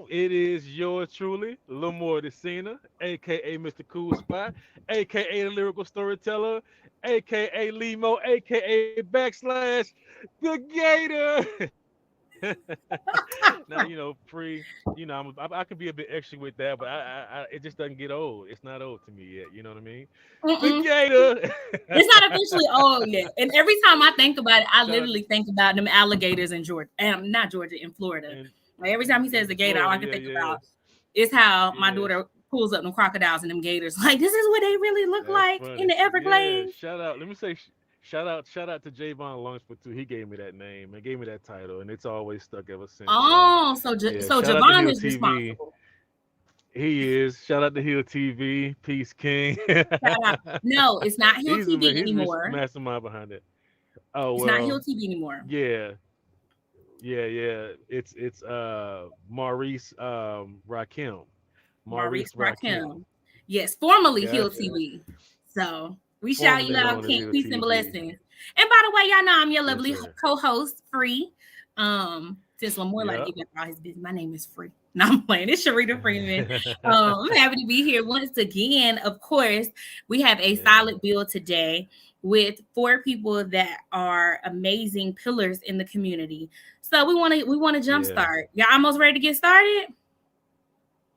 It is yours truly, Lamore Decina, aka Mr. Kool Spot, aka the lyrical storyteller, aka Limo, aka backslash the Gator. Now free. I can be a bit extra with that, but it just doesn't get old. It's not old to me yet. You know what I mean? The Mm-mm. Gator. It's not officially old yet. And every time I think about it, I Shout out literally think about them alligators in Georgia, not Georgia, in Florida. in Like every time he says the gator, all Florida. I can Yeah, think yeah, about is how my yeah. daughter pulls up them crocodiles and them gators. Like, this is what they really look That's like in funny. the Yeah, Everglades. shout out. Let me say shout out to Javon Lunsford too. He gave me that name and gave me that title, and it's always stuck ever since. So Oh, yeah, So shout out to Javon Hill is TV. responsible. He is. Shout out to Hill TV. Peace King. Shout out. No, it's not Hill TV He's the anymore. mastermind behind it. Oh It's not well, Hill TV anymore. yeah, yeah. It's Maurice Rakim. Maurice Maurice Rakim. Rakim. Yes, formerly Hill Gotcha. TV. So we shout you Formerly out, known as King. Hill Peace and TV. blessings. And by the way, y'all know I'm your Yes, lovely sir. co-host, Free. Since I'm more like Yeah. to give all his business. My name is Free. No, I'm playing. It's Sharita Freeman. I'm happy to be here once again. Of course, we have a Yeah. solid bill today with four people that are amazing pillars in the community. So we want to Yeah. jumpstart. Y'all almost ready to get started?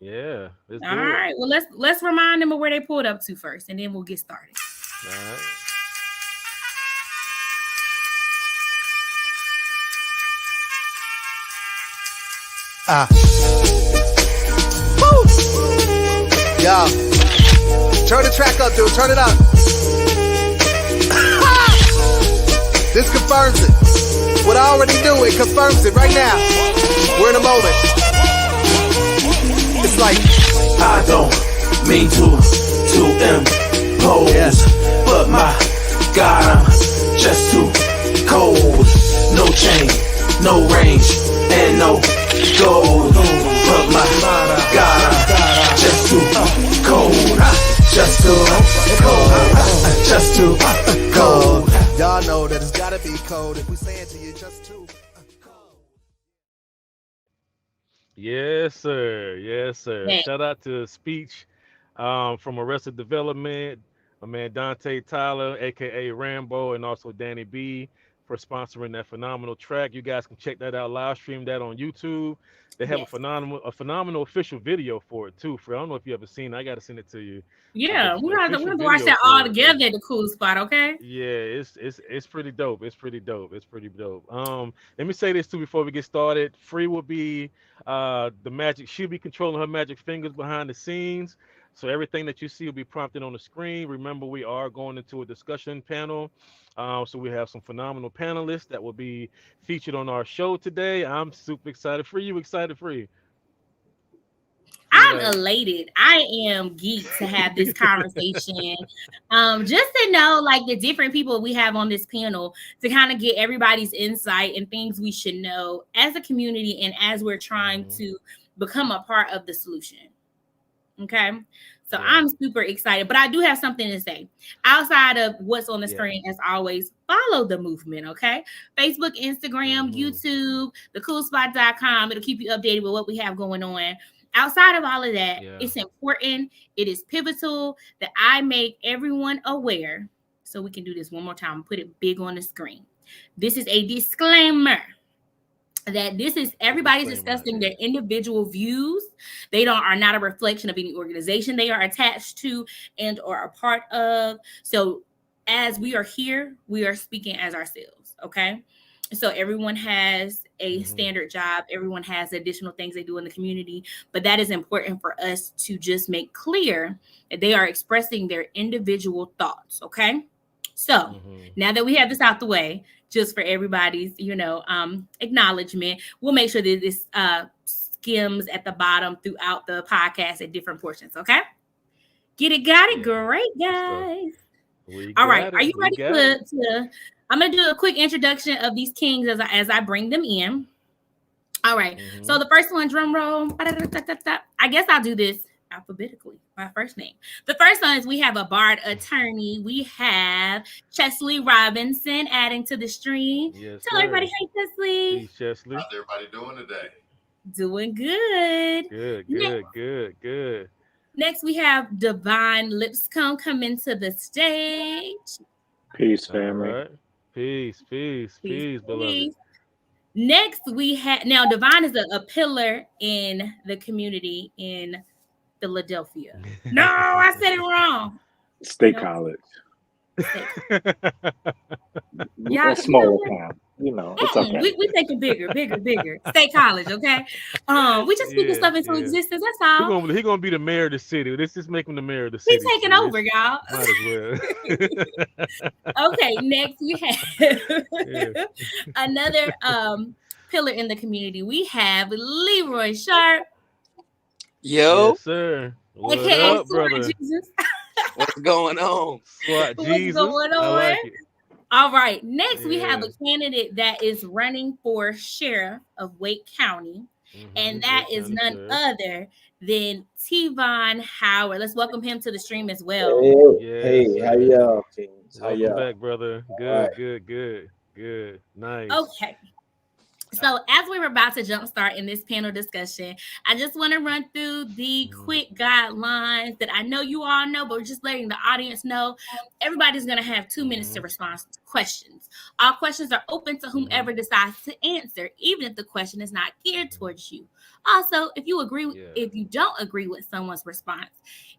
Yeah. Let's All do it. right. Well, let's remind them of where they pulled up to first, and then we'll get started. All right. Ah. Woo! Yo. Turn the track up, dude. Turn it up. This confirms it. What I already knew, it confirms it right now. We're in a moment. It's like I don't mean to impose, but my God, I'm just too cold. No chain, no range, and no gold. But my God, I'm just too cold. Just too cold. Just too cold. y'all know that it's gotta be cold if we say it to you just too cold. Yes, sir. Yes, sir. Yeah. Shout out to Speech from Arrested Development, my man Dante Tyler, aka Rambo, and also Danny B for sponsoring that phenomenal track. You guys can check that out, live stream that on YouTube. They have Yes. a phenomenal official video for it too. For I don't know if you ever seen it. I gotta send it to you. But Yeah, the we official have to watch video that all for it together is at the Cool Spot, okay? yeah, it's pretty dope. It's pretty dope. It's pretty dope. Let me say this too before we get started. Free will be the magic. She'll be controlling her magic fingers behind the scenes. So everything that you see will be prompted on the screen. Remember, we are going into a discussion panel. So we have some phenomenal panelists that will be featured on our show today. I'm super excited. Free, you excited? Free? Free I'm like elated. I am geeked to have this conversation. Just to know like the different people we have on this panel to kind of get everybody's insight and things we should know as a community and as we're trying Mhm. to become a part of the solution. Okay. So Yeah, I'm super excited, but I do have something to say outside of what's on the yeah. screen. As always, follow the movement. Okay. Facebook, Instagram, Hmm. YouTube, thecoolspot.com. It'll keep you updated with what we have going on. Outside of all of that, Yeah. it's important. It is pivotal that I make everyone aware. So we can do this one more time. Put it big on the screen. This is a disclaimer that this is everybody's Disclaimer, I discussing their dig. individual views. They don't are not a reflection of any organization they are attached to and or a part of. So as we are here, we are speaking as ourselves. Okay. So everyone has a Hmm. standard job. Everyone has additional things they do in the community, but that is important for us to just make clear that they are expressing their individual thoughts. Okay. So Hmm. now that we have this out the way, just for everybody's, acknowledgement, we'll make sure that this skims at the bottom throughout the podcast at different portions. Okay. Get it, got it. Yeah. Great, Good stuff. guys. We All right. got Are it. you We ready got it. to I'm gonna do a quick introduction of these kings as I bring them in. All right. Hmm. So the first one, drum roll. I guess I'll do this alphabetically by first name. The first one is we have a Bard attorney. We have Chesley Robinson adding to the stream. Yes, Tell everybody, sir. hey, Chesley. Peace, Chesley. How's everybody doing today? Doing good. Good, Ne- good, good, good. Next, we have Divine Lipscomb coming to the stage. Peace, All family. right. Peace, peace, Peace, peace, beloved. peace. Next, we have now Divine is a pillar in the community in Philadelphia. No, I said it wrong. State No, College. State. A You know smaller what? town. It's okay. We thinking bigger. State College, okay? We just speaking Yeah, stuff into yeah. existence. That's all. He gonna be the mayor of the city. Let's just make him the mayor of the We city. taking Shit. over, y'all. Might as well. Okay, next we have Yeah. another pillar in the community. We have Leroy Sharp, Yo, Yes, sir. What aka up, Sword brother? Jesus. what's going on? SWAT What's Jesus. going I on? like it. All right, next we have Yeah. a candidate that is running for sheriff of Wake County, and that Wake is County none Sheriff. other than T-Von Howard. Let's welcome him to the stream as well. Yes, Hey, how sir. y'all, Kings? How Welcome y'all? back, brother. Good, right. good. Nice. Okay. So as we were about to jumpstart in this panel discussion, I just want to run through the quick guidelines that I know you all know, but we're just letting the audience know. Everybody's going to have 2 minutes to respond to questions. All questions are open to whomever decides to answer, even if the question is not geared towards you. Also, if you don't agree with someone's response,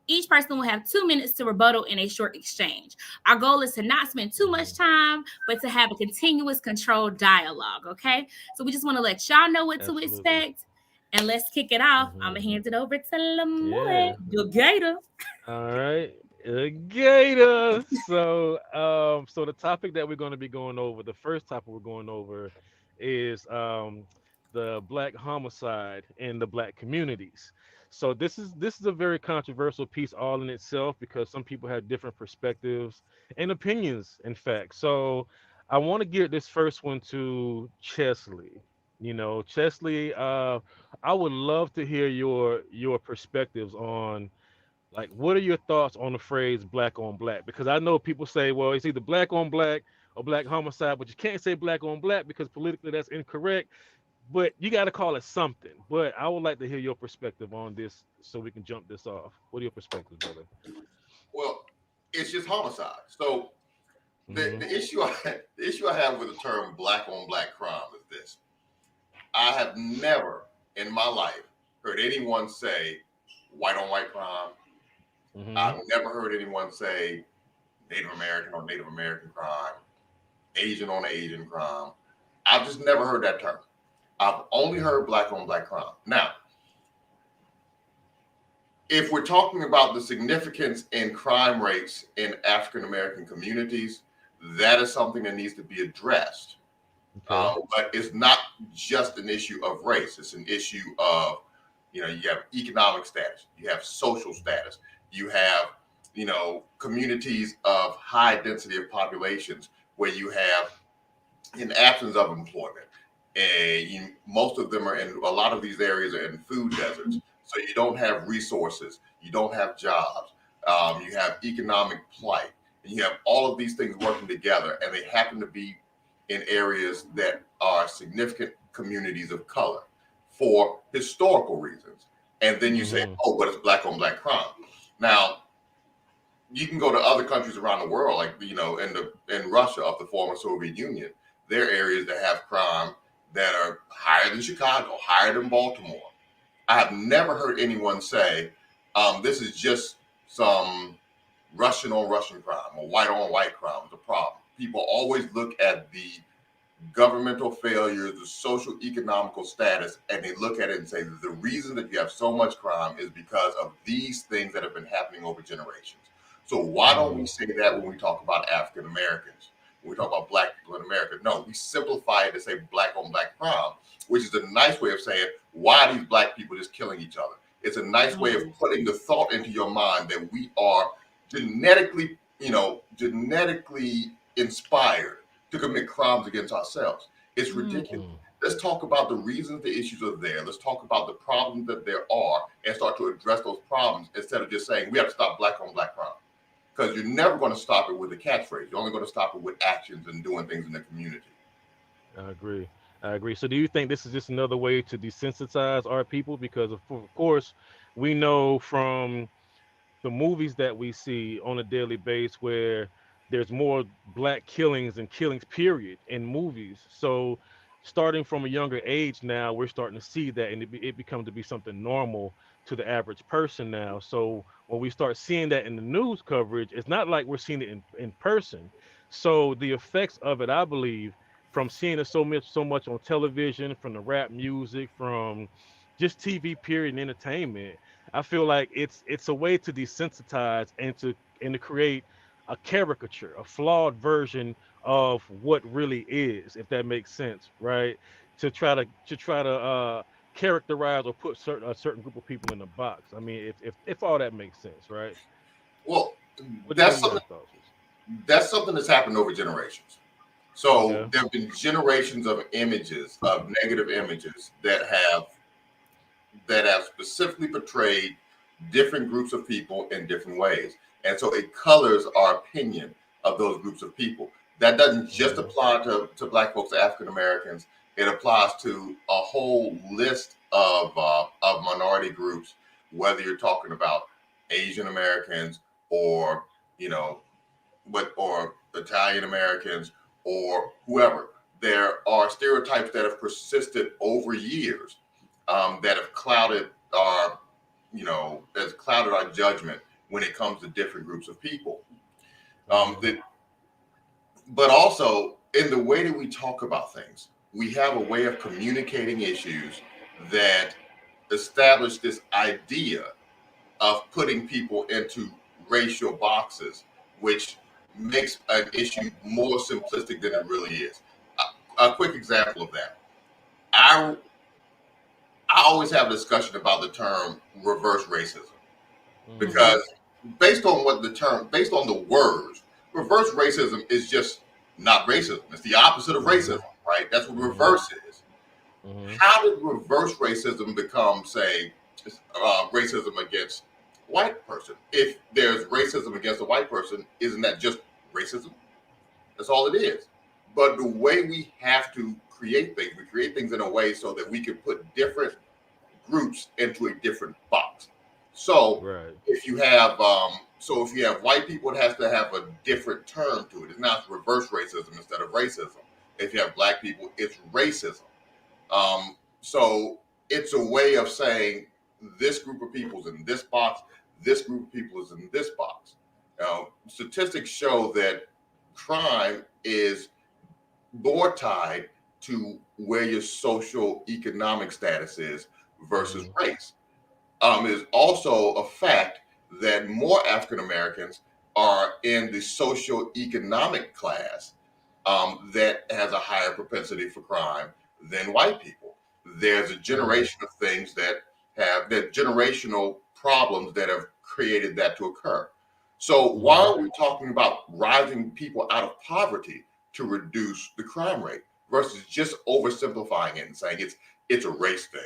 each person will have 2 minutes to rebuttal in a short exchange. Our goal is to not spend too much time, but to have a continuous controlled dialogue, okay? So we just want to let y'all know what to expect. And let's kick it off. I'm going to hand it over to Lamoy, the Gator. All right. Gator. So the topic that we're going to be going over, the first topic we're going over is the black homicide in the black communities. So this is a very controversial piece all in itself because some people have different perspectives and opinions, in fact. So I want to give this first one to Chesley. Chesley, I would love to hear your perspectives on, like, what are your thoughts on the phrase black on black? Because I know people say, well, it's either black on black or black homicide, but you can't say black on black because politically that's incorrect. But you got to call it something. But I would like to hear your perspective on this so we can jump this off. What are your perspectives, brother? Well, it's just homicide. So the issue I have with the term black on black crime is this. I have never in my life heard anyone say white on white crime. I've never heard anyone say Native American on Native American crime, Asian on Asian crime. I've just never heard that term. I've only heard black on black crime. Now, if we're talking about the significance in crime rates in African American communities, that is something that needs to be addressed. Okay. But it's not just an issue of race. It's an issue of, you have economic status, you have social status, you have, communities of high density of populations where you have an absence of employment. Most of them are in, a lot of these areas are in food deserts. So you don't have resources, you don't have jobs, you have economic plight, and you have all of these things working together, and they happen to be in areas that are significant communities of color for historical reasons. And then you say, oh, but it's black on black crime. Now, you can go to other countries around the world, like, in Russia, of the former Soviet Union, there are areas that have crime that are higher than Chicago, higher than Baltimore. I have never heard anyone say, this is just some Russian on Russian crime or white on white crime is a problem. People always look at the governmental failures, the social economical status, and they look at it and say the reason that you have so much crime is because of these things that have been happening over generations. So why don't we say that when we talk about African Americans? When we talk about black people in America? No, we simplify it to say black on black crime, which is a nice way of saying, why are these black people just killing each other? It's a nice way of putting the thought into your mind that we are genetically inspired to commit crimes against ourselves. It's ridiculous. Let's talk about the reasons the issues are there. Let's talk about the problems that there are and start to address those problems instead of just saying we have to stop black on black crime. Because you're never going to stop it with a catchphrase. You're only going to stop it with actions and doing things in the community. I agree. I agree. So, do you think this is just another way to desensitize our people? Because, of course, we know from the movies that we see on a daily basis where there's more black killings and killings, period, in movies. So, starting from a younger age now, we're starting to see that, and it becomes to be something normal to the average person now. So, when we start seeing that in the news coverage, it's not like we're seeing it in person. So, the effects of it, I believe, from seeing it so much on television, from the rap music, from just TV period and entertainment, I feel like it's a way to desensitize and to create a caricature, a flawed version of what really is, if that makes sense, right? To try to characterize or put a certain group of people in a box. I mean, if all that makes sense, right? Well, What that's are your something thoughts? that's something that's happened over generations. So Okay. there have been generations of images, of negative images that have specifically portrayed different groups of people in different ways. And so it colors our opinion of those groups of people. That doesn't just Hmm. apply to Black folks, African Americans. It applies to a whole list of minority groups, whether you're talking about Asian Americans or, you know, or Italian Americans or whoever. There are stereotypes that have persisted over years, that have clouded our, has clouded our judgment when it comes to different groups of people. Hmm. That, but also in the way that we talk about things, we have a way of communicating issues that establish this idea of putting people into racial boxes, which makes an issue more simplistic than it really is. A quick example of that. I I always have a discussion about the term reverse racism Hmm. because based on the words, reverse racism is just not racism. It's the opposite of Hmm. racism, right? That's what Hmm. reverse is. Hmm. How did reverse racism become, say, racism against a white person? If there's racism against a white person, isn't that just racism? That's all it is. But the way we have to we create things in a way so that we can put different groups into a different box. So Right. if you have white people, it has to have a different term to it. It's not reverse racism instead of racism. If you have black people, it's racism. So it's a way of saying this group of people is in this box, this group of people is in this box. Now, statistics show that crime is more tied to where your social economic status is versus Hmm. race. It is also a fact that more African Americans are in the social economic class, that has a higher propensity for crime than white people. There's a Hmm. generation of things that generational problems that have created that to occur. So why Hmm. are we talking about rising people out of poverty to reduce the crime rate versus just oversimplifying it and saying it's a race thing?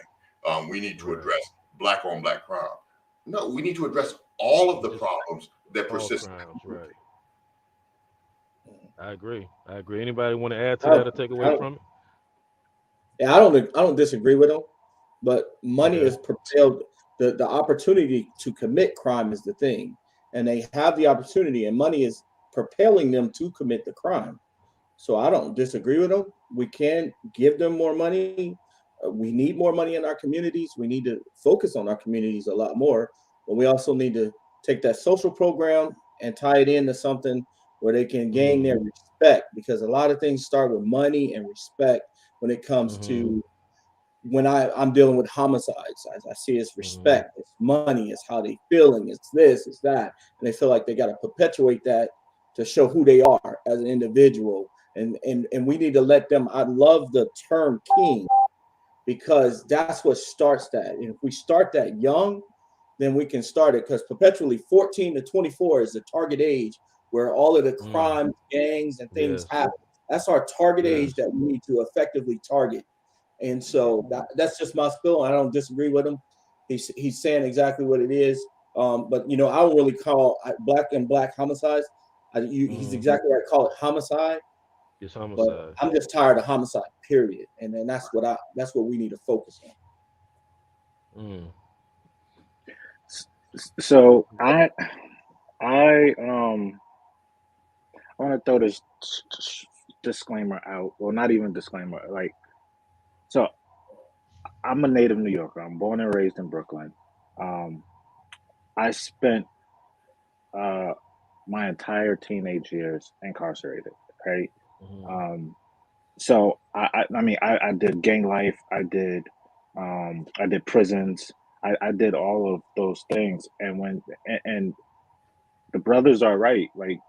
We need to Right. address black on black crime. No, we need to address all of the Just problems that all persist in crimes, the community. right? I agree. I agree. Anybody want to add to I, that or take I away don't, from it? yeah, I don't disagree with them, but money Okay. is propelled. The opportunity to commit crime is the thing, and they have the opportunity, and money is propelling them to commit the crime. So I don't disagree with them. We can give them more money. We need more money in our communities. We need to focus on our communities a lot more, but we also need to take that social program and tie it into something where they can gain Hmm. their respect, because a lot of things start with money and respect when it comes Hmm. to when I'm dealing with homicides. I see it's Hmm. respect, it's money, it's how they feeling, it's this, it's that, and they feel like they got to perpetuate that to show who they are as an individual. And we need to let them. I love the term king because that's what starts that. And if we start that young, then we can start it, because perpetually 14 to 24 is the target age where all of the Mm. crimes, gangs, and things Yes. happen. That's our target age Yes. that we need to effectively target. And so that's just my spill. I don't disagree with him. He's saying exactly what it is. But I don't really call black and black homicides. He's Hmm. exactly right. Call it homicide. It's But homicide. I'm just tired of homicide, period. And then that's what we need to focus on. So I want to throw this disclaimer out. Well, not even disclaimer. Like, so I'm a native New Yorker. I'm born and raised in Brooklyn. I spent my entire teenage years incarcerated, right? So I mean, I did gang life. I did prisons. I did all of those things. And and the brothers are right. Like,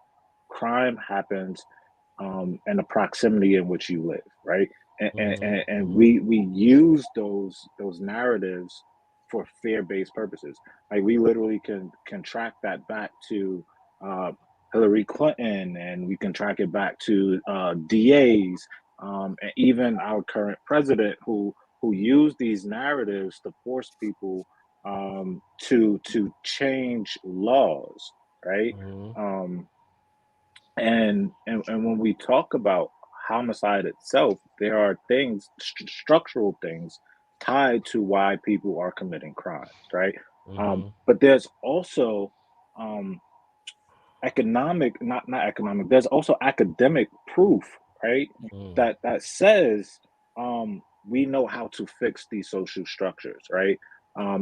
crime happens in the proximity in which you live, right? And we use those narratives for fear-based purposes. Like, we literally can track that back to Hillary Clinton, and we can track it back to DAs, and even our current president, who use these narratives to force people to change laws, right? And when we talk about homicide itself, there are things, structural things, tied to why people are committing crimes, right? But there's also not economic. There's also academic proof, right? That says we know how to fix these social structures, right?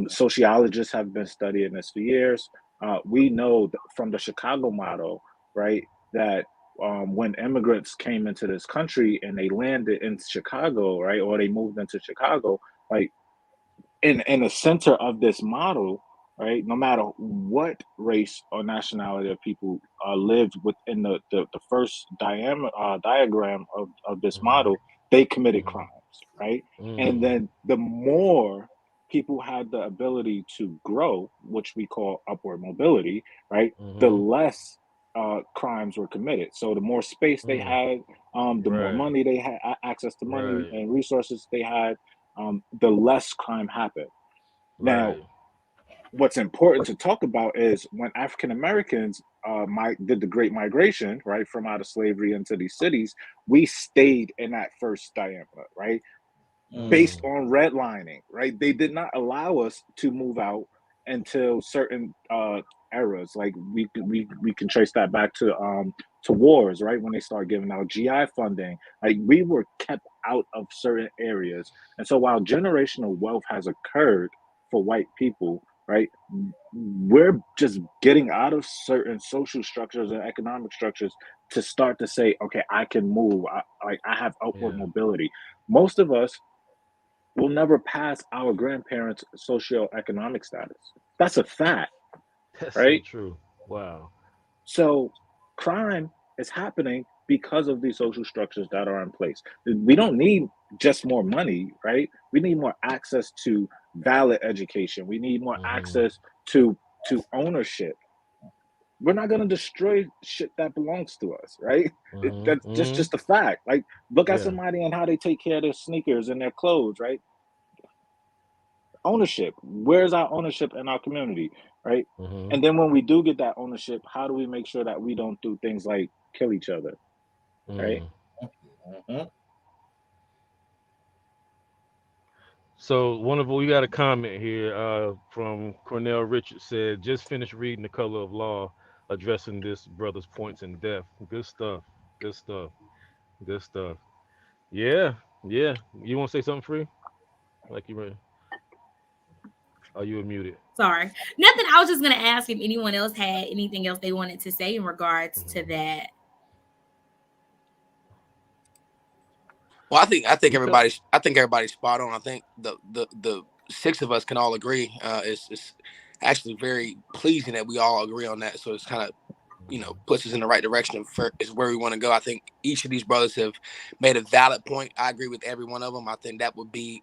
Sociologists have been studying this for years. We know from the Chicago model, right, that when immigrants came into this country and they landed in Chicago, right, or they moved into Chicago, like, in the center of this model, right, no matter what race or nationality of people lived within the first diagram of this model, they committed crimes, right? And then the more people had the ability to grow, which we call upward mobility, right, the less crimes were committed. So the more space they had, the more money they had, access to money and resources they had, the less crime happened. Now, what's important to talk about is when African Americans did the Great Migration, right, from out of slavery into these cities, we stayed in that first diameter, right, based on redlining, right? They did not allow us to move out until certain eras. Like, we can trace that back to wars, right, when they started giving out GI funding. Like, we were kept out of certain areas. And so while generational wealth has occurred for white people, right, we're just getting out of certain social structures and economic structures to start to say, okay, I can move. I have upward mobility. Most of us will never pass our grandparents' socioeconomic status. That's a fact. That's right? so true. Wow. So crime is happening because of these social structures that are in place. We don't need just more money, right? We need more access to valid education. We need more access to ownership. We're not going to destroy shit that belongs to us, right? That's just a fact. Like, look at somebody and how they take care of their sneakers and their clothes, right? Ownership. Where's our ownership in our community, right? And then when we do get that ownership, how do we make sure that we don't do things like kill each other, right? So we got a comment here from Cornell Richards, said, just finished reading The Color of Law, addressing this brother's points in depth. Good stuff. Good stuff. Good stuff. Yeah. Yeah. You want to say something, Free? Like you ready? Oh, you were muted. Sorry. Nothing. I was just going to ask if anyone else had anything else they wanted to say in regards to that. Well, I think everybody's spot on. I think the six of us can all agree. It's actually very pleasing that we all agree on that. So it's kind of, puts us in the right direction is where we want to go. I think each of these brothers have made a valid point. I agree with every one of them. I think that would be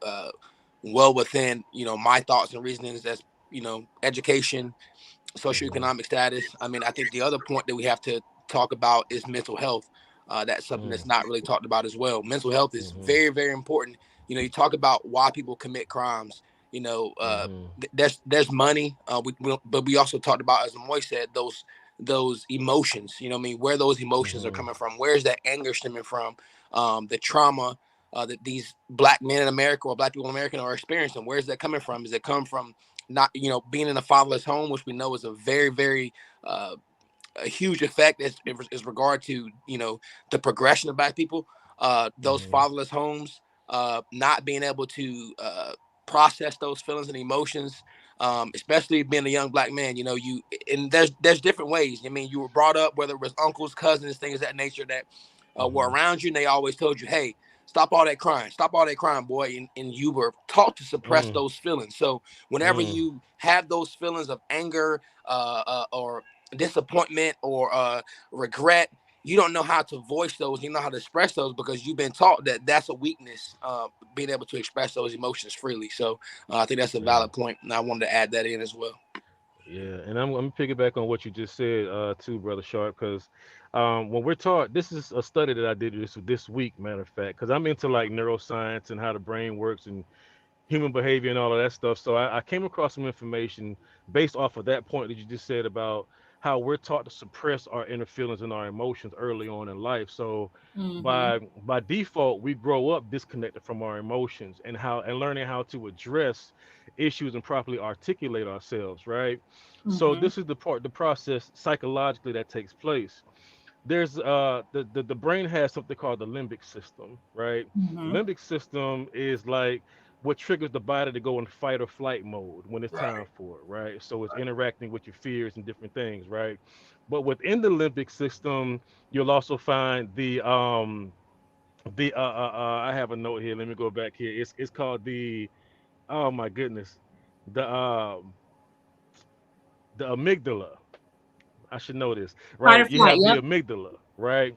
well within, my thoughts and reasonings. That's, education, socioeconomic status. I mean, I think the other point that we have to talk about is mental health. That's something that's not really talked about as well. Mental health is very, very important. You talk about why people commit crimes. There's money, but we also talked about, as Moy said, those those emotions. You know what I mean? Where those emotions are coming from? Where's that anger stemming from? The trauma that these Black men in America or Black people in America are experiencing. Where's that coming from? Is it come from not, being in a fatherless home, which we know is a very, very a huge effect as regard to the progression of Black people. Those fatherless homes, not being able to process those feelings and emotions, especially being a young Black man. And there's different ways. I mean, you were brought up, whether it was uncles, cousins, things of that nature that were around you, and they always told you, hey, stop all that crying, boy. And you were taught to suppress those feelings. So whenever you have those feelings of anger or disappointment or regret, you don't know how to voice those, you know how to express those, because you've been taught that that's a weakness, being able to express those emotions freely. So I think that's a valid point, and I wanted to add that in as well. Yeah, and I'm gonna piggyback on what you just said, too, brother Sharp, because when we're taught, this is a study that I did this week, matter of fact, because I'm into like neuroscience and how the brain works and human behavior and all of that stuff. So I came across some information based off of that point that you just said about how we're taught to suppress our inner feelings and our emotions early on in life. So by default, we grow up disconnected from our emotions and learning how to address issues and properly articulate ourselves, right? So this is the process psychologically that takes place. There's the brain has something called the limbic system, right? Limbic system is like what triggers the body to go in fight or flight mode when it's time for it, right? So it's interacting with your fears and different things, right? But within the limbic system, you'll also find the I have a note here. Let me go back here. It's called the, oh my goodness, the um the amygdala. I should know this, Fight or right? You flight. have the Yep. amygdala, right?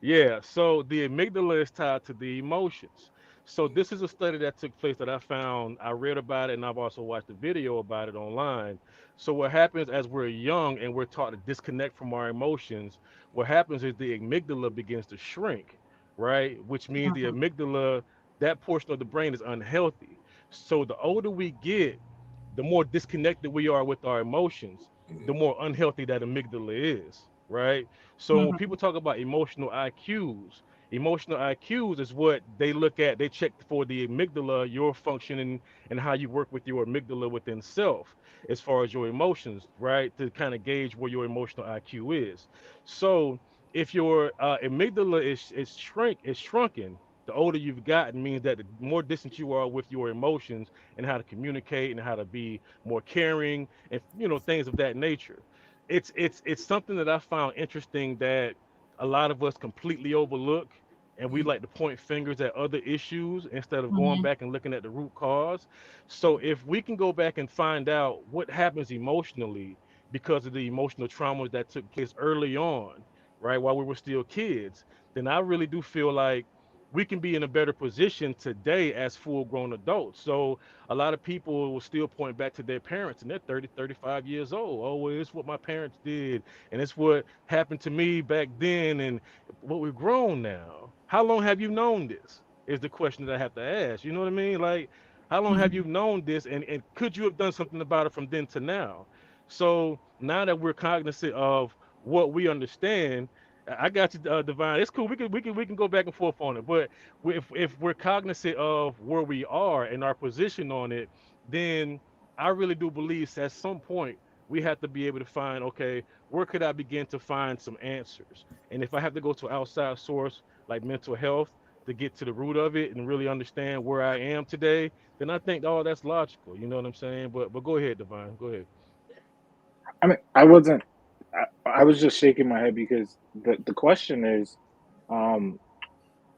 Yeah, so the amygdala is tied to the emotions. So this is a study that took place that I found. I read about it and I've also watched a video about it online. So what happens as we're young and we're taught to disconnect from our emotions, what happens is the amygdala begins to shrink, right? Which means the amygdala, that portion of the brain is unhealthy. So the older we get, the more disconnected we are with our emotions, the more unhealthy that amygdala is, right? So when people talk about emotional IQs is what they look at. They check for the amygdala, your functioning, and how you work with your amygdala within self, as far as your emotions, right? To kind of gauge where your emotional IQ is. So if your amygdala is shrunken, the older you've gotten means that the more distant you are with your emotions and how to communicate and how to be more caring and things of that nature. It's something that I found interesting that a lot of us completely overlook, and we like to point fingers at other issues instead of going back and looking at the root cause. So if we can go back and find out what happens emotionally because of the emotional traumas that took place early on, right, while we were still kids, then I really do feel like we can be in a better position today as full grown adults. So a lot of people will still point back to their parents and they're 30, 35 years old. Oh, well, it's what my parents did and it's what happened to me back then. And what we're grown now. How long have you known this? Is the question that I have to ask. You know what I mean? Like, how long have you known this? And could you have done something about it from then to now? So now that we're cognizant of what we understand, I got you, Divine. It's cool. We can go back and forth on it. But if we're cognizant of where we are and our position on it, then I really do believe at some point we have to be able to find, okay, where could I begin to find some answers? And if I have to go to an outside source like mental health to get to the root of it and really understand where I am today, then I think, oh, that's logical. You know what I'm saying? But go ahead, Divine. Go ahead. I mean, I wasn't. I was just shaking my head because the question is, um,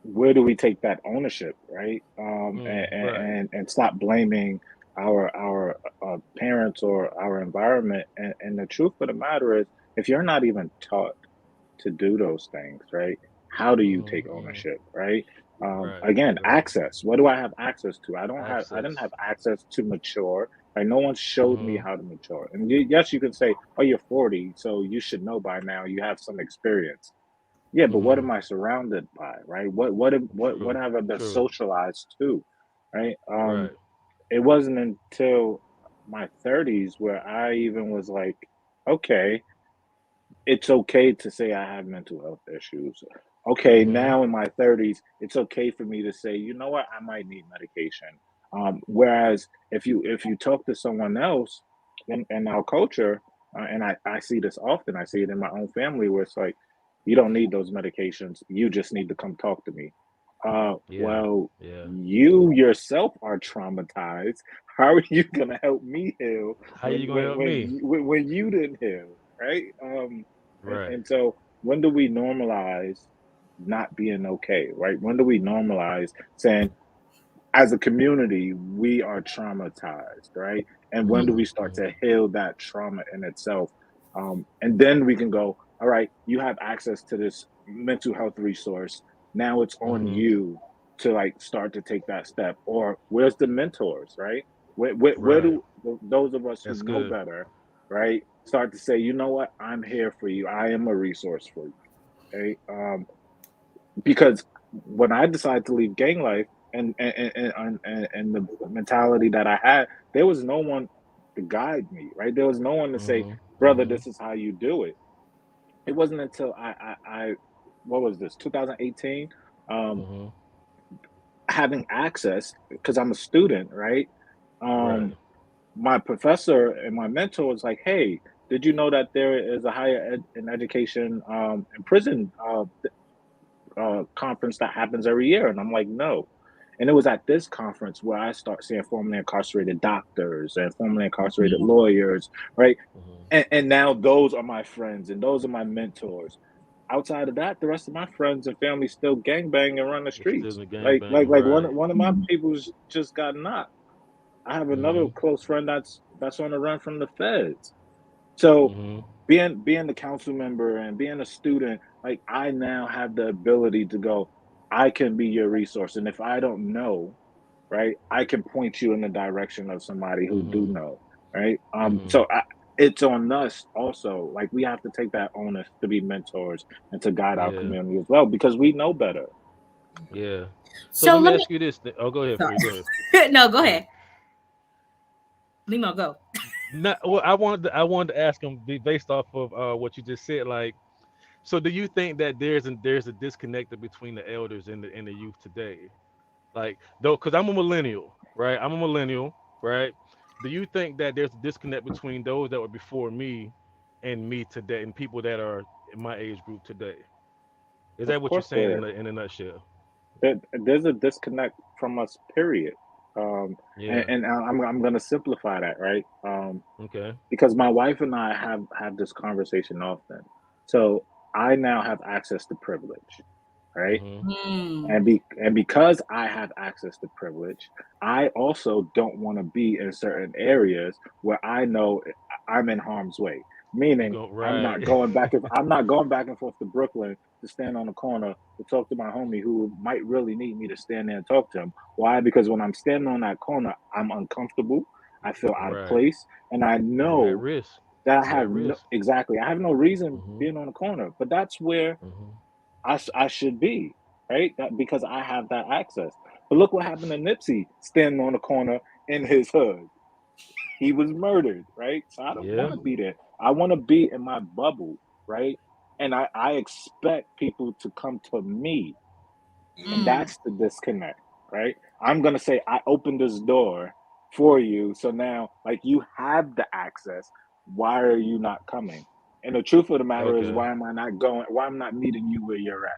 where do we take that ownership, right? Right. And stop blaming our parents or our environment. And the truth of the matter is, if you're not even taught to do those things, right? How do you take Mm-hmm. ownership, right? Right. Again, Right. access. What do I have access to? I didn't Access. have access to mature. Like no one showed me Mm-hmm. how to mature. And yes, you could say, "Oh, you're 40, so you should know by now. You have some experience." Yeah, but what Mm-hmm. am I surrounded by, right? What True. have I been True. socialized to, right? Right. It wasn't until my 30s where I even was like, okay, it's okay to say I have mental health issues. Okay, now in my 30s, it's okay for me to say, you know what, I might need medication. Whereas if you talk to someone else in our culture, and I see this often, I see it in my own family where it's like, you don't need those medications. You just need to come talk to me. Yeah. Well, Yeah. you yourself are traumatized. How are you gonna help me heal How you gonna help me? when you didn't heal, right? Right. And so when do we normalize not being okay, right? When do we normalize saying, as a community, we are traumatized, right? And when do we start to heal that trauma in itself? And then we can go, all right, you have access to this mental health resource. Now it's on you to like start to take that step. Or where's the mentors, right? Where Right. do those of us who That's know good. better, right, start to say, you know what, I'm here for you. I am a resource for you, right? Because when I decided to leave gang life and the mentality that I had, there was no one to guide me, right? There was no one to say, brother, this is how you do it. It wasn't until I what was this, 2018, um, having access because I'm a student, right? Right. Um, my professor and my mentor was like, hey, did you know that there is a higher in education in prison conference that happens every year? And I'm like, no. And it was at this conference where I start seeing formerly incarcerated doctors and formerly incarcerated lawyers, right? And now those are my friends and those are my mentors. Outside of that, the rest of my friends and family still gangbang and run the It's still streets. the gang banging. Like Right. one of my people's just got knocked. I have another Mm-hmm. close friend that's on the run from the feds. So Mm-hmm. being the council member and being a student, like I now have the ability to go, I can be your resource. And if I don't know, right, I can point you in the direction of somebody who do Mm-hmm. know, right? Mm-hmm. So it's on us also. Like we have to take that onus to be mentors and to guide our Yeah. community as well because we know better. Yeah. So So let me let me. ask you this. Oh, go ahead, Sorry. Free. Go ahead. No, go Go ahead. ahead. Limo, go. Not, well, I wanted to ask him based off of what you just said. Like, so do you think that there's a disconnect between the elders and the youth today? Like, though, because I'm a millennial, right? I'm a millennial, right? Do you think that there's a disconnect between those that were before me and me today, and people that are in my age group today? Is Of that what you're course, saying in a nutshell? there's a disconnect from us. Period. Um, Yeah. and I'm going to simplify that, right? Okay. Because my wife and I have this conversation often. So I now have access to privilege, right? Mhm. And because I have access to privilege, I also don't want to be in certain areas where I know I'm in harm's way. You Meaning, go right. I'm not going back and forth to Brooklyn to stand on the corner to talk to my homie who might really need me to stand there and talk to him. Why? Because when I'm standing on that corner, I'm uncomfortable. I feel out of Right. place, and I You at know risk. that I You at have no risk. exactly. I have no reason Mhm. being on the corner, but that's where Mhm. I should be, right? That because I have that access. But look what happened to Nipsey standing on the corner in his hood. He was murdered, right? So I don't want Yeah. to be there. I want to be in my bubble, right? And I expect people to come to me. And that's the disconnect, right? I'm gonna say I opened this door for you. So now like you have the access. Why are you not coming? And the truth of the matter is Okay. why am I not going? Why I'm not meeting you where you're at?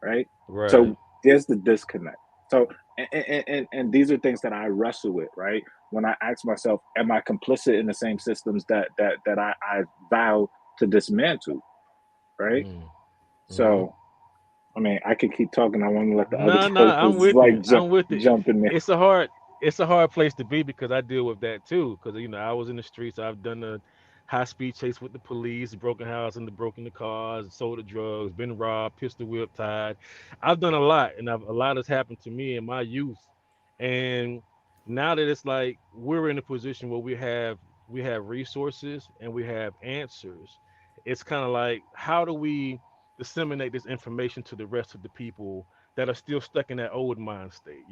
Right. Right. So there's the disconnect. So and these are things that I wrestle with, right? When I ask myself, am I complicit in the same systems that I vow to dismantle? Right. Mm. Mhm. So I mean, I could keep talking. I want to let the other No, no, I'm jokers with like you. I'm with it. jump in there. It's a hard, it's a hard place to be because I deal with that too. Because I was in the streets. I've done the high speed chase with the police, broken house and the broken the cars, sold the drugs, been robbed, pistol whipped, tied. I've done a lot, and a lot has happened to me in my youth. And now that it's like we're in a position where we have resources and we have answers, it's kind of like how do we disseminate this information to the rest of the people that are still stuck in that old mind state?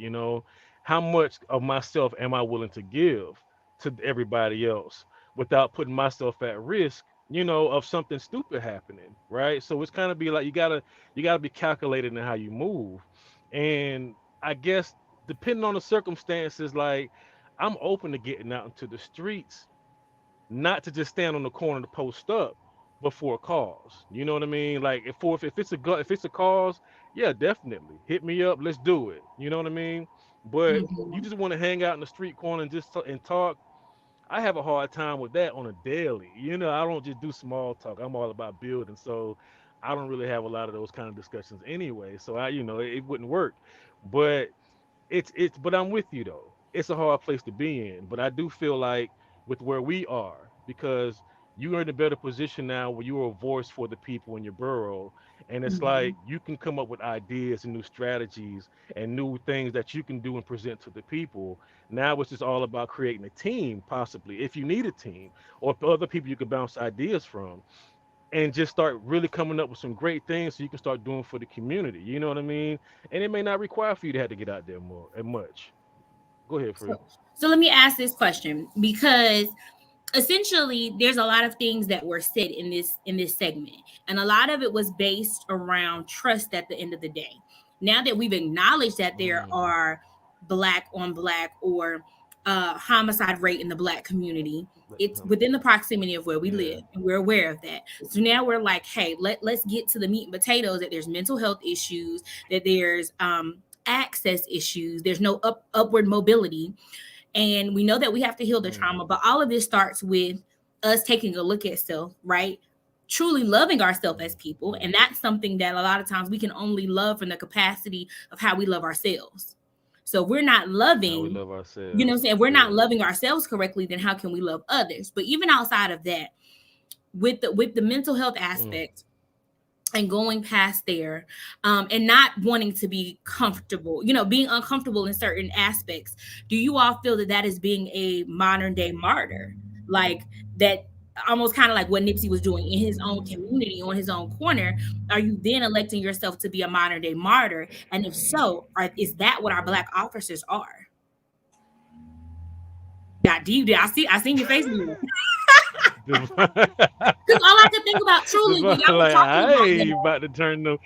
How much of myself am I willing to give to everybody else without putting myself at risk of something stupid happening, right? So it's kind of be like you gotta be calculated in how you move, and I guess depending on the circumstances, like I'm open to getting out into the streets, not to just stand on the corner to post up, but for a cause. You know what I mean? Like if it's a cause, yeah, definitely hit me up. Let's do it. You know what I mean? But you Mhm. just want to hang out in the street corner and just and talk. I have a hard time with that on a daily. I don't just do small talk. I'm all about building. So I don't really have a lot of those kind of discussions anyway. So it wouldn't work. But but I'm with you though. It's a hard place to be in, but I do feel like with where we are, because you are in a better position now where you are a voice for the people in your borough, and it's like Mhm. you can come up with ideas and new strategies and new things that you can do and present to the people. Now it's just all about creating a team, possibly if you need a team or other people you can bounce ideas from, and just start really coming up with some great things so you can start doing for the community. You know what I mean? And it may not require for you to have to get out there more and much. Go ahead, Free. So let me ask this question, because essentially there's a lot of things that were said in this segment, and a lot of it was based around trust at the end of the day. Now that we've acknowledged that there Mm, are black on black or homicide rate in the black community, it's within the proximity of where we yeah. live, and we're aware of that. So now we're like, hey, let's get to the meat and potatoes, that there's mental health issues, that there's access issues, there's no upward mobility, and we know that we have to heal the trauma. Mm, But all of this starts with us taking a look at self, right? Truly loving ourselves as people. mm. And that's something that a lot of times we can only love from the capacity of how we love ourselves. So if we're not How we loving, love you know what I'm ourselves. saying? If we're not Yeah. loving ourselves correctly, then how can we love others? But even outside of that, with the mental health Mm, aspect, and going past there, and not wanting to be mm. comfortable, being uncomfortable in certain aspects, do you all feel that that is being a modern day martyr, like that, almost kind of like what Nipsey was doing in his own community on his own corner? Are you then electing yourself to be a modern day martyr? And if so, is that what our black officers are? Got deep there. I seen your face move. Just, Because all I could think about, truly, when y'all were like talking I about ain't that, about to turn no.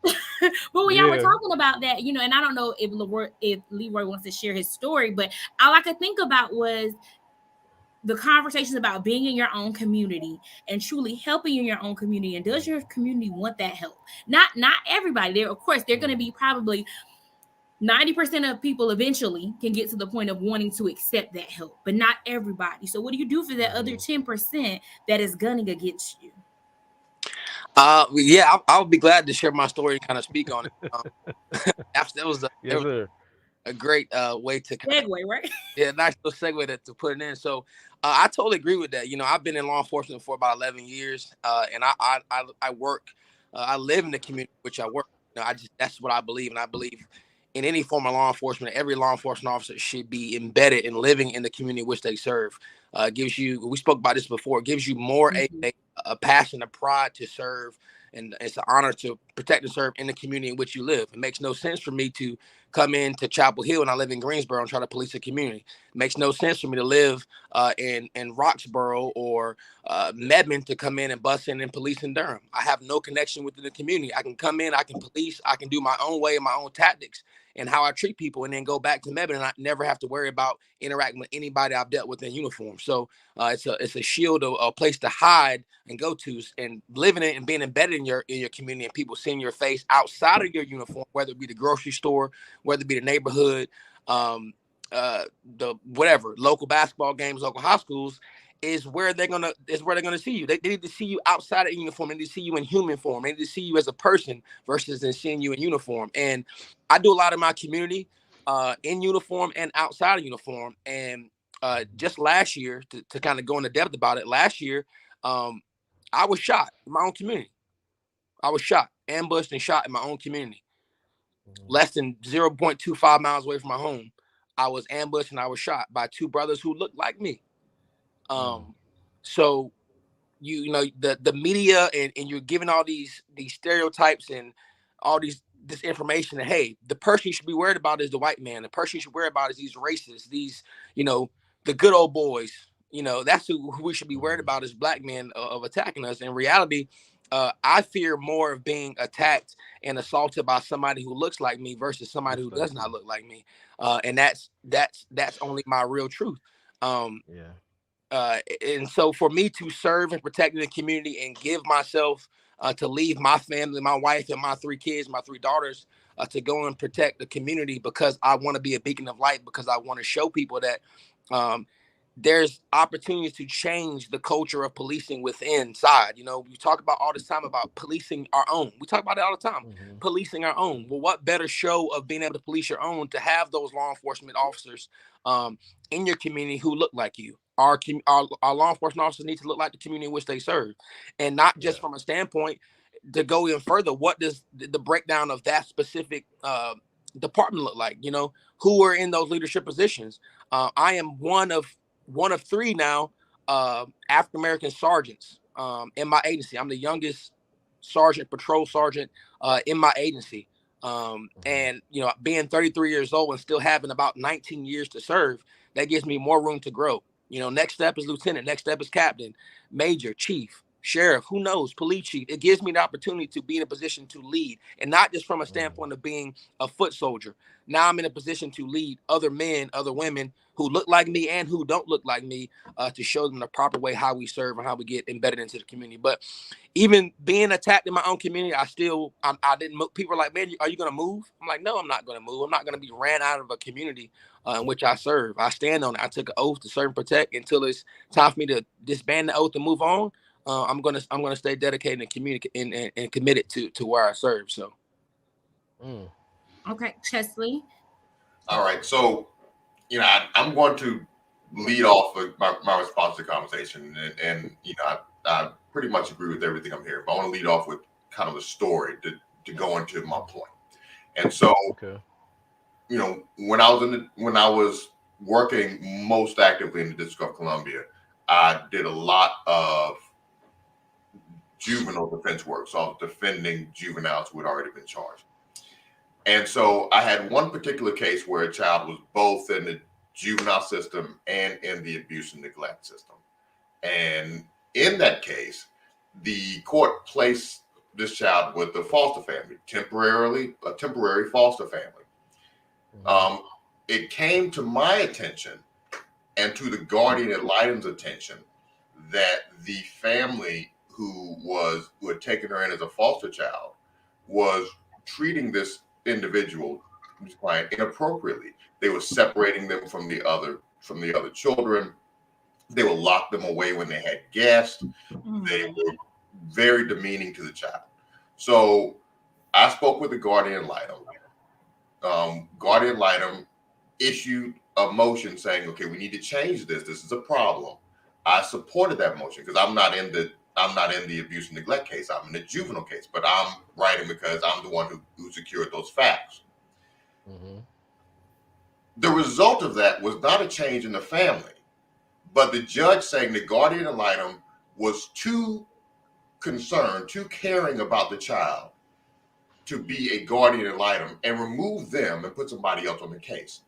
but when y'all were Yeah. talking about that, and I don't know if Leroy wants to share his story, but all I could think about was the conversations about being in your own community and truly helping in your own community. And does your community want that help? Not everybody. There, of course, they're going to Mm. be probably 90% of people eventually can get to the point of wanting to accept that help, but not everybody. So what do you do for that other Mhm. 10% that is gunning against you? Yeah, I'll be glad to share my story and kind of speak on it. That was Yes, sir. a great way to kind of, Segue, right? yeah, nice little segue to put it in. So I totally agree with that. I've been in law enforcement for about 11 years, and I work, I live in the community which I work. That's what I believe, and I believe in any form of law enforcement, every law enforcement officer should be embedded in living in the community which they serve. Gives you, we spoke about this before, gives you more Mhm. a passion, a pride to serve, and it's an honor to protect and serve in the community in which you live. It makes no sense for me to come into Chapel Hill and I live in Greensboro and try to police a community. It makes no sense for me to live in Roxborough or Medmond to come in and bust in and police in Durham. I have no connection with the community. I can come in, I can police, I can do my own way and my own tactics and how I treat people, and then go back to Medmond and I never have to worry about interacting with anybody I've dealt with in uniform. So it's a shield, a place to hide and go to, and living it and being embedded in your community, and people seeing your face outside of your uniform, whether it be the grocery store, whether it be the neighborhood, the whatever, local basketball games, local high schools, is where they're gonna see you. They need to see you outside of uniform. They need to see you in human form. They need to see you as a person versus than seeing you in uniform. And I do a lot of my community in uniform and outside of uniform. And just last year, to kind of go into depth about it, last year, I was shot in my own community. I was shot, ambushed and shot in my own community. Less than 0.25 miles away from my home, I was ambushed and I was shot by two brothers who looked like me. Mm. So the media and you're giving all these stereotypes and all this information that, hey, the person you should be worried about is the white man. The person you should worry about is these racists, these, the good old boys, You know, that's who we should be worried about as black men of attacking us. In reality, I fear more of being attacked and assaulted by somebody who looks like me versus somebody who does not look like me. And that's only my real truth. And so for me to serve and protect the community and give myself to leave my family, my wife and my 3 kids, my 3 daughters, to go and protect the community because I want to be a beacon of light, because I want to show people that there's opportunities to change the culture of policing within inside. You know, we talk about all this time about policing our own. We talk about it all the time, policing our own. Well, what better show of being able to police your own to have those law enforcement officers in your community who look like you. Our law enforcement officers need to look like the community in which they serve, and not just from a standpoint to go even further. What does the breakdown of that specific department look like? You know, who are in those leadership positions? I am one of 3 now African American sergeants in my agency. I'm the youngest patrol sergeant in my agency. And you know, being 33 years old and still having about 19 years to serve, that gives me more room to grow. You know, next step is lieutenant, next step is captain, major, chief, sheriff, who knows, police chief. It gives me the opportunity to be in a position to lead, and not just from a standpoint of being a foot soldier. Now I'm in a position to lead other men, other women who look like me and who don't look like me, to show them the proper way how we serve and how we get embedded into the community. But even being attacked in my own community, I didn't move. People are like, man, are you going to move? I'm like, no, I'm not going to move. I'm not going to be ran out of a community in which I serve. I stand on it. I took an oath to serve and protect until it's time for me to disband the oath and move on. I'm gonna stay dedicated and communicate and committed to where I serve. So, okay, Chesley. All right, so you know I'm going to lead off with my response to the conversation, and you know I pretty much agree with everything I'm hearing, but I want to lead off with kind of a story to go into my point. And so, you know, when I was working most actively in the District of Columbia, I did a lot of juvenile defense work. So I was defending juveniles who had already been charged. And so I had one particular case where a child was both in the juvenile system and in the abuse and neglect system. And in that case, the court placed this child with the foster family, a temporary foster family. It came to my attention and to the guardian ad litem's attention that the family who had taken her in as a foster child was treating this individual, this client, inappropriately. They were separating them from the other children. They would lock them away when they had guests. They were very demeaning to the child. So I spoke with the guardian ad litem. Guardian ad litem issued a motion saying, okay, we need to change this. This is a problem. I supported that motion because I'm not in the abuse and neglect case. I'm in the juvenile case, but I'm writing because I'm the one who secured those facts. The result of that was not a change in the family, but the judge saying the guardian ad litem was too concerned, too caring about the child to be a guardian ad litem and remove them and put somebody else on the case.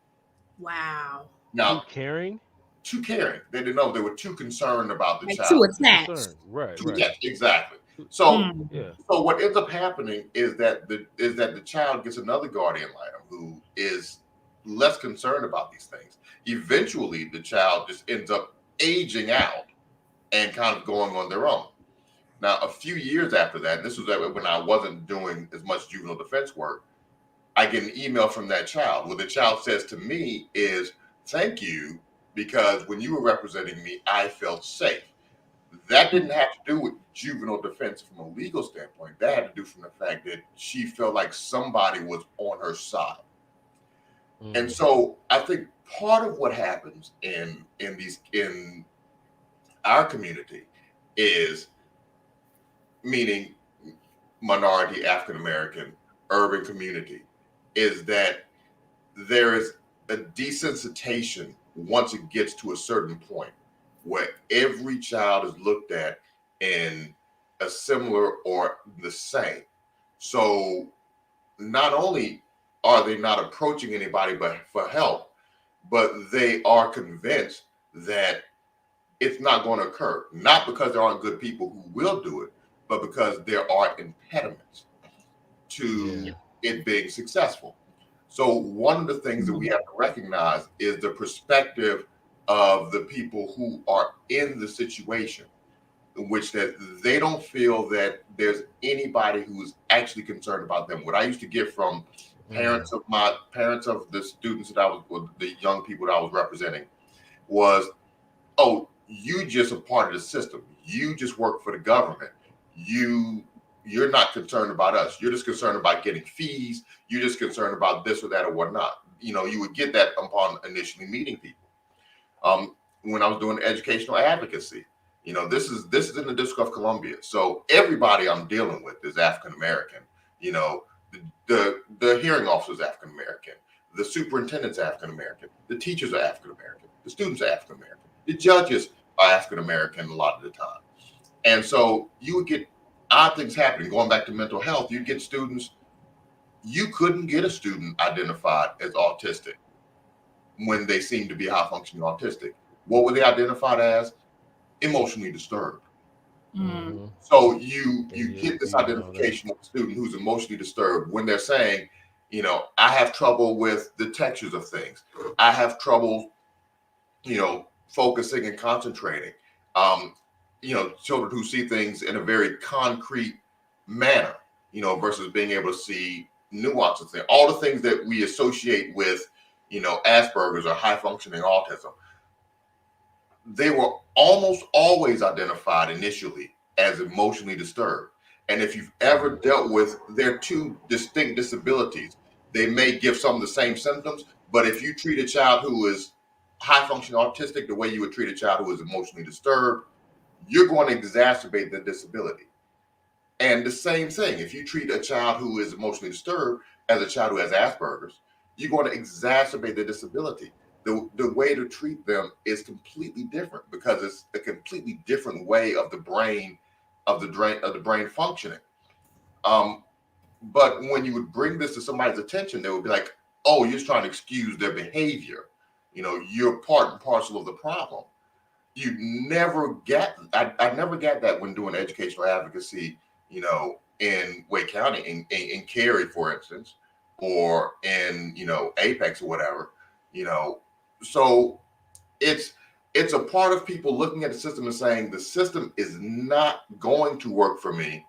Wow. Too Now, caring? Too caring. They didn't know. They were too concerned about the child. Too attached. Right. Yes, exactly. So, so what ends up happening is that the child gets another guardian ad litem who is less concerned about these things. Eventually, the child just ends up aging out and kind of going on their own. Now, a few years after that, this was when I wasn't doing as much juvenile defense work, I get an email from that child. What the child says to me is, "Thank you, because when you were representing me, I felt safe." That didn't have to do with juvenile defense from a legal standpoint. That had to do from the fact that she felt like somebody was on her side. And so I think part of what happens in our community is, meaning minority, African American, urban community, is that there is a desensitization once it gets to a certain point where every child is looked at in a similar or the same. So not only are they not approaching anybody but for help, but they are convinced that it's not going to occur. Not because there aren't good people who will do it, but because there are impediments to it being successful. So one of the things that we have to recognize is the perspective of the people who are in the situation, in which that they don't feel that there's anybody who's actually concerned about them. What I used to get from parents of the students that I was, or the young people that I was representing, was, oh, you just a part of the system. You just work for the government. You're not concerned about us. You're just concerned about getting fees. You're just concerned about this or that or whatnot. You know, you would get that upon initially meeting people. When I was doing educational advocacy, you know, this is in the District of Columbia. So everybody I'm dealing with is African American. You know, the hearing officer is African American. The superintendent's African American. The teachers are African American. The students are African American. The judges are African American a lot of the time. And so you would get odd things happening. Going back to mental health, you get students, you couldn't get a student identified as autistic when they seem to be high functioning autistic. What were they identified as? Emotionally disturbed. So you get this identification of a student who's emotionally disturbed when they're saying, you know, I have trouble with the textures of things. I have trouble, you know, focusing and concentrating. You know, children who see things in a very concrete manner, you know, versus being able to see nuances there. All the things that we associate with, you know, Asperger's or high functioning autism, they were almost always identified initially as emotionally disturbed. And if you've ever dealt with their two distinct disabilities, they may give some of the same symptoms, but if you treat a child who is high functioning autistic the way you would treat a child who is emotionally disturbed, you're going to exacerbate the disability. And the same thing, if you treat a child who is emotionally disturbed as a child who has Asperger's, you're going to exacerbate the disability. The way to treat them is completely different because it's a completely different way of the brain functioning. But when you would bring this to somebody's attention, they would be like, "Oh, you're just trying to excuse their behavior. You know, you're part and parcel of the problem." You never get. I never got that when doing educational advocacy. You know, in Wake County, in Cary, for instance, or in, you know, Apex or whatever. You know, so it's a part of people looking at the system and saying the system is not going to work for me.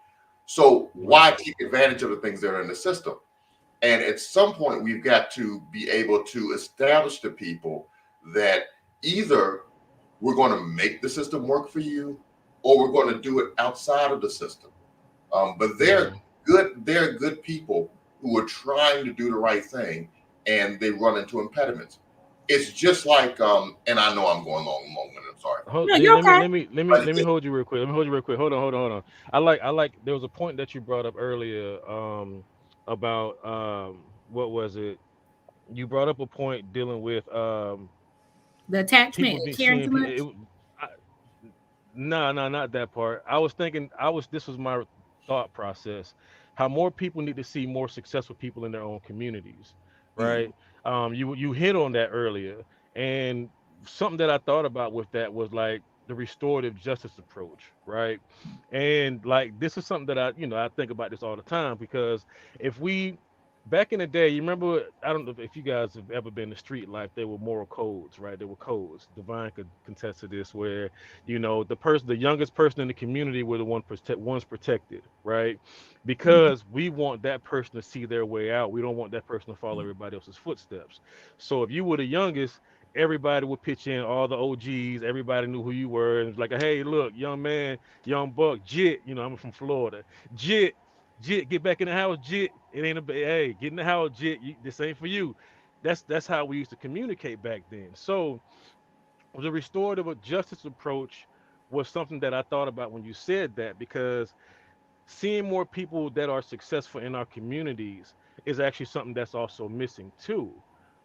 So why take advantage of the things that are in the system? And at some point, we've got to be able to establish to people that either we're going to make the system work for you, or we're going to do it outside of the system. But they're good people who are trying to do the right thing, and they run into impediments. It's just like, and I know I'm going long, and I'm sorry. No, you're okay. Let me hold you real quick. Hold on. I like. There was a point that you brought up earlier, about, what was it? You brought up a point dealing with, The attachment people and caring seeing too much. people. No, not that part. This was my thought process. How more people need to see more successful people in their own communities, right? You hit on that earlier, and something that I thought about with that was like the restorative justice approach, right? And like this is something that I think about this all the time because if we back in the day, you remember, I don't know if you guys have ever been to street life, there were moral codes, right? There were codes. Divine could contest to this, where the youngest person in the community were the ones protected, right? Because we want that person to see their way out. We don't want that person to follow everybody else's footsteps. So if you were the youngest, everybody would pitch in, all the OGs, everybody knew who you were, and it's like, hey, look, young man, young buck, Jit, I'm from Florida, Jit, get back in the house, Jit. It ain't hey, get in the house, Jit. This ain't for you. That's how we used to communicate back then. So the restorative justice approach was something that I thought about when you said that, because seeing more people that are successful in our communities is actually something that's also missing too,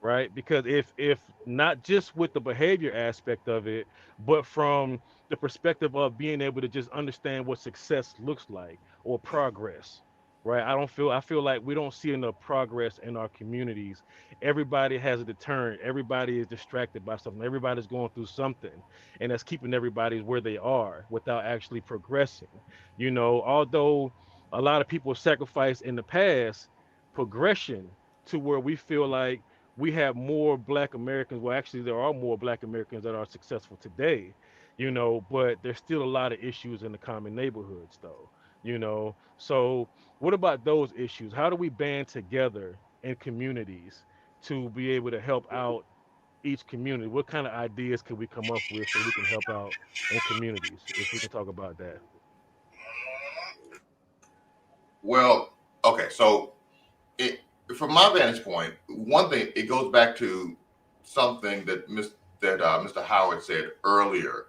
right? Because if not just with the behavior aspect of it, but from the perspective of being able to just understand what success looks like or progress, right? I feel like we don't see enough progress in our communities. Everybody has a deterrent. Everybody is distracted by something. Everybody's going through something, and that's keeping everybody where they are without actually progressing. You know, although a lot of people sacrificed in the past, progression to where we feel like we have more Black Americans. Well, actually, there are more Black Americans that are successful today. You know, but there's still a lot of issues in the common neighborhoods, though. You know, so what about those issues? How do we band together in communities to be able to help out each community? What kind of ideas can we come up with so we can help out in communities? If we can talk about that. Well, okay, so it, from my vantage point, one thing, it goes back to something that Mr. Howard said earlier,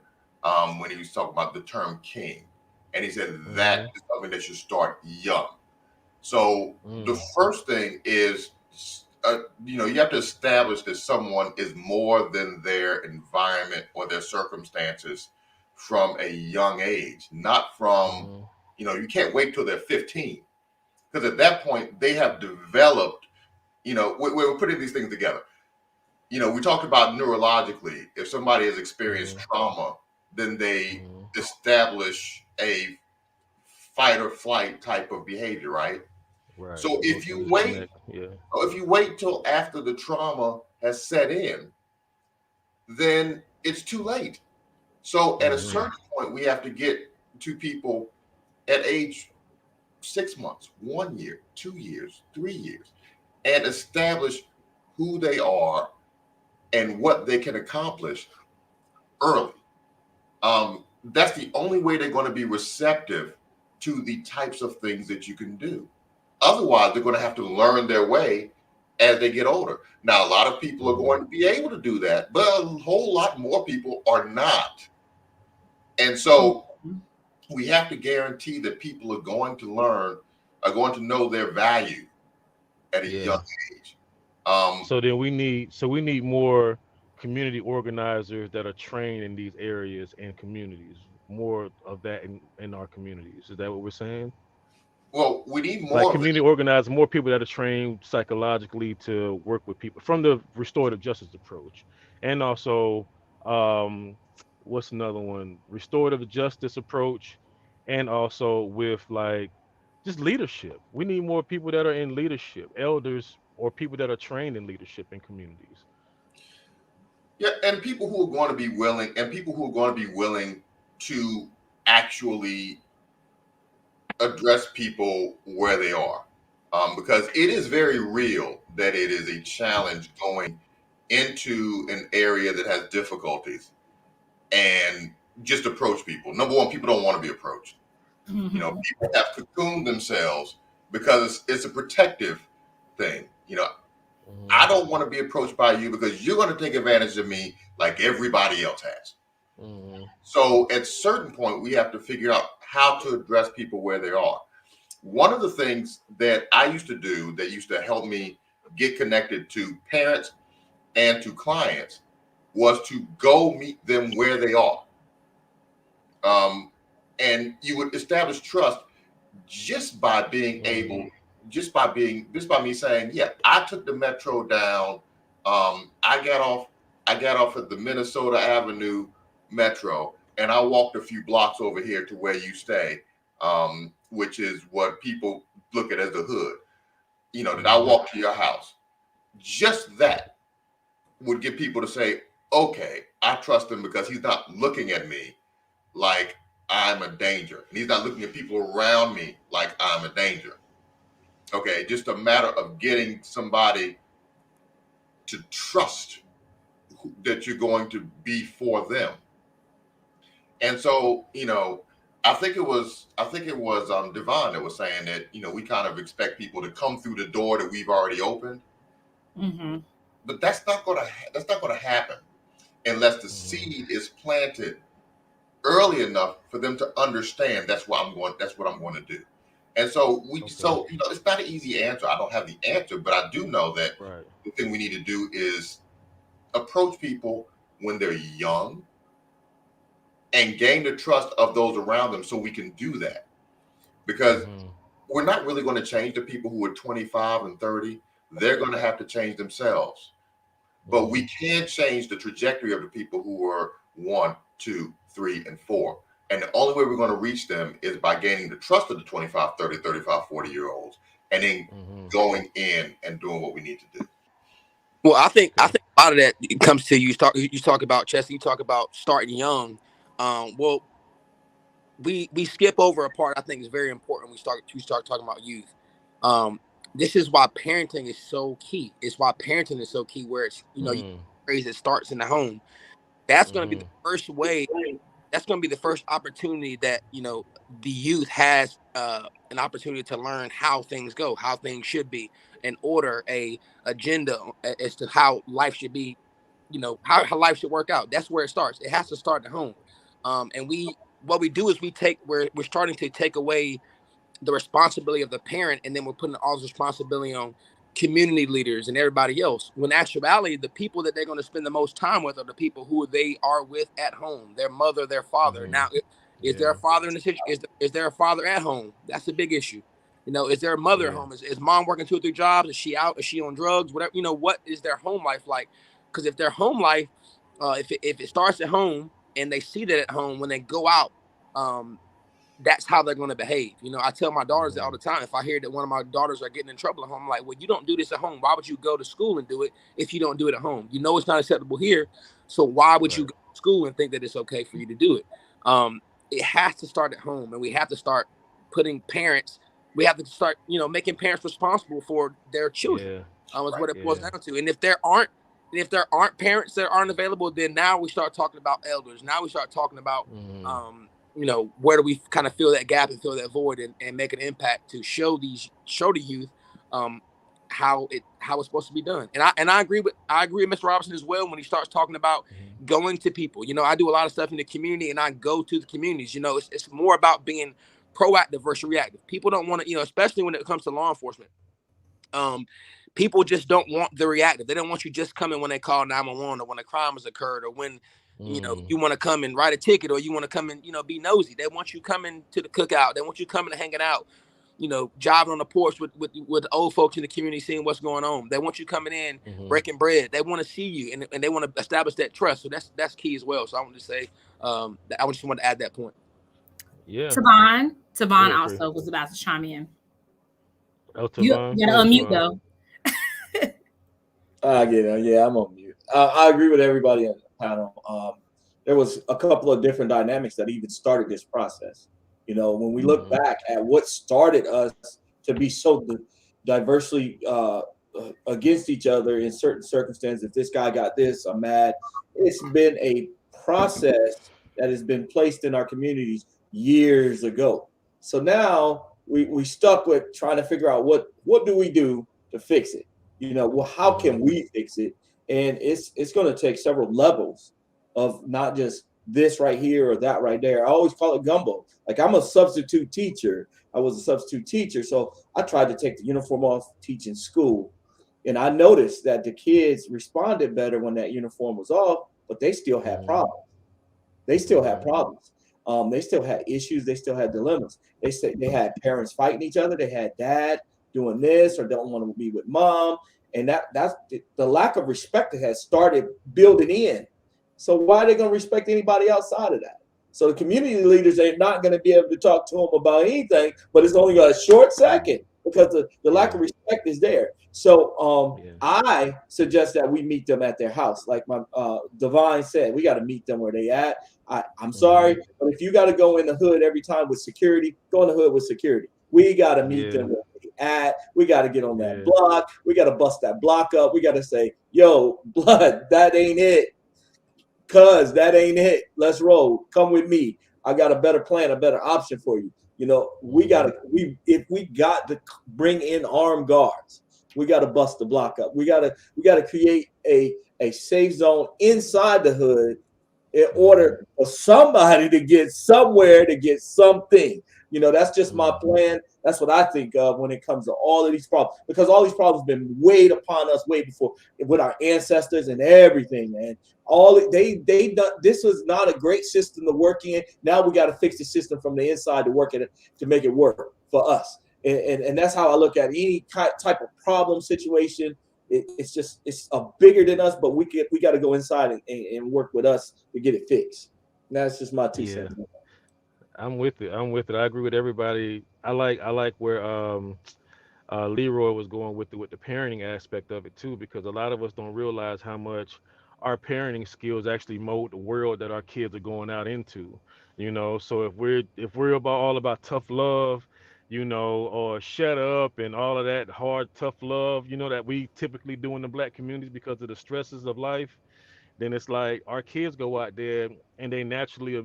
when he was talking about the term king, and he said that Mm-hmm. is something that should start young. So the Mm. first thing is, you have to establish that someone is more than their environment or their circumstances from a young age, not from, Mm-hmm. you can't wait till they're 15, because at that point they have developed, we're putting these things together. We talked about neurologically, if somebody has experienced Mm-hmm. trauma, then they Mm-hmm. establish a fight or flight type of behavior, right? Right. So if Emotional you wait, disconnect. Yeah. till after the trauma has set in, then it's too late. So at a Mm-hmm. certain point, we have to get to people at age 6 months, 1 year, 2 years, 3 years, and establish who they are and what they can accomplish early. That's the only way they're going to be receptive to the types of things that you can do. Otherwise, they're going to have to learn their way as they get older. Now, a lot of people are Mm-hmm. going to be able to do that, but a whole lot more people are not. And so we have to guarantee that people are going to know their value at a Yeah. young age. Um, So we need more community organizers that are trained in these areas and communities. More of that in our communities. Is that what we're saying? well, we need Like more of community it. organizers, more people that are trained psychologically to work with people from the restorative justice approach, and also um, what's another one? Restorative justice approach, and also with like just leadership. We need more people that are in leadership, elders or people that are trained in leadership in communities. Yeah, and people who are going to be willing, to actually address people where they are, because it is very real that it is a challenge going into an area that has difficulties and just approach people. Number one, people don't want to be approached. Mhm. People have cocooned themselves because it's a protective thing. I Hmm. don't want to be approached by you because you're going to take advantage of me like everybody else has. Hmm. So at certain point, we have to figure out how to address people where they are. One of the things that I used to do that used to help me get connected to parents and to clients was to go meet them where they are. Um, and you would establish trust just by being Hmm. able, just by me saying, yeah, I took the metro down. I got off at the Minnesota Avenue Metro, and I walked a few blocks over here to where you stay, which is what people look at as the hood. That I Hmm. walked to your house. Just that would get people to say, okay, I trust him because he's not looking at me like I'm a danger. And he's not looking at people around me like I'm a danger. Okay, just a matter of getting somebody to trust that you're going to be for them. And so, I think it was Devon that was saying that, we kind of expect people to come through the door that we've already opened, Mhm. but that's not gonna happen unless the Hmm. seed is planted early enough for them to understand that's what I'm going to do. And so Okay. it's not an easy answer. I don't have the answer, but I do know that Right. the thing we need to do is approach people when they're young and gain the trust of those around them so we can do that. Because Hmm. we're not really going to change the people who are 25 and 30. They're going to have to change themselves. But we can change the trajectory of the people who are 1, 2, 3, and 4. And the only way we're going to reach them is by gaining the trust of the 25, 30, 35, 40-year-olds, and then going in and doing what we need to do. Well, I think a lot of that comes to you talk about Chester, you talk about starting young. Well, we skip over a part I think is very important when we start talking about youth. This is why parenting is so key. It's why parenting is so key, where it's, you know, it starts in the home. That's going to be the first way. That's going to be the first opportunity that, you know, the youth has an opportunity to learn how things go, how things should be, and order a agenda as to how life should be, you know, how life should work out. That's where it starts. It has to start at home. And what we do is we're starting to take away the responsibility of the parent, and then we're putting all the responsibility on community leaders and everybody else. When in actuality, the people that they're going to spend the most time with are the people who they are with at home, their mother, their father. Now, is there a father in the situation? Is there a father at home? That's a big issue. You know, is there a mother at home? Is mom working 2 or 3 jobs? Is she out? Is she on drugs? Whatever. You know, what is their home life like? Because if their home life, if it starts at home and they see that at home, when they go out, that's how they're going to behave. You know, I tell my daughters that all the time. If I hear that one of my daughters are getting in trouble at home, I'm like, well, you don't do this at home. Why would you go to school and do it if you don't do it at home? You know, it's not acceptable here. So why would you go to school and think that it's okay for you to do it? It has to start at home, and we have to start putting parents, we have to start, you know, making parents responsible for their children. Is what it boils down to. And if there aren't parents that aren't available, then now we start talking about elders. Now we start talking about, you know, where do we kind of fill that gap and fill that void and make an impact to show the youth how it's supposed to be done. And I agree with Mr. Robinson as well when he starts talking about going to people. You know, I do a lot of stuff in the community, and I go to the communities. You know, it's more about being proactive versus reactive. People don't want to, you know, especially when it comes to law enforcement. People just don't want the reactive. They don't want you just coming when they call 911 or when a crime has occurred or when, you know, you want to come and write a ticket or you want to come and, you know, be nosy. They want you coming to the cookout. They want you coming and hanging out, you know, driving on the porch with the old folks in the community, seeing what's going on. They want you coming in, breaking bread. They want to see you and they want to establish that trust. So that's key as well. So I want to say, I just want to add that point. Yeah. Tavon also was about to chime in. Oh, You Tavon. gotta unmute though. I get it. Yeah, I'm on mute. I agree with everybody on the panel. There was a couple of different dynamics that even started this process. You know, when we look back at what started us to be so diversely against each other in certain circumstances, if this guy got this, I'm mad. It's been a process that has been placed in our communities years ago. So now we stuck with trying to figure out what do we do to fix it. You know, well, how can we fix it? And it's going to take several levels of not just this right here or that right there. I always call it gumbo. Like, I'm a substitute teacher. I was a substitute teacher. So I tried to take the uniform off, teach in school. And I noticed that the kids responded better when that uniform was off, but they still had problems. They still had problems. They still had issues. They still had dilemmas. They had parents fighting each other. They had dad doing this or don't want to be with mom. And that's the lack of respect that has started building in. So why are they going to respect anybody outside of that? So the community leaders are not going to be able to talk to them about anything, but it's only got a short second because the lack of respect is there. So I suggest that we meet them at their house. Like my Divine said, we got to meet them where they at. I'm sorry, but if you got to go in the hood every time with security, go in the hood with security. We got to meet them where they at. We got to get on that block. We got to bust that block up. We got to say, yo, blood, that ain't it. Cuz that ain't it. Let's roll. Come with me. I got a better plan, a better option for you. You know, if we got to bring in armed guards, we got to bust the block up. We got to create a safe zone inside the hood in order for somebody to get somewhere to get something. You know, that's just my plan. That's what I think of when it comes to all of these problems, because all these problems have been weighed upon us way before with our ancestors and everything, man. They done. This was not a great system to work in. Now we got to fix the system from the inside to work it to make it work for us. And that's how I look at any type of problem situation. It's bigger than us, but we got to go inside and work with us to get it fixed. And that's just my 2 cents. I'm with it. I agree with everybody. I like where Leroy was going with the parenting aspect of it too, because a lot of us don't realize how much our parenting skills actually mold the world that our kids are going out into. So if we're all about tough love, or shut up and all of that hard tough love, that we typically do in the black communities because of the stresses of life, then it's like our kids go out there and they're naturally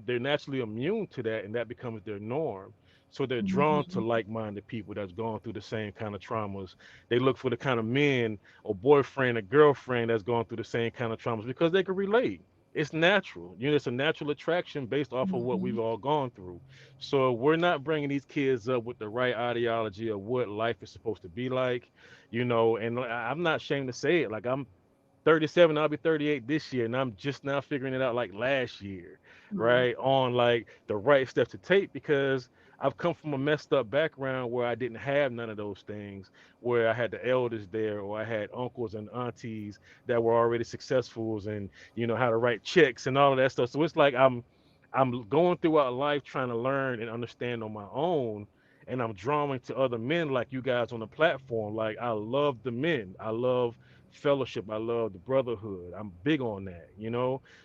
immune to that, and that becomes their norm. So they're drawn to like-minded people that's gone through the same kind of traumas. They look for the kind of men or boyfriend or girlfriend that's gone through the same kind of traumas because they can relate. It's natural. It's a natural attraction based off of what we've all gone through. So we're not bringing these kids up with the right ideology of what life is supposed to be like, and I'm not ashamed to say it. Like, I'm 37, I'll be 38 this year, and I'm just now figuring it out like last year, right? On like the right steps to take, because I've come from a messed up background where I didn't have none of those things, where I had the elders there, or I had uncles and aunties that were already successful and how to write checks and all of that stuff. So it's like I'm going throughout life trying to learn and understand on my own, and I'm drawing to other men like you guys on the platform. Like, I love the men. I love fellowship. I love the brotherhood. I'm big on that.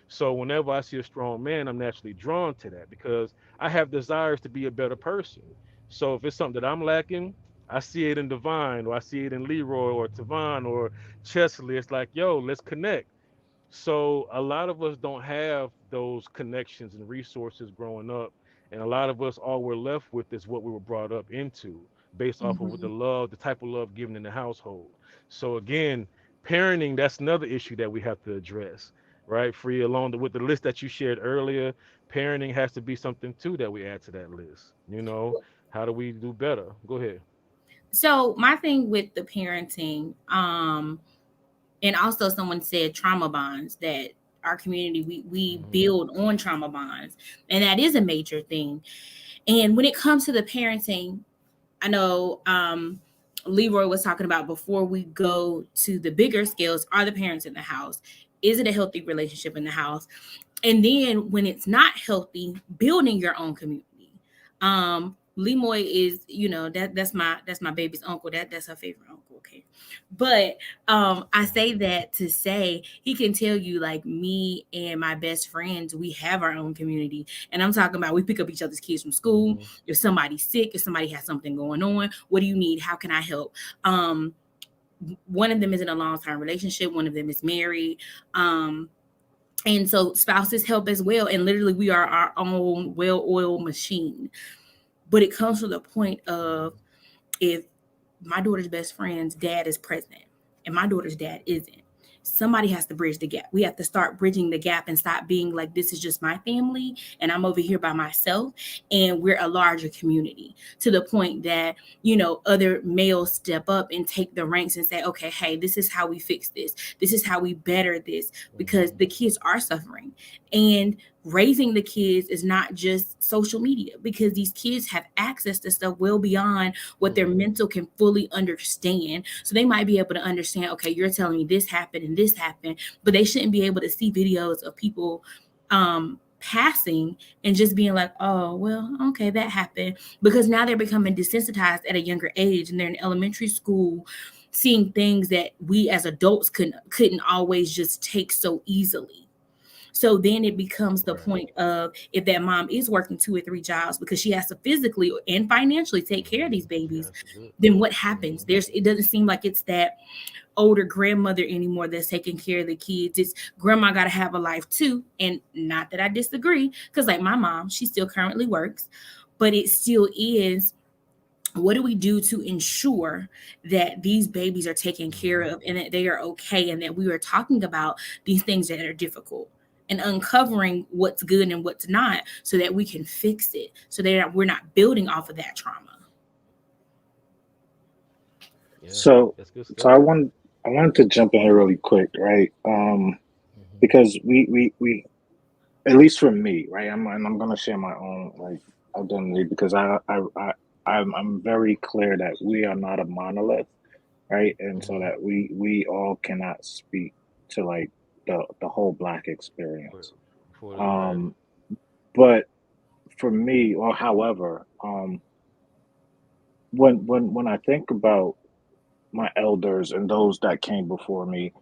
So whenever I see a strong man, I'm naturally drawn to that because I have desires to be a better person. So if it's something that I'm lacking, I see it in Divine, or I see it in Leroy or Tavon or Chesley. It's like, yo, let's connect. So a lot of us don't have those connections and resources growing up. And a lot of us, all we're left with is what we were brought up into, based off of the type of love given in the household. So again, parenting, that's another issue that we have to address, right? Free, along with the list that you shared earlier, parenting has to be something too that we add to that list. How do we do better? Go ahead. So my thing with the parenting, and also someone said trauma bonds, that our community, we build on trauma bonds, and that is a major thing. And when it comes to the parenting, I know Leroy was talking about, before we go to the bigger scales, are the parents in the house? Is it a healthy relationship in the house? And then when it's not healthy, building your own community. Lemoy is, that's my baby's uncle. That's her favorite uncle. Okay. But I say that to say he can tell you, like, me and my best friends, we have our own community. And I'm talking about, we pick up each other's kids from school. If somebody's sick, if somebody has something going on, what do you need? How can I help? One of them is in a long-term relationship. One of them is married. And so spouses help as well. And literally we are our own well-oiled machine. But it comes to the point of, if my daughter's best friend's dad is president and my daughter's dad isn't, somebody has to bridge the gap. We have to start bridging the gap and stop being like, this is just my family and I'm over here by myself, and we're a larger community, to the point that, other males step up and take the ranks and say, okay, hey, this is how we fix this. This is how we better this, because the kids are suffering. And raising the kids is not just social media, because these kids have access to stuff well beyond what their mental can fully understand. So they might be able to understand, okay, you're telling me this happened and this happened, but they shouldn't be able to see videos of people passing and just being like, oh, well, okay, that happened, because now they're becoming desensitized at a younger age, and they're in elementary school seeing things that we as adults couldn't always just take so easily. So then it becomes the point of, if that mom is working 2 or 3 jobs because she has to physically and financially take care of these babies, then what happens? It doesn't seem like it's that older grandmother anymore that's taking care of the kids. It's grandma got to have a life too. And not that I disagree, because like my mom, she still currently works, but it still is, what do we do to ensure that these babies are taken care of and that they are okay, and that we are talking about these things that are difficult and uncovering what's good and what's not, so that we can fix it, so that we're not building off of that trauma. Yeah, so I wanted to jump in here really quick, right? Because we at least for me, right? I'm gonna share my own like identity, because I I'm very clear that we are not a monolith, right? And so that we all cannot speak to like the whole Black experience. But for me, or however, when I think about my elders and those that came before me,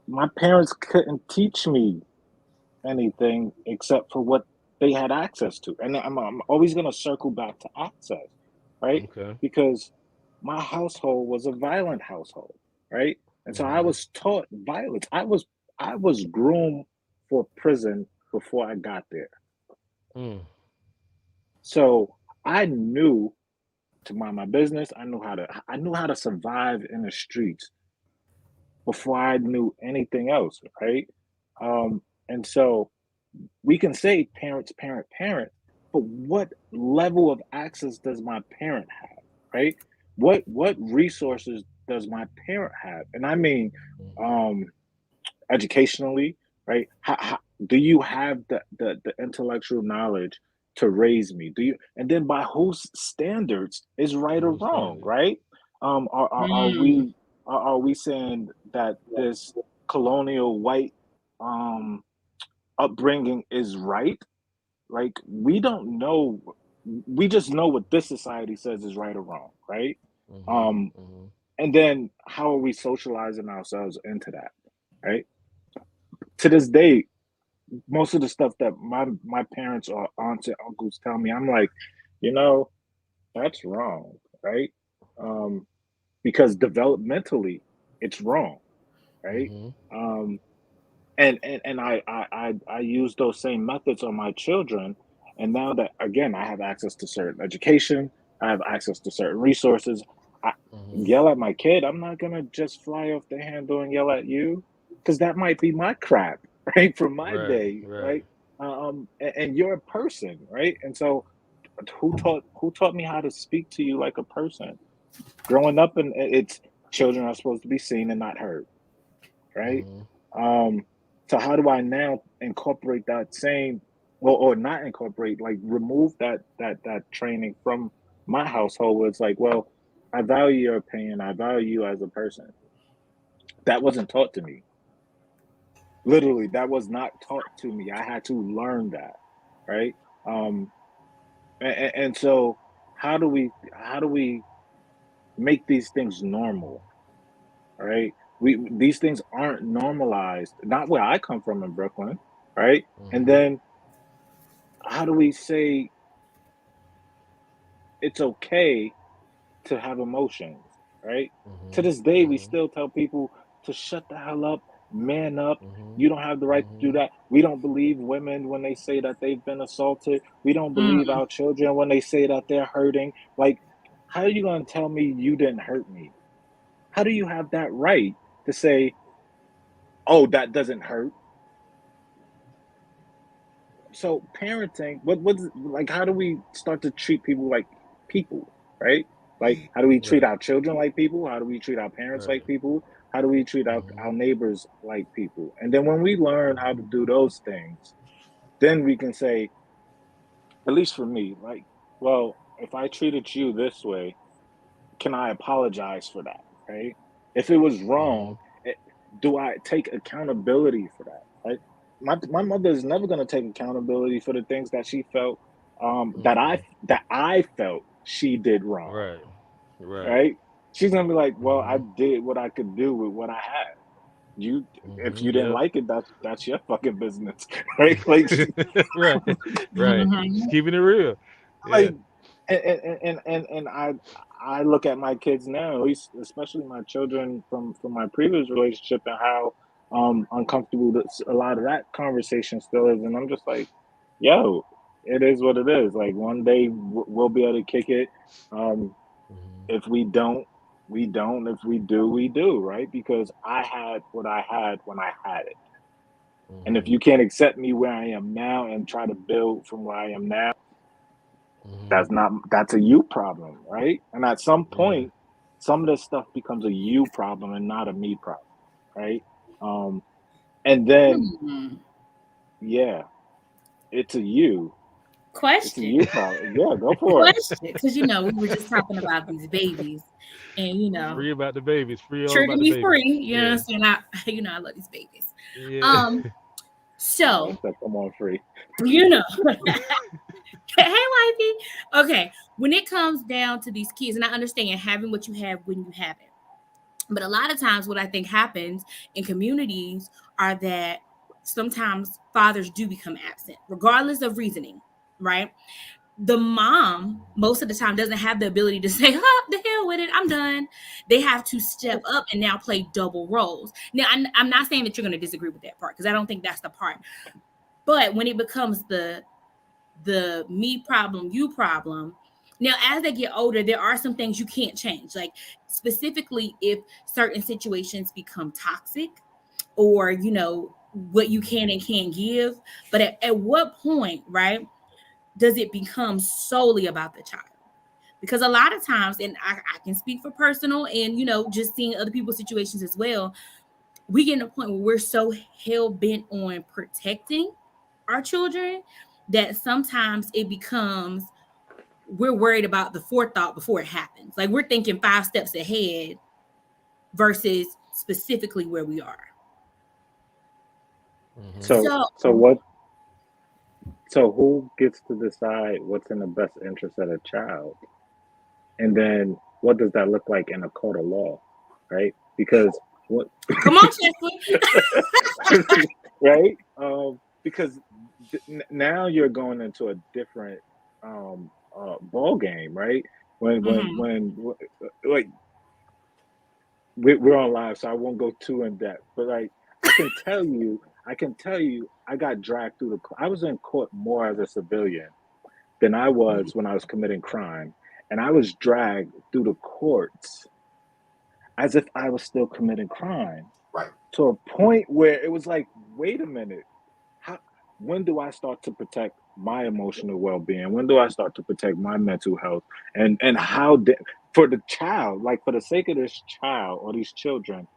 my parents couldn't teach me anything except for what they had access to. And I'm always going to circle back to access, right? Okay. Because my household was a violent household, right? And so I was taught violence. I was groomed for prison before I got there. So I knew to mind my business. I knew how to survive in the streets before I knew anything else, right? And so we can say parents, but what level of access does my parent have, right? What resources does my parent have? And I mean, educationally, right? How do you have the intellectual knowledge to raise me? Do you? And then by whose standards is right or wrong, right? Are we saying that this colonial white upbringing is right? Like, we don't know. We just know what this society says is right or wrong, right? And then how are we socializing ourselves into that, right? To this day, most of the stuff that my parents or aunts and uncles tell me, I'm like, that's wrong, right? Because developmentally, it's wrong, right? And I use those same methods on my children. And now that, again, I have access to certain education, I have access to certain resources, I yell at my kid. I'm not going to just fly off the handle and yell at you, because that might be my crap, right? From my day, right? And you're a person, right? And so who taught me how to speak to you like a person? Growing up, and it's children are supposed to be seen and not heard, right? So how do I now incorporate that same, or not incorporate, like remove that training from my household, where it's like, well, I value your opinion, I value you as a person. That wasn't taught to me. Literally, that was not taught to me. I had to learn that, right? And so how do we make these things normal, right? These things aren't normalized, not where I come from in Brooklyn, right? And then how do we say it's okay to have emotions, right? To this day, we still tell people to shut the hell up, man up. You don't have the right to do that. We don't believe women when they say that they've been assaulted. We don't believe our children when they say that they're hurting. Like, how are you going to tell me you didn't hurt me? How do you have that right to say, oh, that doesn't hurt? So parenting, what's like, how do we start to treat people like people, right? Like, how do we treat our children like people? How do we treat our parents like people? How do we treat our neighbors like people? And then when we learn how to do those things, then we can say, at least for me, like, well, if I treated you this way, can I apologize for that, right? If it was wrong, do I take accountability for that, right? My mother is never going to take accountability for the things that she felt, that I felt she did wrong, right? She's going to be like, well, I did what I could do with what I had. You, if you didn't like it, that's your fucking business, right? Like, right. Just keeping it real. Like, and I look at my kids now, at least, especially my children from my previous relationship, and how uncomfortable a lot of that conversation still is. And I'm just like, yo, it is what it is. Like, one day we'll be able to kick it. If we don't, we don't. If we do, we do, right? Because I had what I had when I had it. And if you can't accept me where I am now and try to build from where I am now, that's a you problem, right? And at some point, some of this stuff becomes a you problem and not a me problem, right? And then, it's a you, It's a Question. you problem. Yeah, go for it. Question. Because we were just talking about these babies, and Free about the babies. Free all trigger about the me babies. free. You know what Yeah. I'm saying? I love these babies. Yeah. So Come on, free. Hey, wifey. Okay, when it comes down to these kids, and I understand having what you have when you have it, but a lot of times what I think happens in communities are that sometimes fathers do become absent, regardless of reasoning, right? The mom, most of the time, doesn't have the ability to say, the hell with it, I'm done. They have to step up and now play double roles. Now, I'm not saying that you're going to disagree with that part, because I don't think that's the part. But when it becomes the me problem, you problem, now as they get older, there are some things you can't change. Like specifically if certain situations become toxic, or what you can and can't give. But at what point, right, does it become solely about the child? Because a lot of times, and I can speak for personal and just seeing other people's situations as well, we get to a point where we're so hell-bent on protecting our children that sometimes it becomes, we're worried about the forethought before it happens. Like we're thinking 5 steps ahead versus specifically where we are. So what? So who gets to decide what's in the best interest of a child? And then what does that look like in a court of law, right? Because what? Come on, Chesley. Right? Because now you're going into a different ball game, right? When like we're on live, so I won't go too in depth. But like I can tell you, I got dragged through I was in court more as a civilian than I was when I was committing crime. And I was dragged through the courts as if I was still committing crime. Right. To a point where it was like, wait a minute. When do I start to protect my emotional well-being? When do I start to protect my mental health? And how for the child, like for the sake of this child or these children,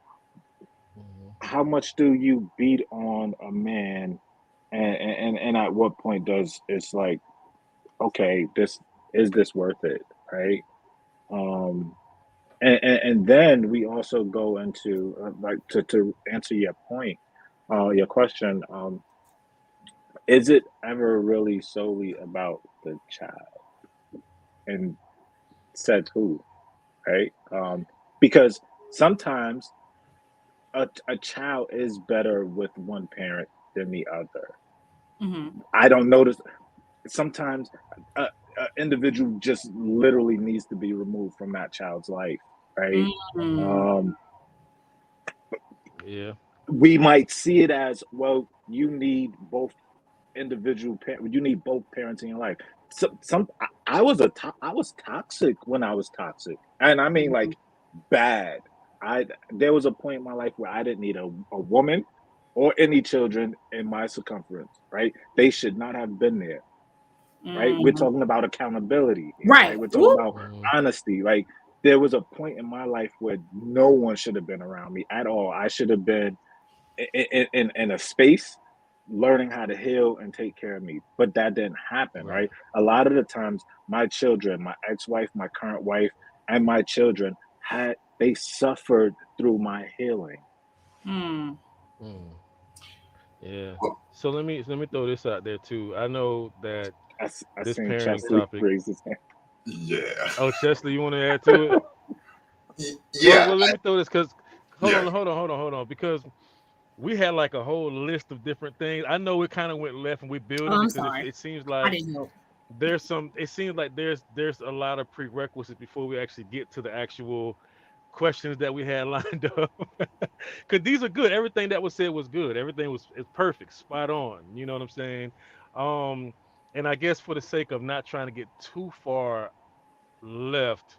how much do you beat on a man? And at what point does it's like, okay, is this worth it, right? And then we also go into like to answer your point, your question. Is it ever really solely about the child? And said who, right? Because sometimes a child is better with one parent than the other. I don't notice. Sometimes an individual just literally needs to be removed from that child's life, right? Yeah. We might see it as, well, you need both you need both parents in your life. I was toxic when I was toxic, and I mean like bad. There was a point in my life where I didn't need a woman or any children in my circumference, right? They should not have been there, right? We're talking about accountability, right? We're talking about honesty. Like there was a point in my life where no one should have been around me at all. I should have been in a space learning how to heal and take care of me, but that didn't happen, right? A lot of the times my children, my ex-wife, my current wife, and my children they suffered through my healing. Yeah. So let me throw this out there too. I know that I this seen parenting Chesley topic. raise his hand. Yeah. Oh, Chesley, you want to add to it? Yeah. Well, let me throw this because hold on, because we had like a whole list of different things. I know it kind of went left and we built it because it seems I like didn't know. there's a lot of prerequisites before we actually get to the actual questions that we had lined up. Because these are good. Everything that was said was good. Everything is perfect, spot on. You know what I'm saying? And I guess for the sake of not trying to get too far left,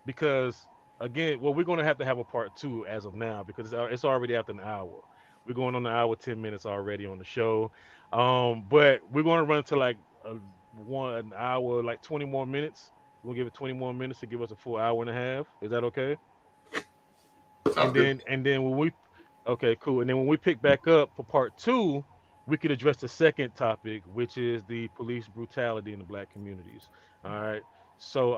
because again, well, we're going to have a part 2 as of now because it's already after an hour. We're going on an hour 10 minutes already on the show, but we're going to run to like an hour, like 20 more minutes. We'll give it 20 more minutes to give us a full hour and a half. Is that okay? Sounds good. And then when we, okay, cool. And then when we pick back up for part 2, we could address the second topic, which is the police brutality in the black communities. All right. So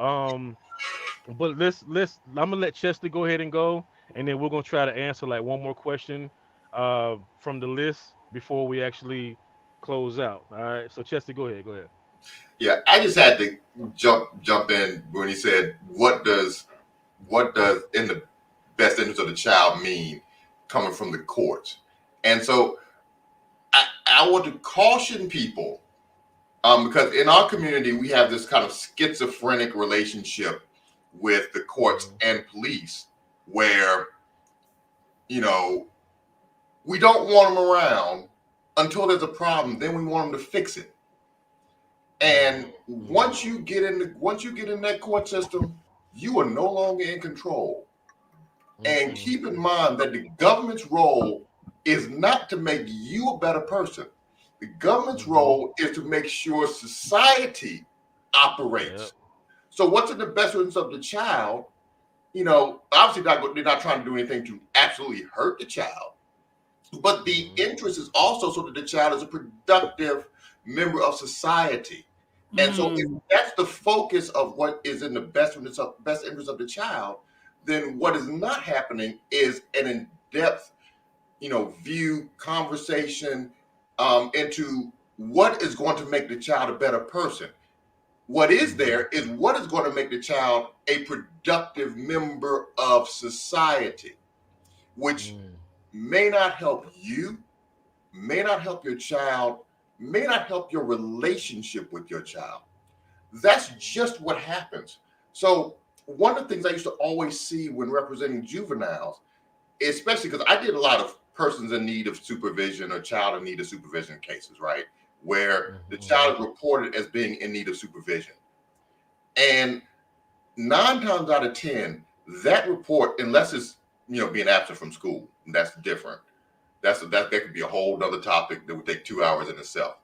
but I'm gonna let Chester go ahead and go, and then we're gonna try to answer like one more question from the list before we actually close out. All right. So Chester, go ahead. Go ahead. Yeah, I just had to jump in when he said, what does in the best interest of the child mean coming from the courts? And so I want to caution people, because in our community we have this kind of schizophrenic relationship with the courts and police, where we don't want them around until there's a problem. Then we want them to fix it. And once you get in that court system, you are no longer in control. And keep in mind that the government's role is not to make you a better person. The government's role is to make sure society operates. Yep. So what's in the best interest of the child? Obviously they're not trying to do anything to absolutely hurt the child, but the interest is also so that the child is a productive member of society. And so if that's the focus of what is in the best interest of the child, then what is not happening is an in-depth, view, conversation into what is going to make the child a better person. What is there is what is going to make the child a productive member of society, which may not help you, may not help your child, may not help your relationship with your child. That's just what happens. So one of the things I used to always see when representing juveniles, especially because I did a lot of persons in need of supervision or child in need of supervision cases, right? Where the child is reported as being in need of supervision. And 9 times out of 10, that report, unless it's, being absent from school, that's different. That could be a whole other topic that would take 2 hours in itself.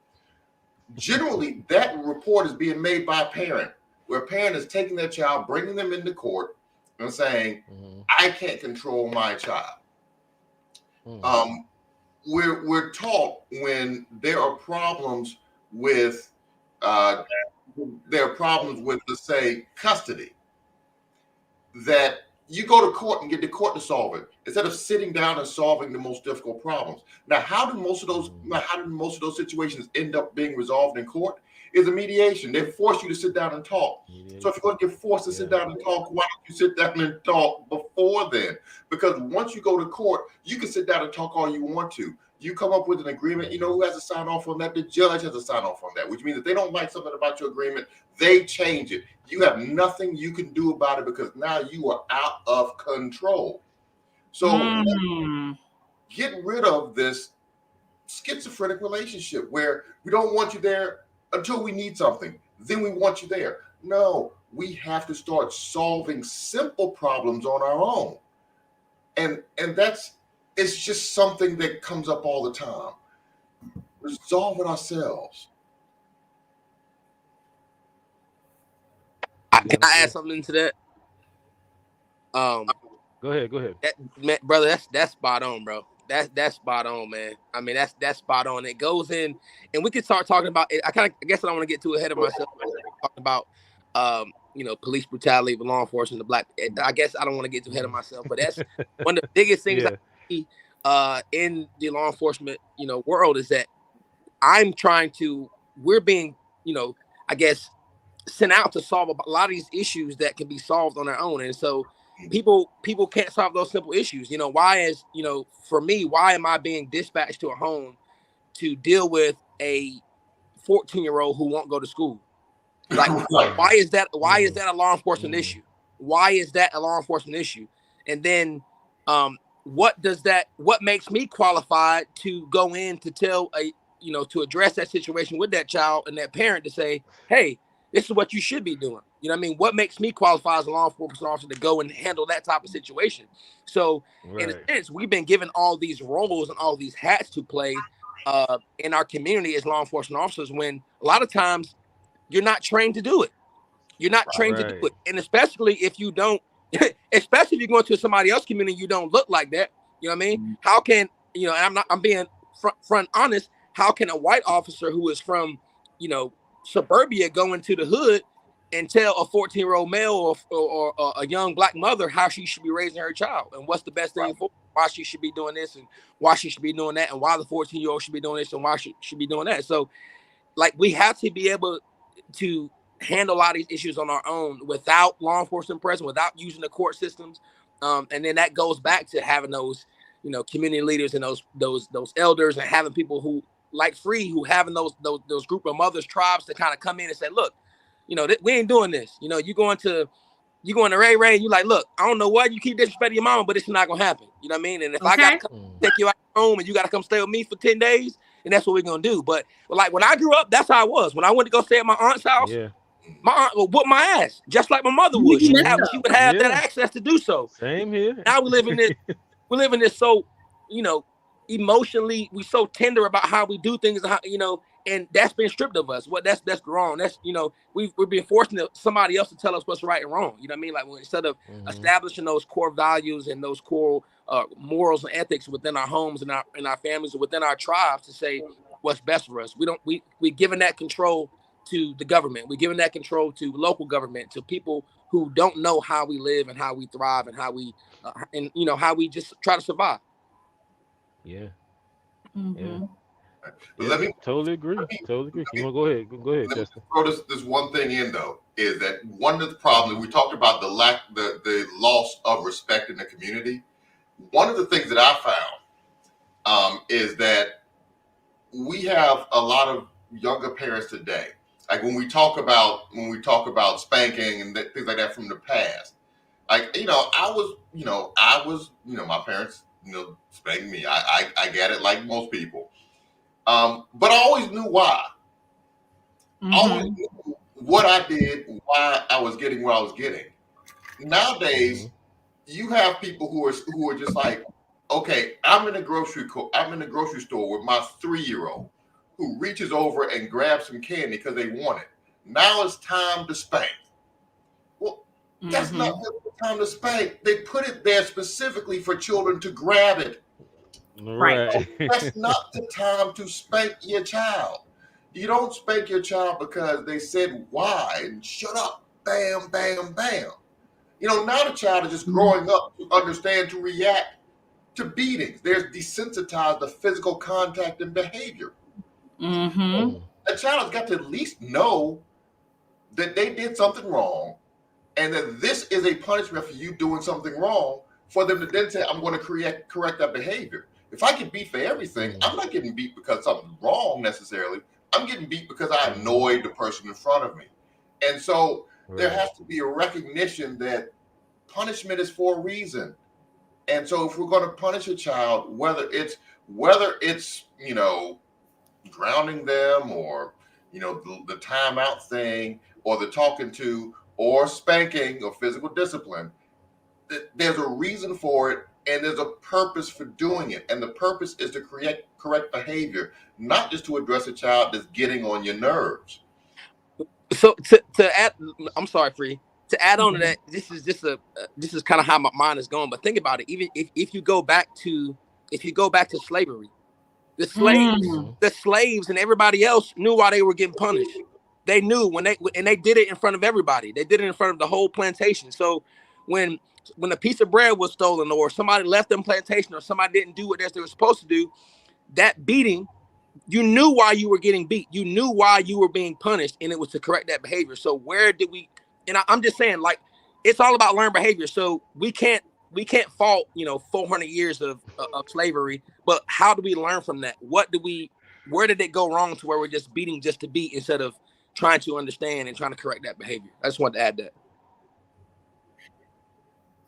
Generally, that report is being made by a parent, where a parent is taking their child, bringing them into court, and saying, "I can't control my child." We're taught when there are problems with let's say custody, that you go to court and get the court to solve it instead of sitting down and solving the most difficult problems. Now, how do most of those situations end up being resolved in court? Is a mediation. They force you to sit down and talk. So if you're going to get forced to sit down and talk, why don't you sit down and talk before then? Because once you go to court, you can sit down and talk all you want to. You come up with an agreement, who has to sign off on that? The judge has to sign off on that, which means if they don't like something about your agreement, they change it. You have nothing you can do about it because now you are out of control. So get rid of this schizophrenic relationship where we don't want you there until we need something. Then we want you there. No, we have to start solving simple problems on our own. And it's just something that comes up all the time. Resolve it ourselves. Can I add something to that? Go ahead. Brother, that's spot on, bro. That's spot on, man. I mean, that's spot on. It goes in, and we could start talking about it. I guess I don't want to get too ahead of myself. Talking about, police brutality with law enforcement, the black. I guess I don't want to get too ahead of myself, but that's one of the biggest things I see in the law enforcement, world is that we're being, I guess, sent out to solve a lot of these issues that can be solved on their own, and so. People can't solve those simple issues. For me, why am I being dispatched to a home to deal with a 14-year-old who won't go to school? Like, why is that a law enforcement issue? Why is that a law enforcement issue? And then what makes me qualified to go in to tell to address that situation with that child and that parent to say, hey, this is what you should be doing. You know what I mean? What makes me qualify as a law enforcement officer to go and handle that type of situation? So in a sense, we've been given all these roles and all these hats to play in our community as law enforcement officers, when a lot of times you're not trained to do it. You're not trained to do it. And especially if you don't, especially if you go into somebody else's community, you don't look like that. You know what I mean? How can, and I'm being front honest, how can a white officer who is from, you know, suburbia go into the hood and tell a 14-year-old male or a young black mother how she should be raising her child and what's the best thing for why she should be doing this and why she should be doing that and why the 14-year-old should be doing this and why she should be doing that. So like we have to be able to handle a lot of these issues on our own without law enforcement presence, without using the court systems. And then that goes back to having those, you know, community leaders and those elders and having people who like Free, who having those group of mothers, tribes to kind of come in and say, look, you know, we ain't doing this. You know, you going to Ray Ray and you like, look, I don't know what you keep disrespecting your mama, but it's not gonna happen. You know what I mean? And if I gotta come take you out of your home and you gotta come stay with me for 10 days, and that's what we're gonna do. But like when I grew up, that's how I was. When I went to go stay at my aunt's house, my aunt would whoop my ass just like my mother would. She would have that access to do so. Same here. Now we live in this so, you know, emotionally we so tender about how we do things, how, you know, and that's been stripped of us. What that's wrong. That's, you know, we're being forced to somebody else to tell us what's right and wrong. You know what I mean? Like instead of establishing those core values and those core morals and ethics within our homes and our families and within our tribes to say what's best for us. We're giving that control to the government. We're giving that control to local government, to people who don't know how we live and how we thrive and how we and you know how we just try to survive. Yeah. Mm-hmm. Yeah. But let me totally agree. Totally agree. You want to go ahead? Go ahead, Justin. Throw this one thing in though, is that one of the problems we talked about the loss of respect in the community. One of the things that I found is that we have a lot of younger parents today. Like when we talk about spanking and things like that from the past. Like, you know, I was, my parents, you know, spanked me. I get it like most people. But I always knew why. I always knew what I did, why I was getting what I was getting. Nowadays, you have people who are just like, okay, I'm in a grocery store with my 3-year-old who reaches over and grabs some candy because they want it. Now it's time to spank. Well, that's not the time to spank. They put it there specifically for children to grab it. Right. That's not the time to spank your child. You don't spank your child because they said why and shut up, bam, bam, bam. You know, now the child is just growing up to understand, to react to beatings. They're desensitized to physical contact and behavior. A child has got to at least know that they did something wrong and that this is a punishment for you doing something wrong, for them to then say, I'm going to correct that behavior. If I get beat for everything, I'm not getting beat because something's wrong necessarily. I'm getting beat because I annoyed the person in front of me. And so there has to be a recognition that punishment is for a reason. And so if we're going to punish a child, whether it's, you know, grounding them or, you know, the timeout thing or the talking to or spanking or physical discipline, there's a reason for it and there's a purpose for doing it. And the purpose is to correct behavior, not just to address a child that's getting on your nerves. So to add, I'm sorry, Free. To add on to that, this is kind of how my mind is going. But think about it. Even if you go back to slavery, the slaves and everybody else knew why they were getting punished. They knew and they did it in front of everybody. They did it in front of the whole plantation. So when a piece of bread was stolen or somebody left them plantation or somebody didn't do what they were supposed to do, that beating, you knew why you were getting beat. You knew why you were being punished, and it was to correct that behavior. So where did we? And I'm just saying, like, it's all about learned behavior. So we can't fault, you know, 400 years of slavery, but how do we learn from that? Where did it go wrong to where we're just beating just to beat instead of trying to understand and trying to correct that behavior? I just wanted to add that.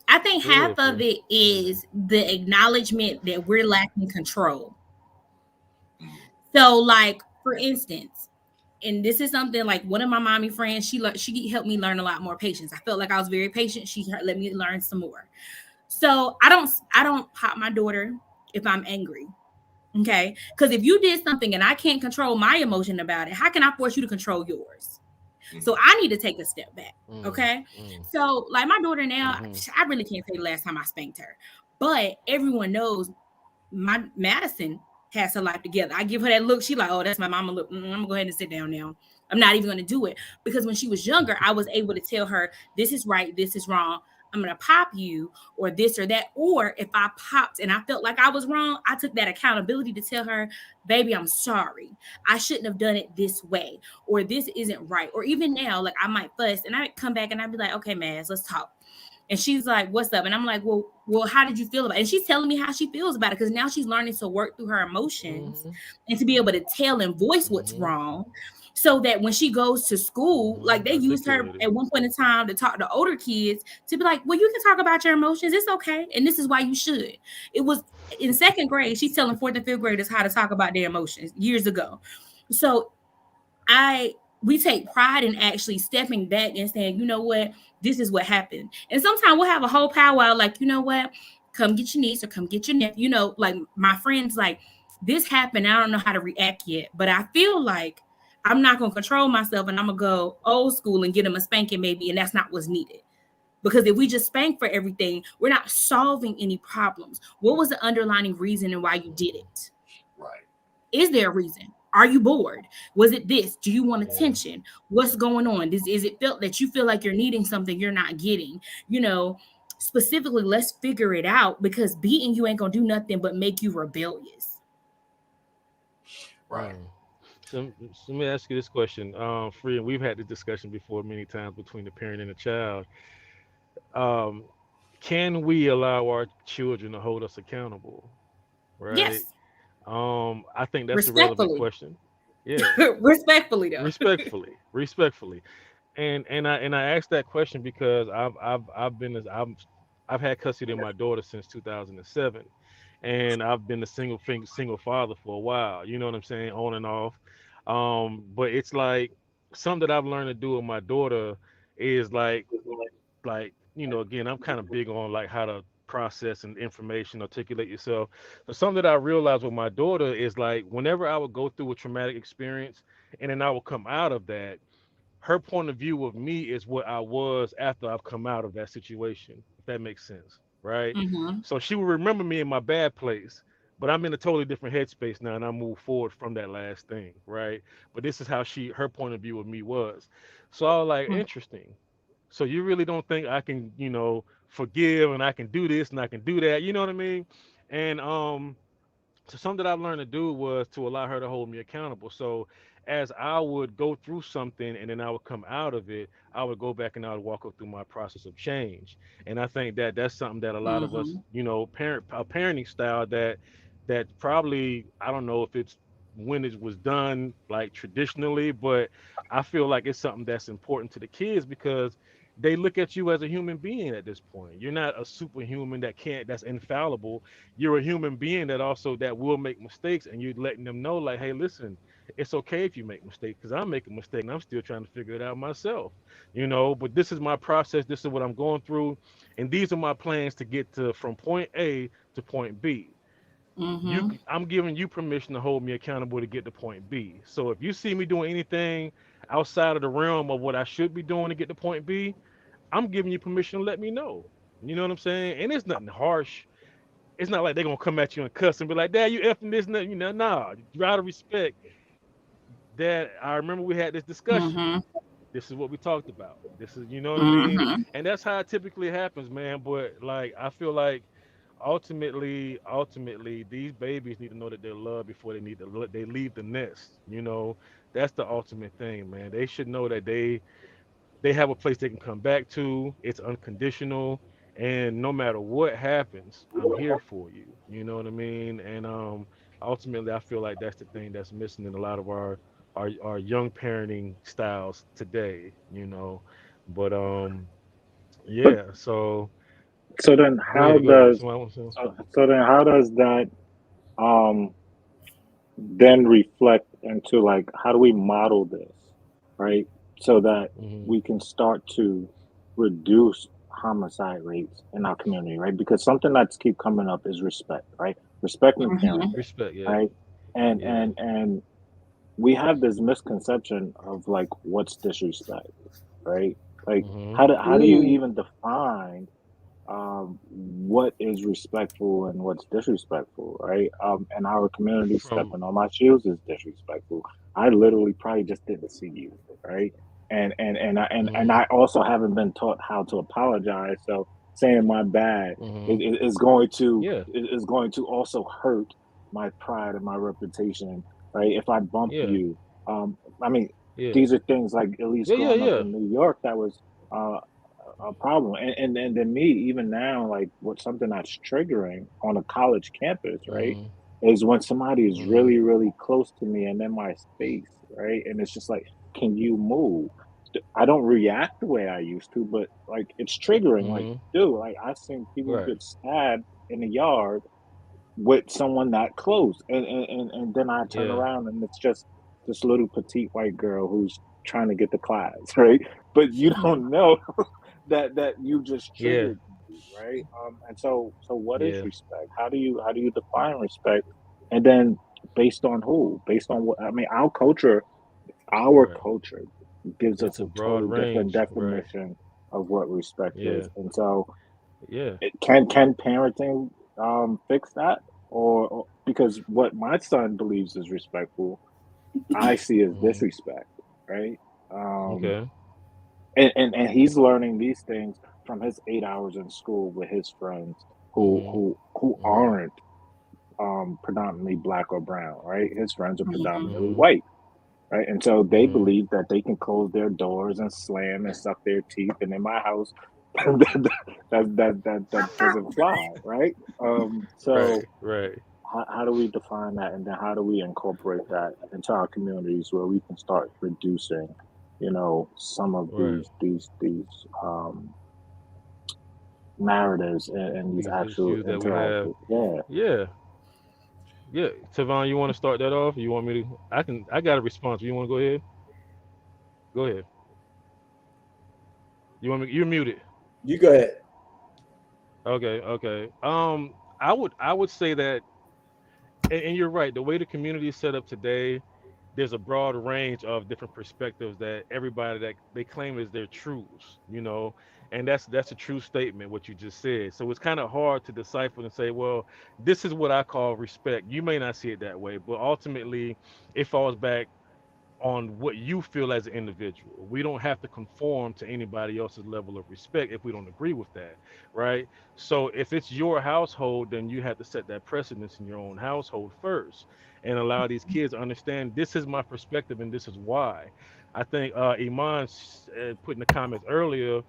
I think half of it is the acknowledgement that we're lacking control. So, like, for instance, and this is something like one of my mommy friends, she helped me learn a lot more patience. I felt like I was very patient. She let me learn some more. So I don't pop my daughter if I'm angry. Okay. Because if you did something and I can't control my emotion about it, how can I force you to control yours? So I need to take a step back. Okay. So like my daughter now, I really can't say the last time I spanked her, but everyone knows my Madison has her life together. I give her that look. She like, oh, that's my mama look. I'm gonna go ahead and sit down now. I'm not even gonna do it, because when she was younger, I was able to tell her, this is right, this is wrong. I'm gonna pop you, or this or that. Or if I popped and I felt like I was wrong, I took that accountability to tell her, baby, I'm sorry. I shouldn't have done it this way, or this isn't right. Or even now, like I might fuss and I come back and I'd be like, okay, Maz, let's talk. And she's like, what's up? And I'm like, well, how did you feel about it? And she's telling me how she feels about it, because now she's learning to work through her emotions and to be able to tell and voice what's wrong, so that when she goes to school, like they used her at one point in time to talk to older kids to be like, well, you can talk about your emotions. It's okay. And this is why you should. It was in 2nd grade. She's telling 4th and 5th graders how to talk about their emotions years ago. So we take pride in actually stepping back and saying, you know what, this is what happened. And sometimes we'll have a whole powwow, like, you know what, come get your niece or come get your nephew. You know, like my friends, like, this happened. I don't know how to react yet, but I feel like I'm not going to control myself, and I'm going to go old school and get them a spanking maybe. And that's not what's needed. Because if we just spank for everything, we're not solving any problems. What was the underlying reason and why you did it? Right. Is there a reason? Are you bored? Was it this? Do you want attention? What's going on? Is it felt that you feel like you're needing something you're not getting? You know, specifically, let's figure it out, because beating you ain't going to do nothing but make you rebellious. Right. So let me ask you this question, Free, and we've had this discussion before many times between the parent and the child. Can we allow our children to hold us accountable? Right. Yes. I think that's a relevant question. Yeah. Respectfully, though. Respectfully. And I asked that question because I've had custody of my daughter since 2007, and I've been a single father for a while. You know what I'm saying, on and off. But it's like something that I've learned to do with my daughter is like again, I'm kind of big on like how to process and information, articulate yourself. So something that I realized with my daughter is like whenever I would go through a traumatic experience and then I would come out of that, her point of view of me is what I was after I've come out of that situation, if that makes sense, right? So she will remember me in my bad place, but I'm in a totally different headspace now, and I move forward from that last thing, right? But this is how her point of view of me was. So I was like, interesting. So you really don't think I can, forgive, and I can do this and I can do that, you know what I mean? And so something that I've learned to do was to allow her to hold me accountable. So as I would go through something and then I would come out of it, I would go back and I would walk her through my process of change. And I think that that's something that a lot of us, parenting style that probably, I don't know if it's when it was done like traditionally, but I feel like it's something that's important to the kids because they look at you as a human being at this point. You're not a superhuman that's infallible. You're a human being that will make mistakes, and you're letting them know like, hey, listen, it's okay if you make mistakes, because I'm making mistakes and I'm still trying to figure it out myself, but this is my process. This is what I'm going through. And these are my plans to get from point A to point B. I'm giving you permission to hold me accountable to get to point B. So if you see me doing anything outside of the realm of what I should be doing to get to point B, I'm giving you permission to let me know. You know what I'm saying? And it's nothing harsh. It's not like they're gonna come at you and cuss and be like, Dad, you effing this, nah. Out of respect. Dad, I remember we had this discussion. This is what we talked about. This is, you know what I mean? And that's how it typically happens, man. But like, I feel like ultimately, these babies need to know that they're loved before they leave the nest. That's the ultimate thing, man. They should know that they have a place they can come back to. It's unconditional, and no matter what happens, I'm here for you. You know what I mean? And ultimately, I feel like that's the thing that's missing in a lot of our young parenting styles today. But yeah. So then how does that then reflect into like how do we model this, right? So that we can start to reduce homicide rates in our community, right? Because something that's keep coming up is respect, right? Respecting parents, respect, yeah. right? And we have this misconception of like what's disrespect, right? Like how do you even define what is respectful and what's disrespectful, right? And our community From stepping on my shoes is disrespectful. I literally probably just didn't see you, right? And I also haven't been taught how to apologize. So saying my bad is going to yeah, is going to also hurt my pride and my reputation, right? If I bump yeah, you, I mean, yeah, these are things like at least yeah, yeah, growing up yeah. in New York that was uh, a problem. And then me, even now, like what's something that's triggering on a college campus, right? Mm-hmm. Is when somebody is Mm-hmm. really, really close to me and in my space, right? And it's just like, can you move? I don't react the way I used to, but like it's triggering. Like, Mm-hmm. dude, like I've seen people Right. get stabbed in the yard with someone that close. And then I turn Yeah. around and it's just this little petite white girl who's trying to get the class, right? But you don't know that you just Yeah. triggered me, right? And so what is Yeah. respect? How do you define respect? And then based on who? Based on what? I mean, our Right. culture gives us It's a a broad total different range. Right. definition of what respect Yeah. is. And so Yeah. can parenting fix that? Or because what my son believes is respectful, I see as Mm-hmm. disrespect, right? Um, Okay. and he's learning these things from his 8 hours in school with his friends who Mm-hmm. who who Mm-hmm. aren't predominantly black or brown, right? His friends are predominantly Mm-hmm. white, right? And so they Mm-hmm. believe that they can close their doors and slam and suck their teeth. And in my house, that doesn't fly, right? So Right. Right. how do we define that, and then how do we incorporate that into our communities where we can start reducing, some of Right. these narratives and these These actual issues that we have. interactions? Yeah. Yeah. Yeah. Tavon, you want to start that off? You want me to? I can. I got a response. You want to go ahead? Go ahead. You want me? You're muted. You go ahead. Okay. Okay. I would say that, and you're right. The way the community is set up today, there's a broad range of different perspectives that everybody that they claim is their truths, and that's a true statement what you just said. So it's kind of hard to decipher and say, well, this is what I call respect. You may not see it that way, but ultimately it falls back on what you feel as an individual. We don't have to conform to anybody else's level of respect if we don't agree with that, right? So if it's your household, then you have to set that precedence in your own household first and allow these kids to understand this is my perspective and this is why. I think Iman put in the comments earlier,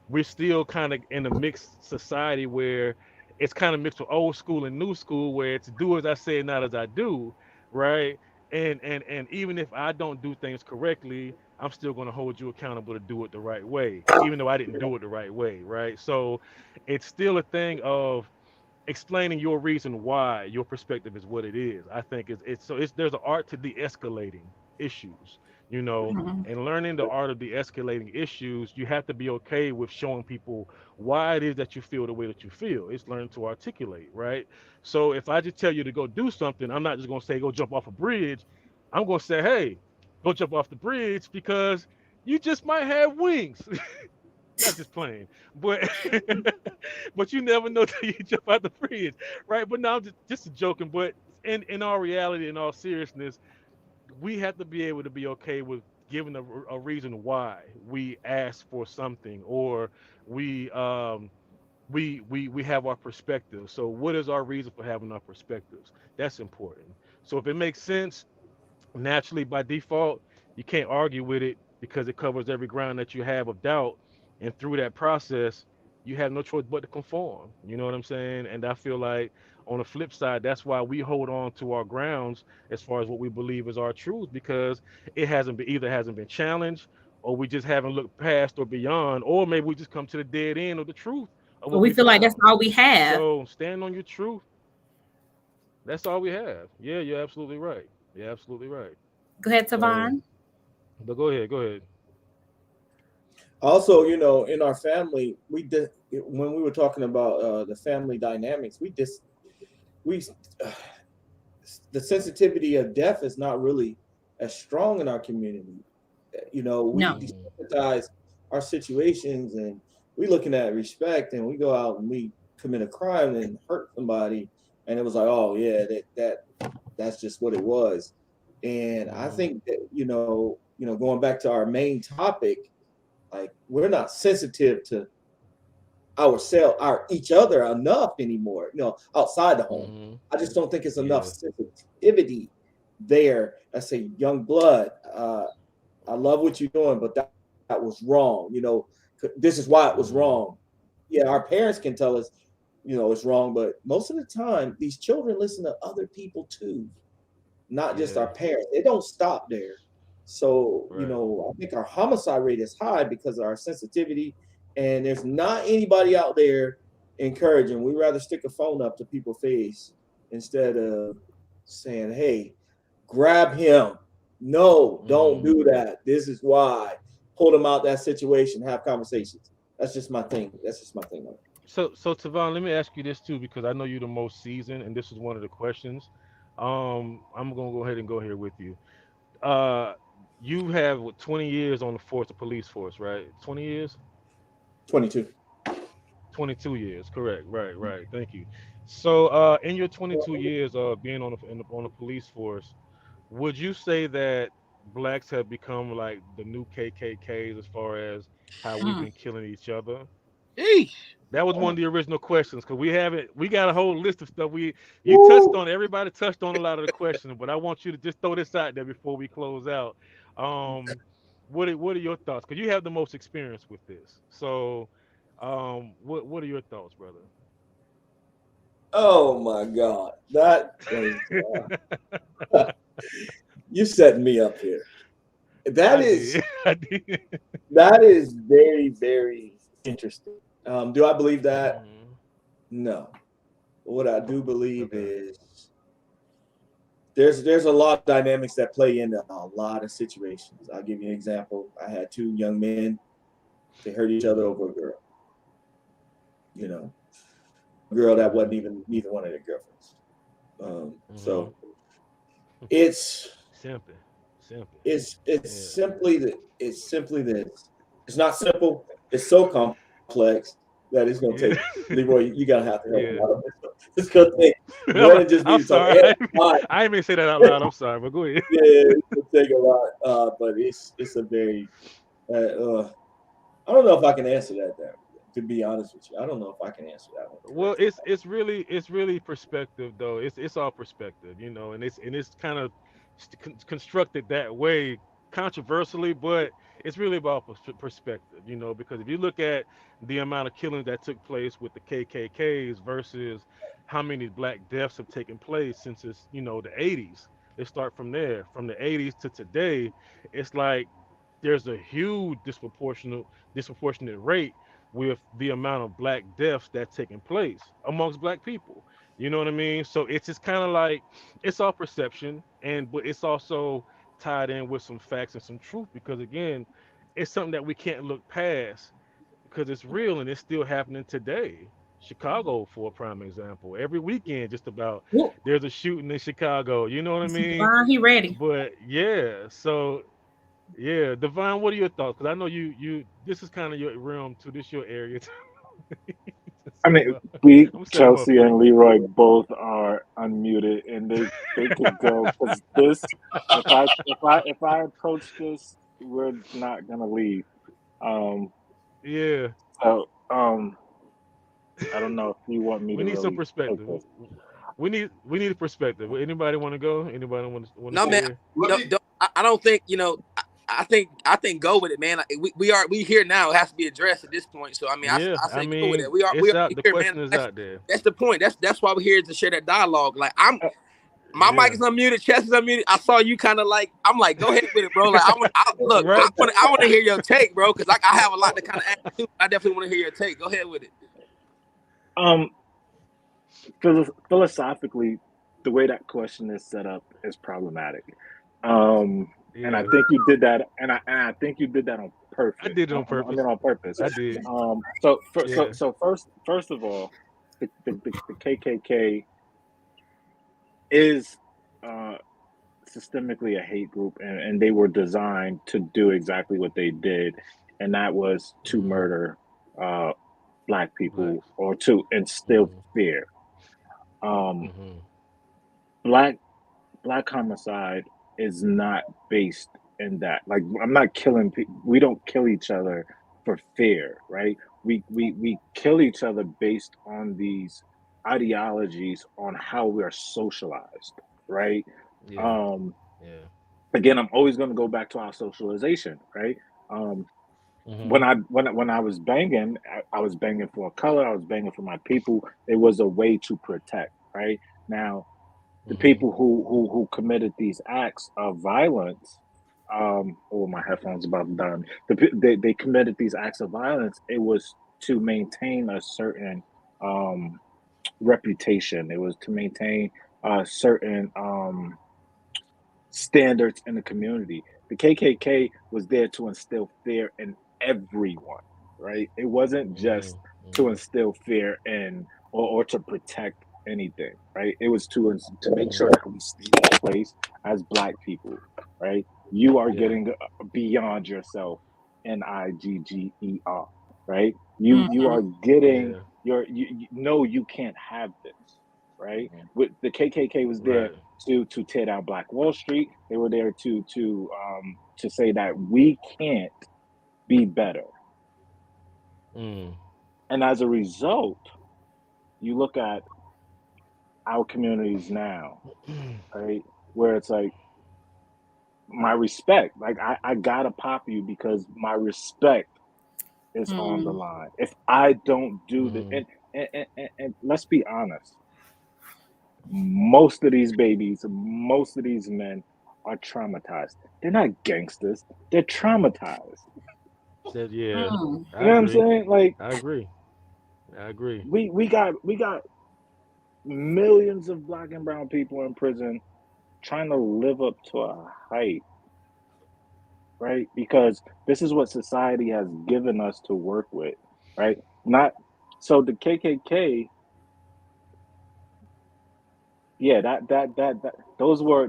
we're still kind of in a mixed society where it's kind of mixed with old school and new school, where it's do as I say, not as I do, right? And even if I don't do things correctly, I'm still going to hold you accountable to do it the right way, even though I didn't do it the right way, right? So it's still a thing of explaining your reason why your perspective is what it is. I think it's there's an art to de-escalating issues, and learning the art of de-escalating issues. You have to be okay with showing people why it is that you feel the way that you feel. It's learning to articulate, right? So if I just tell you to go do something, I'm not just going to say go jump off a bridge. I'm going to say, hey, go jump off the bridge because you just might have wings. Not just playing, but but you never know till you jump out the bridge, right? But now I'm just joking. But in all reality, in all seriousness, we have to be able to be okay with giving a reason why we ask for something, or we we have our perspective. So what is our reason for having our perspectives? That's important. So if it makes sense naturally by default, you can't argue with it because it covers every ground that you have of doubt. And through that process, you have no choice but to conform. You know what I'm saying? And I feel like on the flip side, that's why we hold on to our grounds as far as what we believe is our truth, because it hasn't been challenged, or we just haven't looked past or beyond, or maybe we just come to the dead end of the truth of But what we we feel like that's found. all we have. So stand on your truth. That's all we have. Yeah, you're absolutely right. You're absolutely right. Go ahead, So Tavon. but go ahead, go ahead. Also, in our family, we did when we were talking about the family dynamics. We uh, the sensitivity of death is not really as strong in our community. We No. Mm, desensitize our situations, and we looking at respect, and we go out and we commit a crime and hurt somebody, and it was like, oh yeah, that's just what it was. And I think that going back to our main topic, like we're not sensitive to each other enough anymore, outside the home. I just don't think it's enough sensitivity there. I say, young blood, I love what you're doing, but that was wrong. This is why it was wrong. Yeah, our parents can tell us, it's wrong, but most of the time, these children listen to other people too, not just our parents. They don't stop there. So, I think our homicide rate is high because of our sensitivity, and there's not anybody out there encouraging. We rather stick a phone up to people's face instead of saying, hey, grab him. No, don't do that. This is why. Pull them out that situation, have conversations. That's just my thing. So Tavon, let me ask you this too, because I know you're the most seasoned, and this is one of the questions. I'm gonna go ahead and go here with you. You have 20 years on the police force, right? 20 years? 22. 22 years, correct. Right. Thank you. So, in your 22 years of being on the police force, would you say that blacks have become like the new KKKs as far as how we've been killing each other? Eesh. That was one of the original questions, because we got a whole list of stuff. You touched on, everybody touched on a lot of the questions, but I want you to just throw this out there before we close out. What are your thoughts? Because you have the most experience with this. So, what are your thoughts, brother? Oh my God, you setting me up here. That is very, very interesting. Do I believe that? No. What I do believe is there's a lot of dynamics that play into a lot of situations. I'll give you an example. I had two young men. They hurt each other over a girl. A girl that wasn't even neither one of their girlfriends. So it's simple. It's simply that. It's simply this. It's not simple. It's so complex that it's gonna take Leroy. You gotta have to help me out. It's gonna take more than just me to talk. I didn't even say that out loud. I'm sorry, but go ahead. Yeah, it's gonna take a lot. But it's a very. I don't know if I can answer that. To be honest with you, I don't know if I can answer that one. Well, it's really perspective though. It's all perspective, and it's kind of constructed that way, controversially, but it's really about perspective, because if you look at the amount of killings that took place with the KKKs versus how many black deaths have taken place since it's the 80s. Let's start from there. From the 80s to today, it's like there's a huge disproportionate rate with the amount of black deaths that's taking place amongst black people. You know what I mean? So it's just kind of like it's all perception, but it's also tied in with some facts and some truth, because again, it's something that we can't look past because it's real and it's still happening today. Chicago, for a prime example, every weekend just about there's a shooting in Chicago. You know what I mean? He ready. But yeah, so yeah, Divine, what are your thoughts? Because I know you this is kind of your realm too. This your area too. I mean, Chelsea and Leroy both are unmuted, and they could go, because this. If I approach this, we're not gonna leave. Yeah. So I don't know if you want me. We need some perspective. We need a perspective. Anybody want to go? Anybody want to? No, man. I don't think I think go with it, man. We here now. It has to be addressed at this point. So I mean, I say go with it. We are the here, question man. is out there. That's the point. That's why we're here, to share that dialogue. Like my mic is unmuted, chest is unmuted. I saw you kind of like. I'm like, go ahead with it, bro. Like I want to hear your take, bro, because I have a lot to kind of add to. I definitely want to hear your take. Go ahead with it. Philosophically, the way that question is set up is problematic. And I think you did that, and I think you did that on purpose. I did it on purpose. I mean, on purpose. I did. So first of all, the KKK is systemically a hate group, and they were designed to do exactly what they did, and that was to murder Black people Blacks. or to instill fear. Black homicide is not based in that. Like, I'm not killing people. We don't kill each other for fear, right? We kill each other based on these ideologies on how we are socialized, right? Yeah. Again, I'm always going to go back to our socialization, right? When I was banging, I was banging for a color. I was banging for my people. It was a way to protect, right? Now, the people who committed these acts of violence, oh, my headphones about to die. They committed these acts of violence. It was to maintain a certain reputation. It was to maintain certain standards in the community. The KKK was there to instill fear in everyone, right? It wasn't just to instill fear in or to protect anything, right? It was to make sure that we stay in place as Black people, right? You are getting beyond yourself, NIGGER, right? You are getting you know you can't have this, right? With the KKK was there to tear down Black Wall Street. They were there to say that we can't be better. And as a result, you look at our communities now, right, where it's like, my respect, like I gotta pop you because my respect is on the line. If I don't do this, and let's be honest, most of these babies, most of these men are traumatized. They're not gangsters. They're traumatized. Yeah. You know what I'm saying? Like, I agree. We got millions of Black and brown people in prison trying to live up to a hype, right? Because this is what society has given us to work with, right? Not so the KKK. Yeah, that those were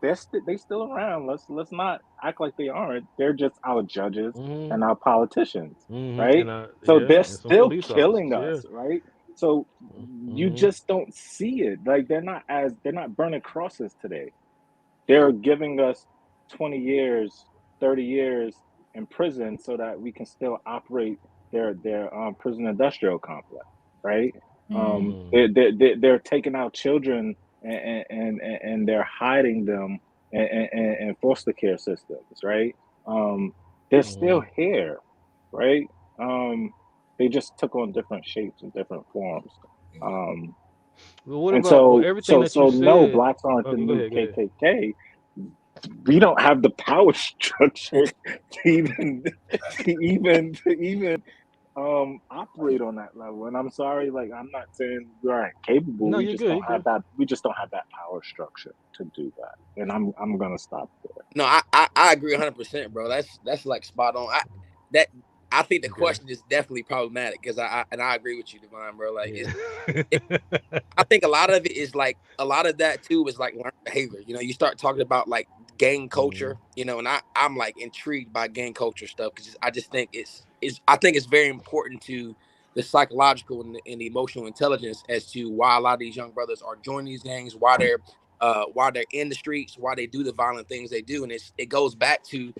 they still around. Let's not act like they aren't. They're just our judges and our politicians, right? So they're still killing us, right? So you just don't see it. Like, they're not burning crosses today. They're giving us 20 years, 30 years in prison so that we can still operate their prison industrial complex, right? They're taking out children and they're hiding them in foster care systems, right? They're still here, right? They just took on different shapes and different forms. Well, what And about everything that you no, said? Blacks aren't the Go new ahead. KKK. We don't have the power structure to even operate on that level. And I'm sorry, like, I'm not saying we aren't capable. No, We you're just good. don't have that. We just don't have that power structure to do that. And I'm gonna stop there. No, I agree 100%, bro. That's like spot on. I think the question is definitely problematic because I agree with you, Divine, bro. Like, I think a lot of it is like, a lot of that too is like learned behavior. You know, you start talking about like gang culture, you know, and I'm like intrigued by gang culture stuff because I just think I think it's very important to the psychological and the emotional intelligence as to why a lot of these young brothers are joining these gangs, why they're in the streets, why they do the violent things they do, and it goes back to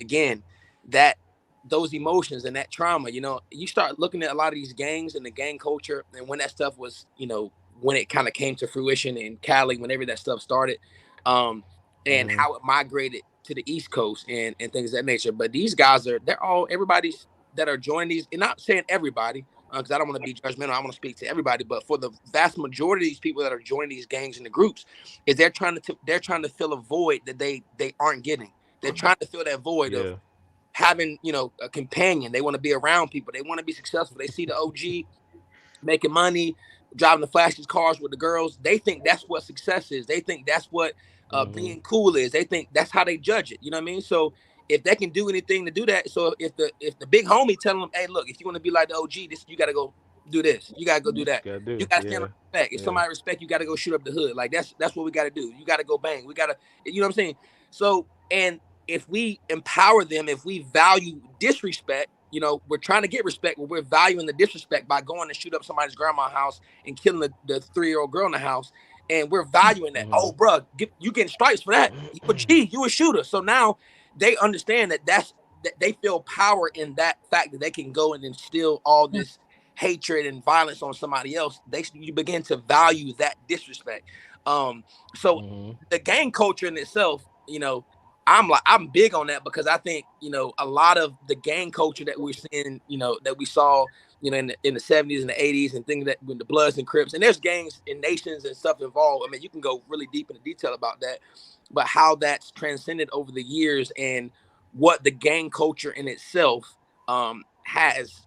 again that those emotions and that trauma. You know, you start looking at a lot of these gangs and the gang culture and when that stuff was, you know, when it kind of came to fruition in Cali, whenever that stuff started, and how it migrated to the East Coast and things of that nature. But these guys everybody's that are joining these, and not saying everybody, because I don't want to be judgmental. I want to speak to everybody, but for the vast majority of these people that are joining these gangs and the groups, is they're trying to fill a void that they aren't getting. They're trying to fill that void of having, you know, a companion. They want to be around people. They want to be successful. They see the OG making money, driving the flashiest cars with the girls. They think that's what success is. They think that's what being cool is. They think that's how they judge it. You know what I mean? So if they can do anything to do that, so if the big homie telling them, hey, look, if you want to be like the OG, you got to go do this. You got to go do that. You got to stand on respect. If somebody respect, you got to go shoot up the hood. Like that's what we got to do. You got to go bang. We got to, you know what I'm saying? So, and if we empower them, if we value disrespect, you know, we're trying to get respect, but we're valuing the disrespect by going and shoot up somebody's grandma's house and killing the 3-year-old girl in the house. And we're valuing that. Oh, bro, you getting stripes for that. You a G, you a shooter. So now they understand that they feel power in that fact that they can go and instill all this hatred and violence on somebody else. You begin to value that disrespect. So the gang culture in itself, you know, I'm big on that, because I think, you know, a lot of the gang culture that we're seeing, you know, that we saw, you know, in the 70s and the 80s and things that when the Bloods and Crips, and there's gangs and nations and stuff involved. I mean, you can go really deep into detail about that, but how that's transcended over the years and what the gang culture in itself has,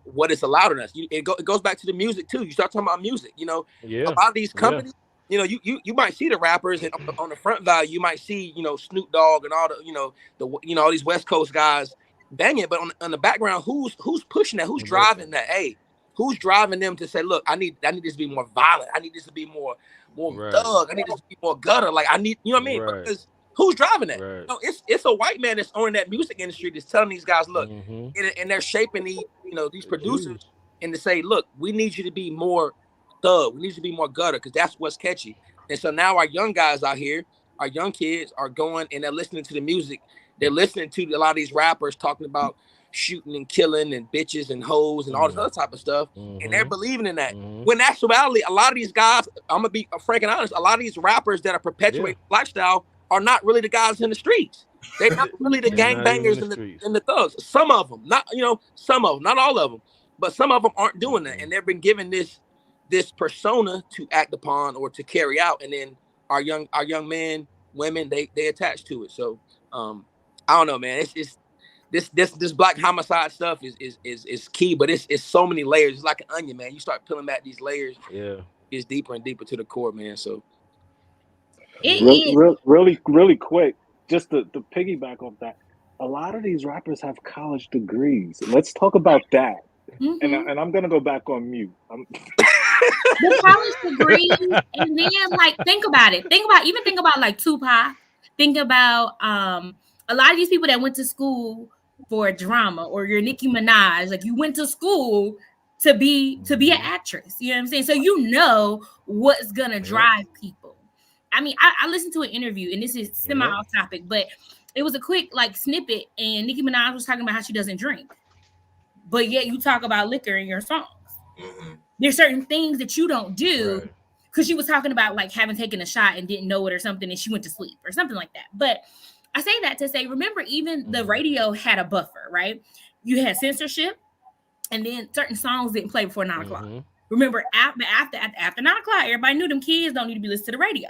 what it's allowed in us. It goes back to the music too. You start talking about music, you know, a lot of these companies, you know, you might see the rappers, and on the front value, you might see, you know, Snoop Dogg and all the, you know, all these West Coast guys banging, but on the background, who's pushing that? Who's driving that? Hey, who's driving them to say, look, I need this to be more violent. I need this to be more thug. I need this to be more gutter. Like, I need, you know what I mean? Because who's driving that? You know, it's a white man that's owning that music industry that's telling these guys, look, and they're shaping these, you know, these producers, and to say, look, we need you to be more thug. We need you to be more gutter, because that's what's catchy. And so now our young guys out here, our young kids are going and they're listening to the music. They're listening to a lot of these rappers talking about shooting and killing and bitches and hoes and all this other type of stuff. And they're believing in that. When in actuality, a lot of these guys, I'm going to be frank and honest, a lot of these rappers that are perpetuating lifestyle are not really the guys in the streets. They're not really the gangbangers and the thugs. Some of them, not, you know, some of them, not all of them, but some of them aren't doing that. And they've been given this persona to act upon or to carry out. And then our young men, women, they attach to it. So I don't know, man. It's this black homicide stuff is key, but it's so many layers. It's like an onion, man. You start peeling back these layers, it's deeper and deeper to the core, man. So really quick, just to piggyback off that, a lot of these rappers have college degrees. Let's talk about that. And I'm gonna go back on mute. The college degrees, and then like think about like Tupac. Think about a lot of these people that went to school for drama, or your Nicki Minaj. Like, you went to school to be an actress. You know what I'm saying? So you know what's gonna drive people. I mean, I listened to an interview, and this is semi off topic, but it was a quick like snippet, and Nicki Minaj was talking about how she doesn't drink, but yet you talk about liquor in your songs. There's certain things that you don't do, because she was talking about like having taken a shot and didn't know it or something, and she went to sleep or something like that. But I say that to say, remember, even the radio had a buffer, right? You had censorship, and then certain songs didn't play before 9 o'clock. Remember, after 9 o'clock, everybody knew them kids don't need to be listening to the radio,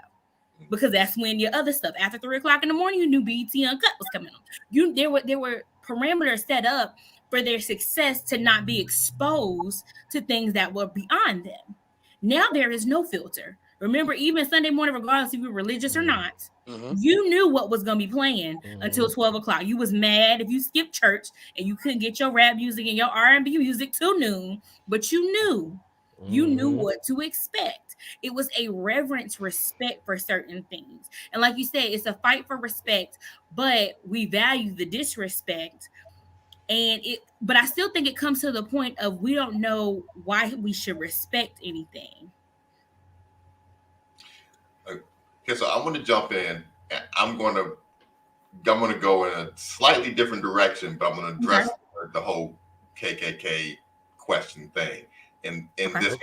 because that's when your other stuff, after 3 o'clock in the morning, you knew BET Uncut was coming on. There were parameters set up for their success to not be exposed to things that were beyond them. Now there is no filter. Remember, even Sunday morning, regardless if you were religious or not, you knew what was going to be playing until 12 o'clock. You was mad if you skipped church and you couldn't get your rap music and your R&B music till noon, but you knew what to expect. It was a reverence, respect for certain things. And like you said, it's a fight for respect, but we value the disrespect. But I still think it comes to the point of we don't know why we should respect anything. Okay, so I'm going to jump in, and I'm going to go in a slightly different direction, but I'm going to address the whole KKK question thing, and this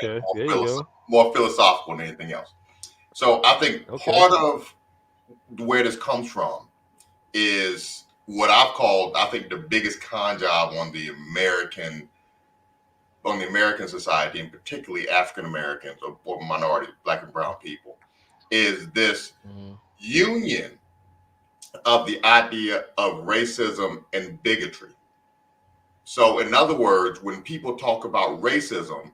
more philosophical than anything else. So I think part of where this comes from is what I've called, I think, the biggest con job on the American society, and particularly African Americans or minorities, black and brown people, is this union of the idea of racism and bigotry. So in other words, when people talk about racism,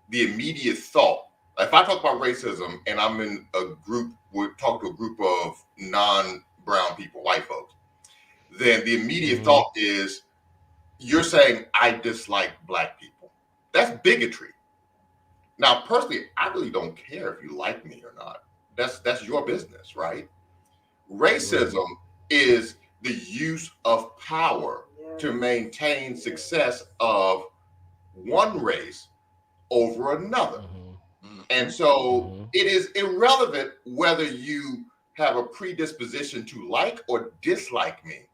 the immediate thought, if I talk about racism and I'm in a group, we talk to a group of non-brown people, white folks, then the immediate thought is, you're saying I dislike black people. That's bigotry. Now, personally, I really don't care if you like me or not. That's your business, right? Racism is the use of power to maintain success of one race over another. And so it is irrelevant whether you have a predisposition to like or dislike me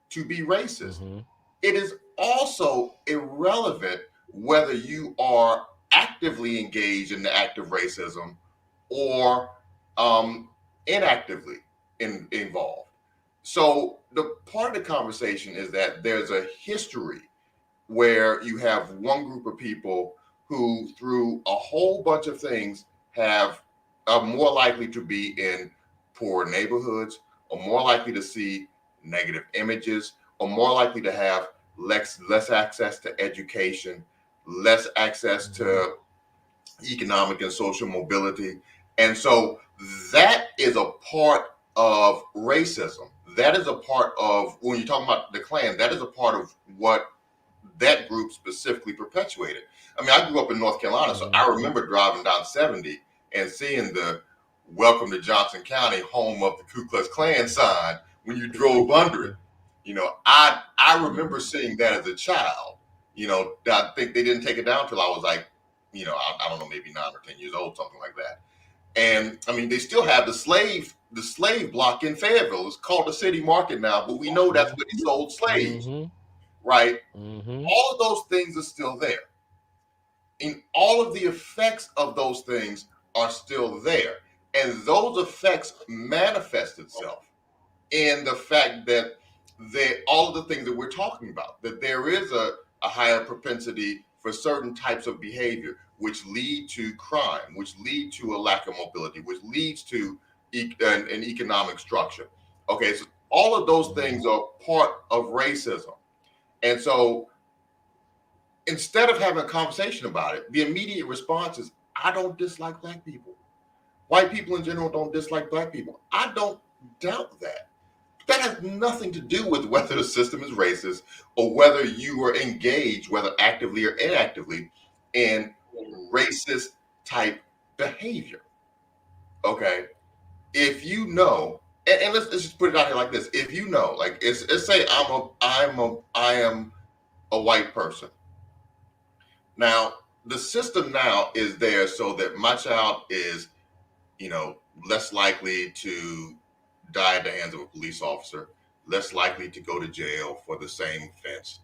to be racist. It is also irrelevant whether you are actively engaged in the act of racism or inactively involved. So the part of the conversation is that there's a history where you have one group of people who, through a whole bunch of things, are more likely to be in poor neighborhoods, or more likely to see negative images, or more likely to have less access to education, less access to economic and social mobility. And so that is a part of racism. That is a part of, when you're talking about the Klan, that is a part of what that group specifically perpetuated. I mean, I grew up in North Carolina, so I remember driving down 70 and seeing the "Welcome to Johnson County, home of the Ku Klux Klan" sign when you drove under it. You know, I remember seeing that as a child. You know, I think they didn't take it down till I was like, you know, I don't know, maybe 9 or 10 years old, something like that. And I mean, they still have the slave block in Fayetteville. It's called the City Market now, but we know that's where they sold slaves, right? All of those things are still there. And all of the effects of those things are still there. And those effects manifest itself in the fact that all of the things that we're talking about, that there is a higher propensity for certain types of behavior, which lead to crime, which lead to a lack of mobility, which leads to an economic structure. Okay, so all of those things are part of racism. And so instead of having a conversation about it, the immediate response is, I don't dislike black people. White people in general don't dislike black people. I don't doubt that. That has nothing to do with whether the system is racist or whether you are engaged, whether actively or inactively, in racist type behavior. Okay, if you know, and let's just put it out here like this: if you know, like, let's say I am a white person. Now, the system now is there so that my child is, you know, less likely to die at the hands of a police officer, less likely to go to jail for the same offense,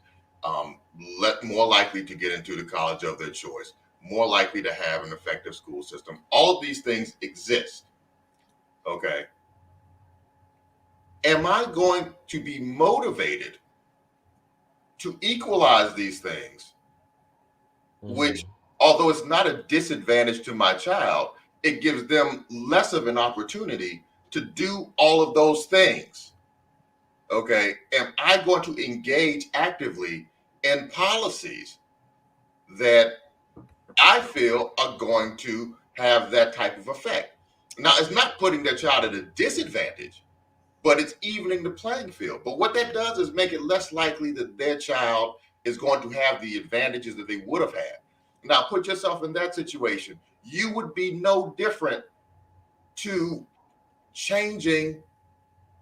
more likely to get into the college of their choice, more likely to have an effective school system. All of these things exist. Okay. Am I going to be motivated to equalize these things, which, although it's not a disadvantage to my child, it gives them less of an opportunity to do all of those things? Okay. Am I going to engage actively in policies that I feel are going to have that type of effect? Now, it's not putting their child at a disadvantage, but it's evening the playing field. But what that does is make it less likely that their child is going to have the advantages that they would have had. Now, put yourself in that situation. You would be no different to changing,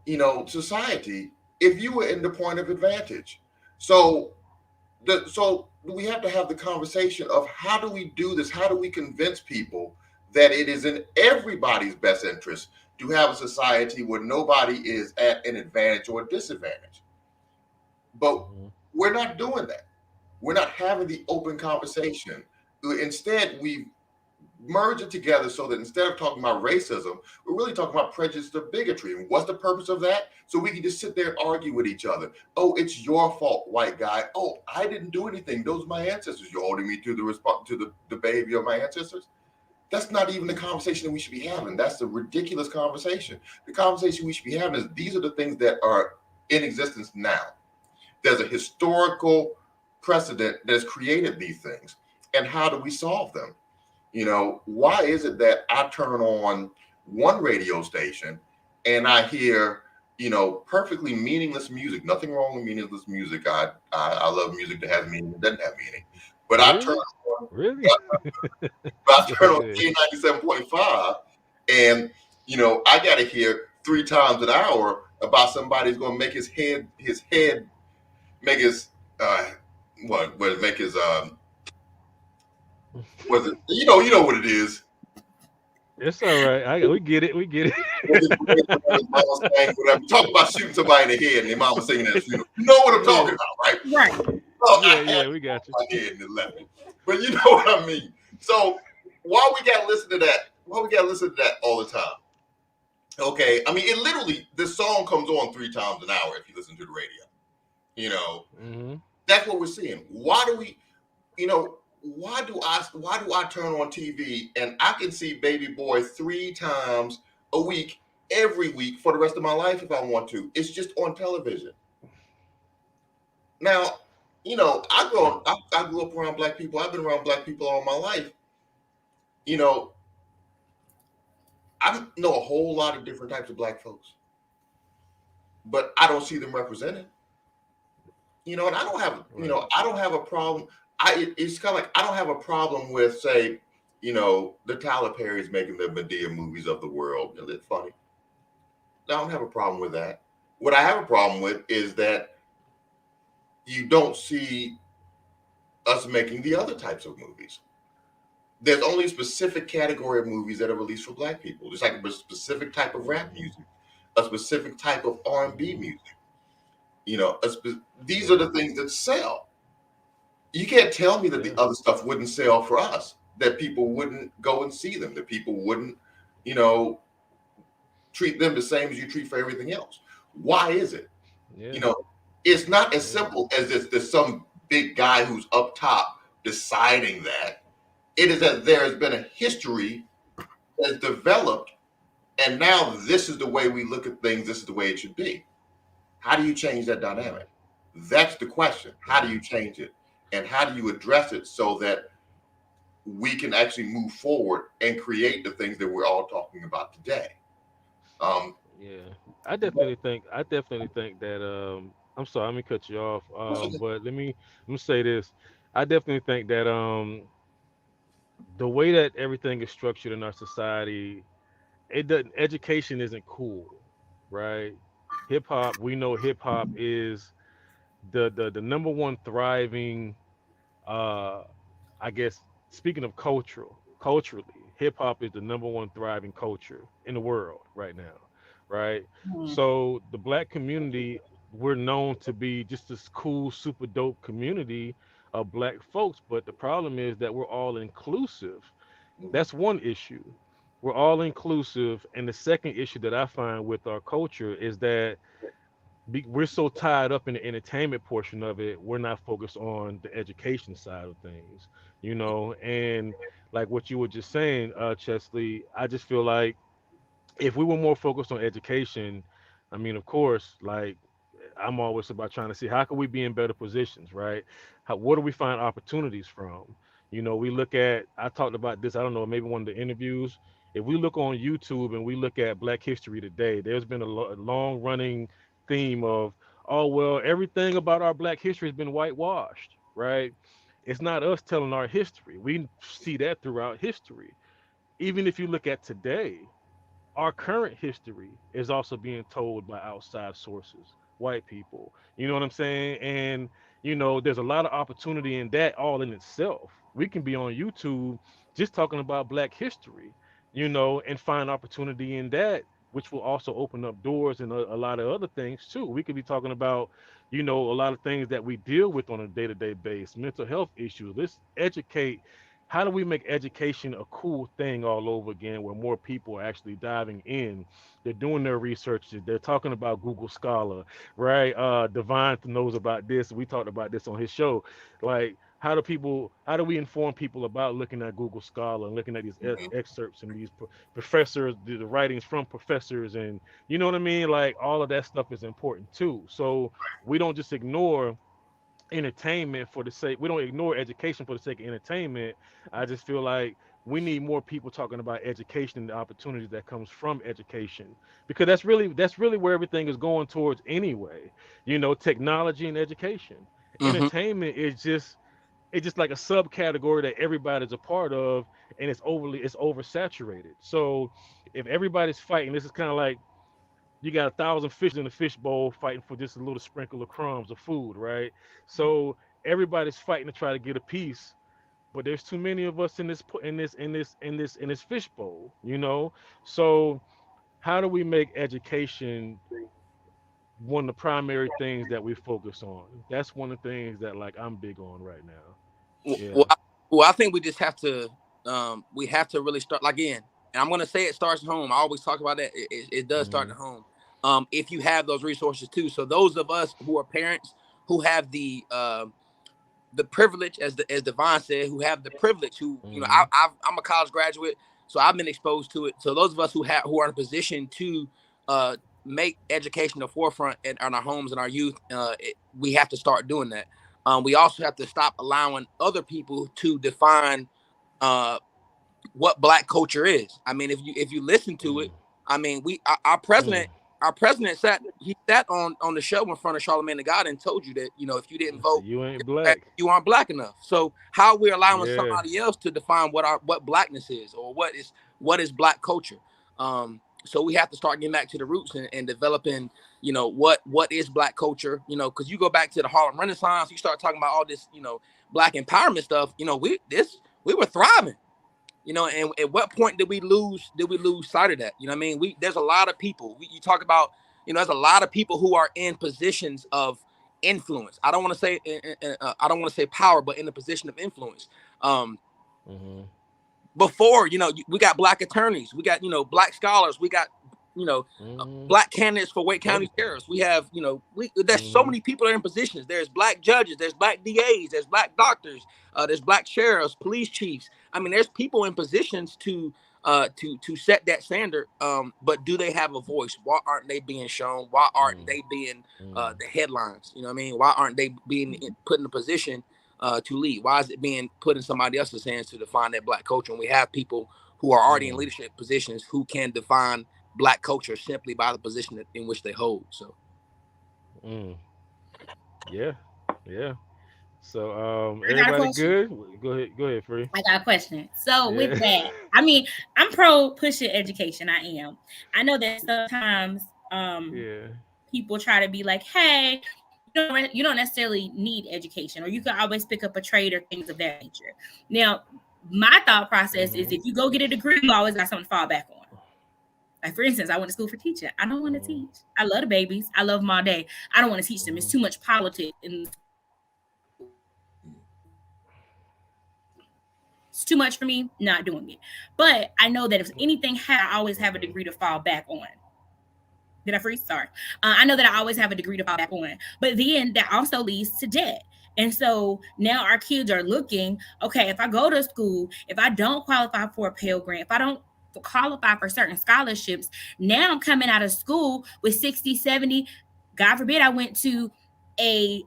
you know, society if you were in the point of advantage. So we have to have the conversation of, how do we do this? How do we convince people that it is in everybody's best interest to have a society where nobody is at an advantage or a disadvantage? But we're not doing that. We're not having the open conversation. Instead, we've merged it together so that instead of talking about racism, we're really talking about prejudice or bigotry. And what's the purpose of that? So we can just sit there and argue with each other. Oh, it's your fault, white guy. Oh, I didn't do anything. Those are my ancestors. You're holding me to the behavior of my ancestors. That's not even the conversation that we should be having. That's the ridiculous conversation. The conversation we should be having is, these are the things that are in existence now. There's a historical precedent that's created these things. And how do we solve them? You know, why is it that I turn on one radio station and I hear, you know, perfectly meaningless music? Nothing wrong with meaningless music. I love music that has meaning, that doesn't have meaning. But really? I turn on K97.5, and, you know, I got to hear 3 times an hour about somebody's going to make his head make his what make his was it you know what it is. It's all right. We get it. We get Was it great, whatever his mama sang, whatever. Talk about shooting somebody in the head and their mama singing at a funeral. You know what I'm talking it. about, right? Right. Oh, I Yeah, had yeah, we got you. my head and it left me. But you know what I mean. So why we gotta listen to that? Why we gotta listen to that all the time? Okay, I mean, it literally, the song comes on 3 times an hour if you listen to the radio. You know, that's what we're seeing. Why do we, you know, why do I turn on TV and I can see Baby Boy 3 times a week, every week for the rest of my life if I want to? It's just on television. Now, you know, I grew up around black people. I've been around black people all my life. You know, I know a whole lot of different types of black folks, but I don't see them represented. You know, and I don't have, you know, I don't have a problem. It's kind of like I don't have a problem with, say, you know, the Tyler Perry's making the Medea movies of the world. It's funny. I don't have a problem with that. What I have a problem with is that you don't see us making the other types of movies. There's only a specific category of movies that are released for black people. There's like a specific type of rap music, a specific type of R&B music. You know, these are the things that sell. You can't tell me that the other stuff wouldn't sell for us, that people wouldn't go and see them, that people wouldn't, you know, treat them the same as you treat for everything else. Why is it? Yeah. You know, it's not as simple as there's some big guy who's up top deciding that. It is that there has been a history that's developed, and now this is the way we look at things. This is the way it should be. How do you change that dynamic? That's the question. How do you change it? And how do you address it so that we can actually move forward and create the things that we're all talking about today? Yeah, I definitely think that I'm sorry, let me cut you off. But let me say this. I definitely think that the way that everything is structured in our society, education isn't cool, right? Hip hop, we know hip hop is the number one thriving, uh I guess, speaking of culturally, hip hop is the number one thriving culture in the world right now, right? So the black community, we're known to be just this cool, super dope community of black folks, but the problem is that we're all inclusive. That's one issue. We're all inclusive, and the second issue that I find with our culture is that we're so tied up in the entertainment portion of it, we're not focused on the education side of things, you know. And like what you were just saying, Chesley, I just feel like if we were more focused on education, I mean, of course, like I'm always about trying to see how can we be in better positions, right? What do we find opportunities from? You know, we look at, I talked about this, I don't know, maybe one of the interviews. If we look on YouTube and we look at Black History Today, there's been a long running theme of, oh, well, everything about our Black history has been whitewashed, right? It's not us telling our history. We see that throughout history. Even if you look at today, our current history is also being told by outside sources, white people. You know what I'm saying? And you know, there's a lot of opportunity in that all in itself. We can be on YouTube just talking about Black history, you know, and find opportunity in that, which will also open up doors and a lot of other things too. We could be talking about, you know, a lot of things that we deal with on a day-to-day basis, mental health issues. Let's educate. How do we make education a cool thing all over again where more people are actually diving in? They're doing their research. They're talking about Google Scholar, right? Divine knows about this. We talked about this on his show. Like, how do we inform people about looking at Google Scholar and looking at these excerpts and these professors, the writings from professors, and you know what I mean? Like, all of that stuff is important too. So we don't just ignore entertainment for the sake, we don't ignore education for the sake of entertainment. I just feel like we need more people talking about education and the opportunities that comes from education, because that's really where everything is going towards anyway. You know, technology and education. Entertainment is just, it's just like a subcategory that everybody's a part of, and it's oversaturated. So if everybody's fighting, this is kind of like, you got 1,000 fish in a fishbowl fighting for just a little sprinkle of crumbs of food, right? So everybody's fighting to try to get a piece, but there's too many of us in this fishbowl, you know. So how do we make education one of the primary things that we focus on? That's one of the things that like I'm big on right now. Yeah. Well, I think we just have to really start again. And I'm going to say it starts at home. I always talk about that. It does start at home. If you have those resources too. So those of us who are parents who have the privilege, as Devon said, who have the privilege, who, you know, I'm a college graduate, so I've been exposed to it. So those of us who are in a position to make education the forefront in our homes and our youth, we have to start doing that. We also have to stop allowing other people to define what Black culture is. I mean, if you listen to it, I mean, our president sat on the show in front of Charlamagne the God and told you that, you know, if you didn't vote, you ain't Black. You aren't Black enough. So how are we allowing somebody else to define what Blackness is, or what is Black culture? So we have to start getting back to the roots and developing, you know, what is Black culture, you know, because you go back to the Harlem Renaissance, you start talking about all this, you know, Black empowerment stuff, you know, we were thriving, you know, and at what point did we lose sight of that? You know what I mean? There's a lot of people, you talk about, you know, there's a lot of people who are in positions of influence. I don't want to say power, but in a position of influence. Before, you know, we got Black attorneys, we got, you know, Black scholars, we got, you know, Black candidates for Wake County sheriffs. We have, you know, there's so many people that are in positions. There's Black judges, there's Black DAs, there's Black doctors, there's Black sheriffs, police chiefs. I mean, there's people in positions to set that standard. But do they have a voice? Why aren't they being shown? Why aren't they being the headlines? You know what I mean? Why aren't they being put in a position to lead? Why is it being put in somebody else's hands to define that Black culture? And we have people who are already in leadership positions who can define Black culture simply by the position in which they hold. So, yeah. So, everybody good? Go ahead, Free. I got a question. So with that, I mean, I'm pro pushing education. I am. I know that sometimes people try to be like, hey, you don't necessarily need education, or you can always pick up a trade or things of that nature. Now, my thought process is if you go get a degree, you always got something to fall back on. Like, for instance, I went to school for teaching. I don't want to teach. I love the babies. I love them all day. I don't want to teach them. It's too much politics. It's too much for me, not doing it. But I know that if anything, I always have a degree to fall back on. Did I freeze? Sorry. I know that I always have a degree to fall back on. But then that also leads to debt. And so now our kids are looking, okay, if I go to school, if I don't qualify for a Pell Grant, if I don't qualify for certain scholarships, now I'm coming out of school with 60, 70, God forbid I went to a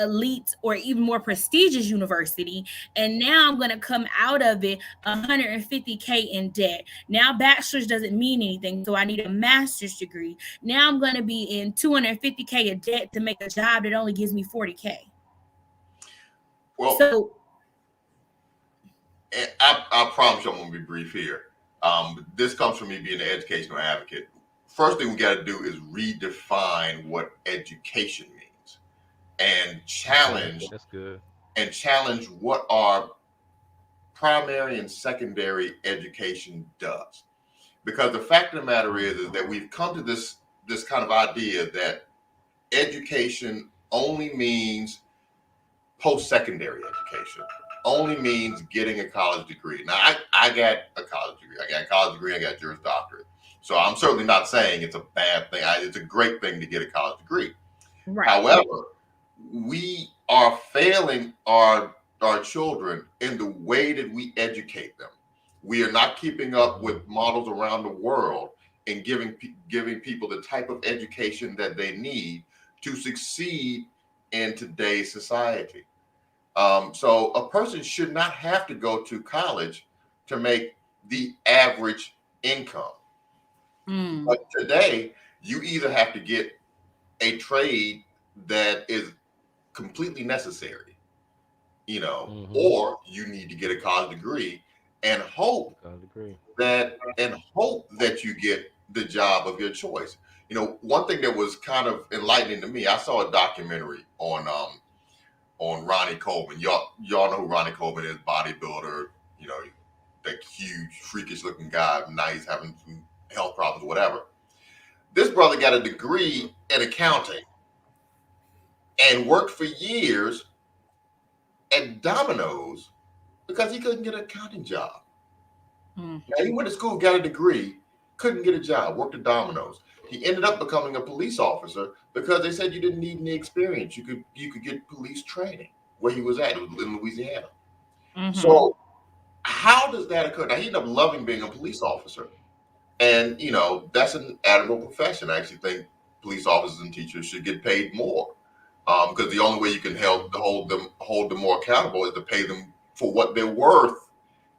elite or even more prestigious university, and now I'm going to come out of it $150K in debt. Now bachelor's doesn't mean anything, so I need a master's degree. Now I'm going to be in $250K in debt to make a job that only gives me $40K. Well, so I promise you I'm going to be brief here. This comes from me being an educational advocate. First thing we got to do is redefine what education means. And challenge what our primary and secondary education does. Because the fact of the matter is that we've come to this kind of idea that education only means post-secondary education, only means getting a college degree. Now, I got a college degree. I got a Juris Doctorate. So I'm certainly not saying it's a bad thing. It's a great thing to get a college degree. Right. However, we are failing our children in the way that we educate them. We are not keeping up with models around the world and giving people the type of education that they need to succeed in today's society. So a person should not have to go to college to make the average income. But today, you either have to get a trade that is completely necessary, you know, or you need to get a college degree and hope that you get the job of your choice. You know, one thing that was kind of enlightening to me, I saw a documentary on Ronnie Coleman. Y'all know who Ronnie Coleman is, bodybuilder, you know, that huge, freakish looking guy, nice, having some health problems, whatever. This brother got a degree in accounting and worked for years at Domino's because he couldn't get an accounting job. Now, he went to school, got a degree, couldn't get a job, worked at Domino's. He ended up becoming a police officer because they said you didn't need any experience. You could get police training where he was at. It was in Louisiana. So how does that occur? Now, he ended up loving being a police officer. And, you know, that's an admirable profession. I actually think police officers and teachers should get paid more because the only way you can hold them more accountable is to pay them for what they're worth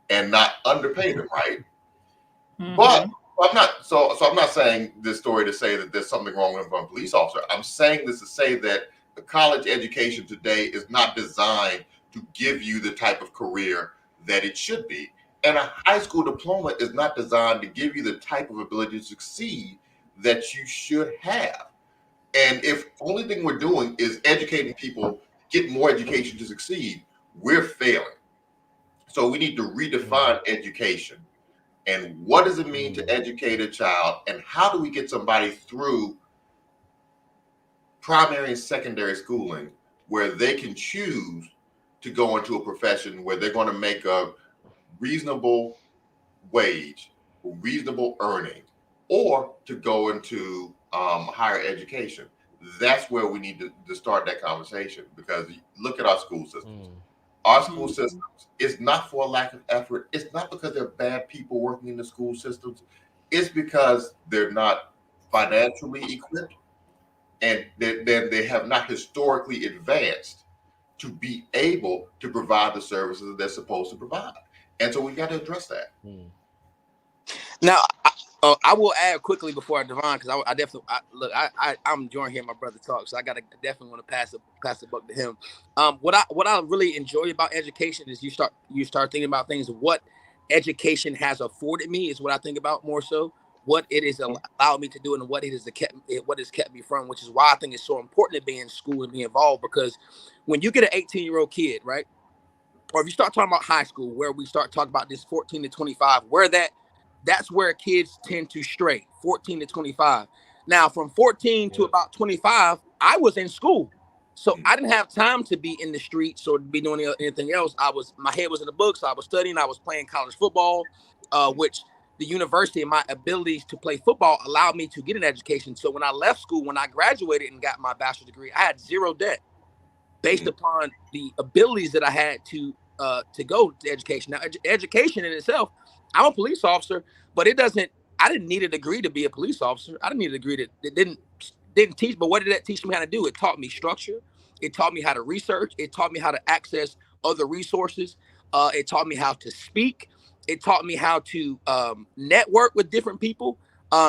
and not underpay them, right? But I'm not saying this story to say that there's something wrong with a police officer. I'm saying this to say that the college education today is not designed to give you the type of career that it should be. And a high school diploma is not designed to give you the type of ability to succeed that you should have. And if only thing we're doing is educating people, get more education to succeed, we're failing. So we need to redefine education. And what does it mean to educate a child? And how do we get somebody through primary and secondary schooling where they can choose to go into a profession where they're going to make a reasonable wage, reasonable earning, or to go into higher education? That's where we need to start that conversation, because look at our school systems. Our school systems, it's not for a lack of effort. It's not because they're bad people working in the school systems. It's because they're not financially equipped, and they have not historically advanced to be able to provide the services that they're supposed to provide. And so we got to address that. Now, I will add quickly before Devon, because I definitely I'm enjoying hearing my brother talk, so I definitely want to pass the buck to him. What I really enjoy about education is you start thinking about things. What education has afforded me is what I think about more so. What it has allowed me to do and what has kept me from, which is why I think it's so important to be in school and be involved. Because when you get an 18-year-old kid, right, or if you start talking about high school, where we start talking about this 14 to 25, that's where kids tend to stray, 14 to 25. Now, from 14 to about 25, I was in school. So I didn't have time to be in the streets or to be doing anything else. My head was in the books. I was studying. I was playing college football, which the university and my abilities to play football allowed me to get an education. So when I left school, when I graduated and got my bachelor's degree, I had zero debt based upon the abilities that I had to go to education. Now, education in itself, I'm a police officer, but I didn't need a degree to be a police officer. I didn't need a degree that didn't teach, but what did that teach me how to do? It taught me structure. It taught me how to research. It taught me how to access other resources. It taught me how to speak. It taught me how to network with different people.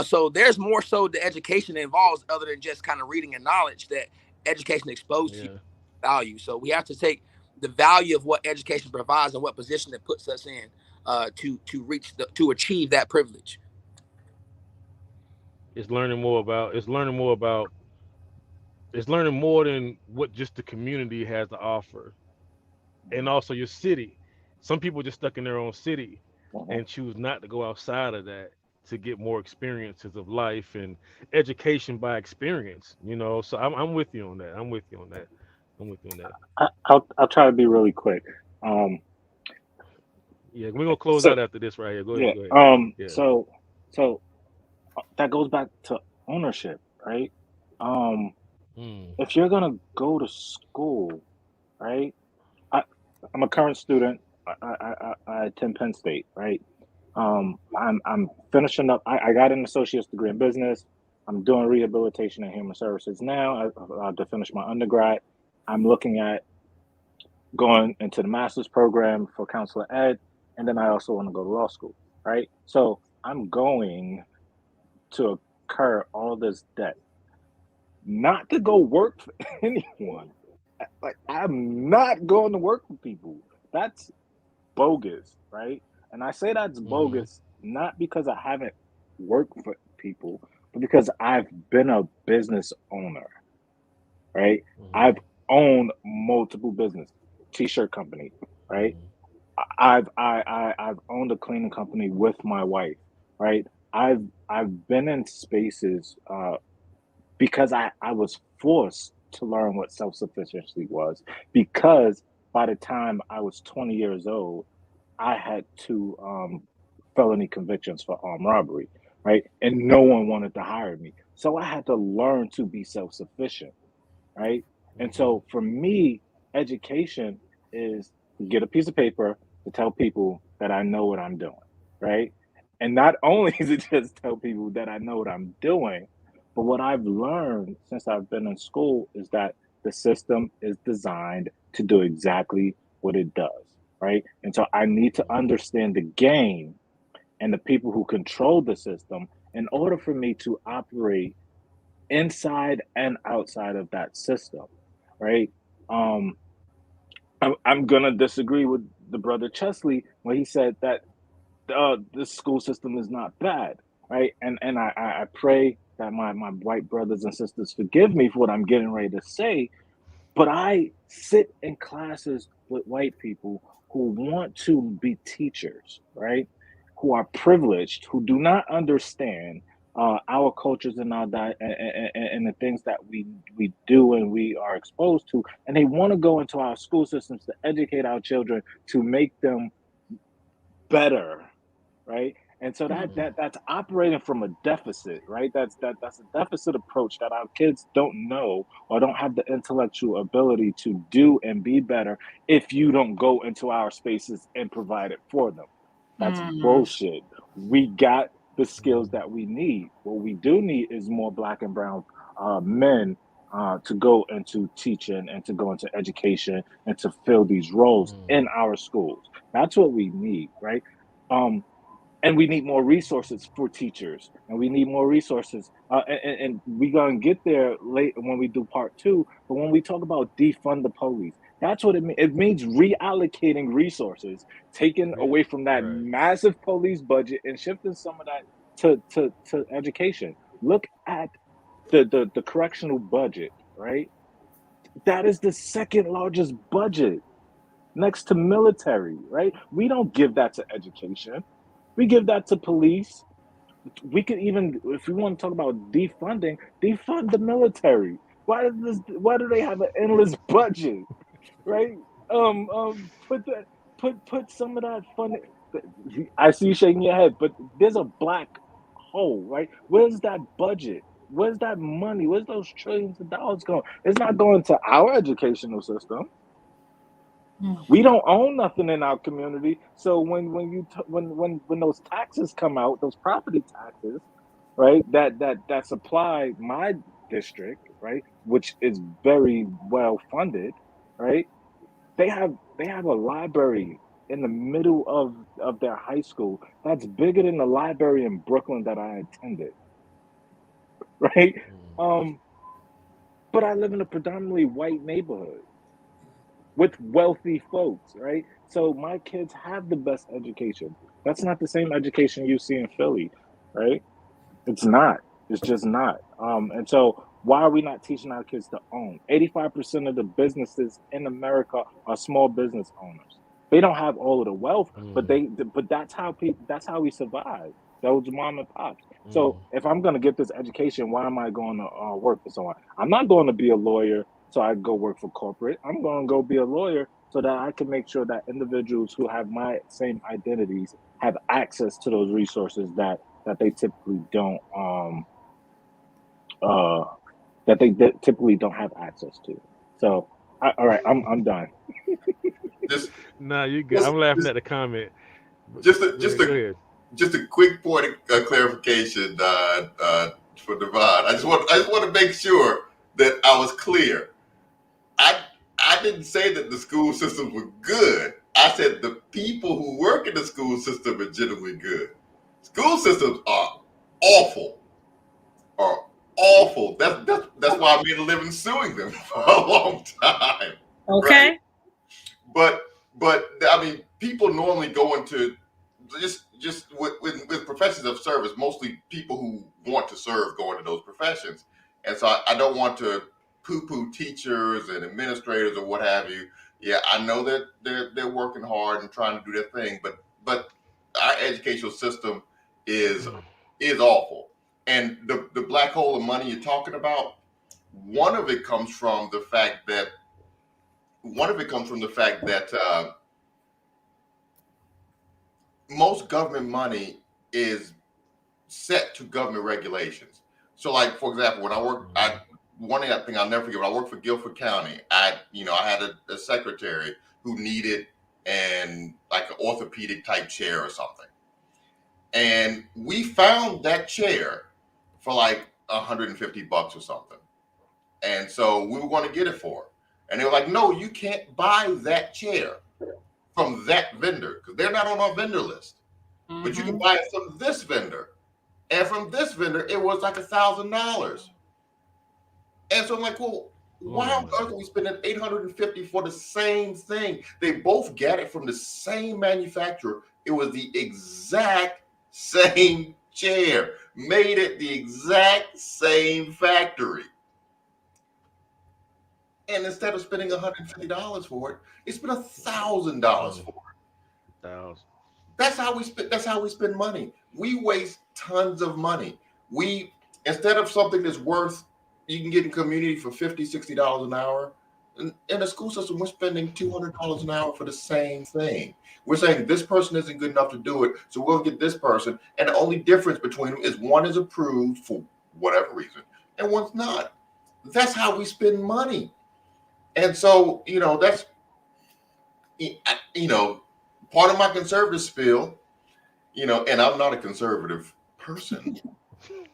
So there's more so the education that involves other than just kind of reading and knowledge that education exposed to value. So we have to take the value of what education provides and what position it puts us in to achieve that privilege. It's learning more than what just the community has to offer, and also your city. Some people just stuck in their own city and choose not to go outside of that to get more experiences of life and education by experience. You know, so I'm with you on that. I'll try to be really quick. Yeah, we're gonna close out after this right here. Go ahead. So that goes back to ownership, right? If you're gonna go to school, right? I'm a current student. I attend Penn State, right? I'm finishing up. I got an associate's degree in business. I'm doing rehabilitation and human services now to finish my undergrad. I'm looking at going into the master's program for counselor ed, and then I also want to go to law school, right? So I'm going to incur all this debt, not to go work for anyone. Like, I'm not going to work for people. That's bogus, right? And I say that's bogus not because I haven't worked for people, but because I've been a business owner, right? Mhm. I've owned multiple business, t-shirt company, right? I've owned a cleaning company with my wife, right? I've been in spaces because I was forced to learn what self-sufficiency was, because by the time I was 20 years old, I had two felony convictions for armed robbery, right? And no one wanted to hire me. So I had to learn to be self-sufficient, right? And so for me, education is to get a piece of paper to tell people that I know what I'm doing, right? And not only is it just tell people that I know what I'm doing, but what I've learned since I've been in school is that the system is designed to do exactly what it does, right? And so I need to understand the game and the people who control the system in order for me to operate inside and outside of that system, right? Um, I'm gonna disagree with the brother Chesley when he said that the school system is not bad, right? And I pray that my white brothers and sisters forgive me for what I'm getting ready to say, but I sit in classes with white people who want to be teachers, right? Who are privileged, who do not understand our cultures and and the things that we do and we are exposed to, and they want to go into our school systems to educate our children to make them better, right? And so that's operating from a deficit, right? That's a deficit approach that our kids don't know or don't have the intellectual ability to do and be better if you don't go into our spaces and provide it for them. That's bullshit. We got the skills that we need. What we do need is more black and brown men to go into teaching and to go into education and to fill these roles in our schools. That's what we need, right? And we need more resources for teachers, and we need more resources. And we're going to get there late when we do part 2. But when we talk about defund the police, that's what it means. It means reallocating resources, taking away from that massive police budget and shifting some of that to education. Look at the correctional budget, right? That is the second largest budget next to military, right? We don't give that to education. We give that to police. We could even, if we want to talk about defund the military. Why do they have an endless budget, right? Put some of that funding. I see you shaking your head, but there's a black hole, right? Where's that budget? Where's that money? Where's those trillions of dollars going? It's not going to our educational system. We don't own nothing in our community, so when those taxes come out, those property taxes, right? That supply my district, right, which is very well funded, right? They have a library in the middle of their high school that's bigger than the library in Brooklyn that I attended, right? But I live in a predominantly white neighborhood with wealthy folks, right? So my kids have the best education. That's not the same education you see in Philly, right? It's not. It's just not. And so why are we not teaching our kids to own? 85% of the businesses in America are small business owners. They don't have all of the wealth, but that's how we survive. Those mom and pops. So if I'm going to get this education, why am I going to work for someone? I'm not going to be a lawyer so I go work for corporate. I'm going to go be a lawyer so that I can make sure that individuals who have my same identities have access to those resources that they typically don't typically don't have access to. So all right, I'm done. Nah, you good. I'm laughing at the comment. Just a quick point of clarification for Devon. I just want to make sure that I was clear. I didn't say that the school systems were good. I said the people who work in the school system are generally good. School systems are awful. That's why I made a living suing them for a long time. Okay. Right? But I mean, people normally go into just with professions of service, mostly people who want to serve go into those professions, and so I don't want to poo-poo teachers and administrators or what have you. Yeah, I know that they're working hard and trying to do their thing, but our educational system is awful. And the black hole of money you're talking about, one of it comes from the fact that most government money is set to government regulations. So, like for example, when one thing I'll never forget. When I worked for Guilford County, I had a secretary who needed like an orthopedic type chair or something, and we found that chair for like $150 or something, and so we were going to get it for her, and they were like, "No, you can't buy that chair from that vendor because they're not on our vendor list, but you can buy it from this vendor." And from this vendor, it was like $1,000. And so I'm like, well, why on earth are we spending $850 for the same thing? They both got it from the same manufacturer. It was the exact same chair, made at the exact same factory. And instead of spending $150 for it, they spent $1,000 for it. That's how we spend money. We waste tons of money. Instead of something that's worth, you can get in community for $50, $60 an hour. In the school system, we're spending $200 an hour for the same thing. We're saying this person isn't good enough to do it, so we'll get this person. And the only difference between them is one is approved for whatever reason, and one's not. That's how we spend money. And so, that's, part of my conservative spiel, and I'm not a conservative person,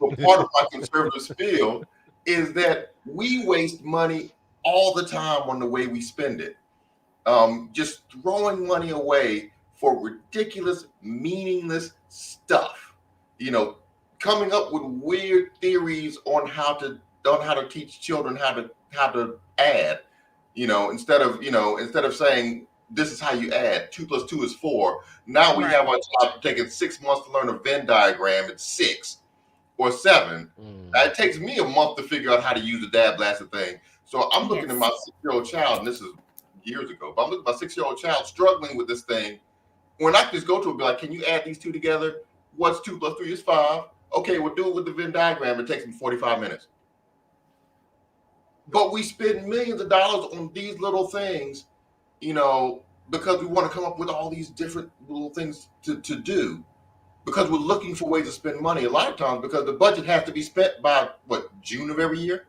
but part of my conservative spiel is that we waste money all the time on the way we spend it. Just throwing money away for ridiculous, meaningless stuff. Coming up with weird theories on how to teach children how to add. Instead of saying this is how you add 2 + 2 is 4. Now we have our child taking 6 months to learn a Venn diagram at 6 or 7. It takes me a month to figure out how to use the dab blaster thing. So I'm looking at my 6-year-old child, and this is years ago, but I'm looking at my 6-year-old child struggling with this thing. When I can just go to it and be like, can you add these two together? What's 2 + 3 is 5. Okay, we'll do it with the Venn diagram. It takes me 45 minutes. But we spend millions of dollars on these little things, because we want to come up with all these different little things to do, because we're looking for ways to spend money a lot of times because the budget has to be spent by June of every year.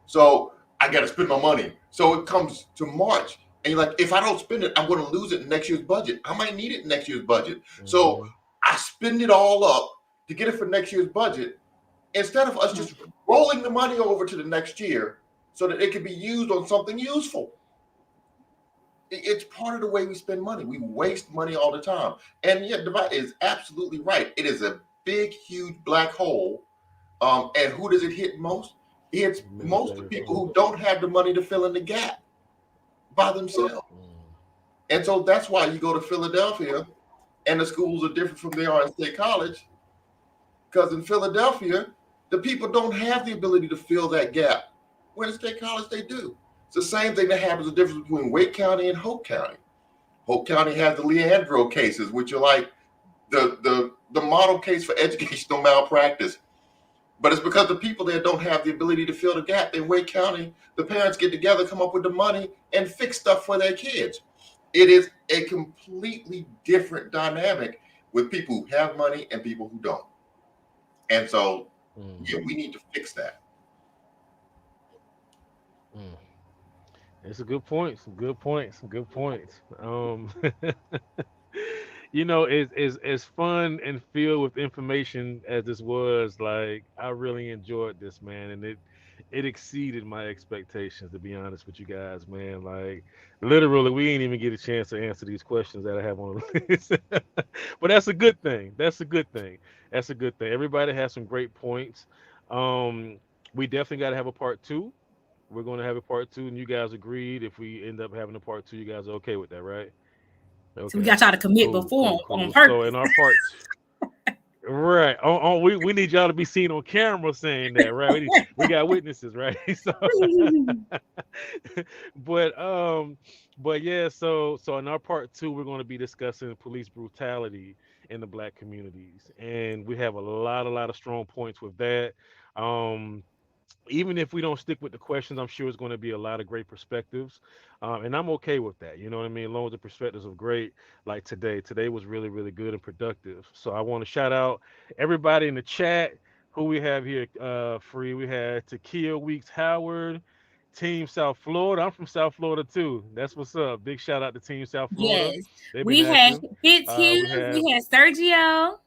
So I got to spend my money. So it comes to March and you're like, if I don't spend it, I'm going to lose it in next year's budget. I might need it in next year's budget. So I spend it all up to get it for next year's budget instead of us just rolling the money over to the next year so that it can be used on something useful. It's part of the way we spend money. We waste money all the time. And yet, Divide is absolutely right. It is a big, huge black hole. And who does it hit most? It hits most of the people who don't have the money to fill in the gap by themselves. And so that's why you go to Philadelphia and the schools are different from they are in State College. Because in Philadelphia, the people don't have the ability to fill that gap. When in State College, they do. It's the same thing that happens, the difference between Wake County and Hope County. Hope County has the Leandro cases, which are like the model case for educational malpractice. But it's because the people there don't have the ability to fill the gap. In Wake County, the parents get together, come up with the money, and fix stuff for their kids. It is a completely different dynamic with people who have money and people who don't. And so, we need to fix that. It's a good point. Some good points. It's as fun and filled with information as this was. Like, I really enjoyed this, man, and it exceeded my expectations. To be honest with you guys, man, like literally, we ain't even get a chance to answer these questions that I have on the list. But that's a good thing. Everybody has some great points. We definitely got to have a part 2. We're going to have a part 2, and you guys agreed if we end up having a part 2, you guys are okay with that, right? So we got y'all to commit before on purpose. So in our part, right? We need y'all to be seen on camera saying that, right? We got witnesses, right? So, but yeah. So in our part 2, we're going to be discussing police brutality in the Black communities, and we have a lot of strong points with that. Even if we don't stick with the questions, I'm sure it's going to be a lot of great perspectives. And I'm okay with that. You know what I mean? As long as the perspectives are great, like today. Today was really, really good and productive. So I want to shout out everybody in the chat who we have here free. We had Takia Weeks Howard, Team South Florida. I'm from South Florida too. That's what's up. Big shout out to Team South Florida. Yes. They've We been had active. Fitz Hughes. We had Sergio.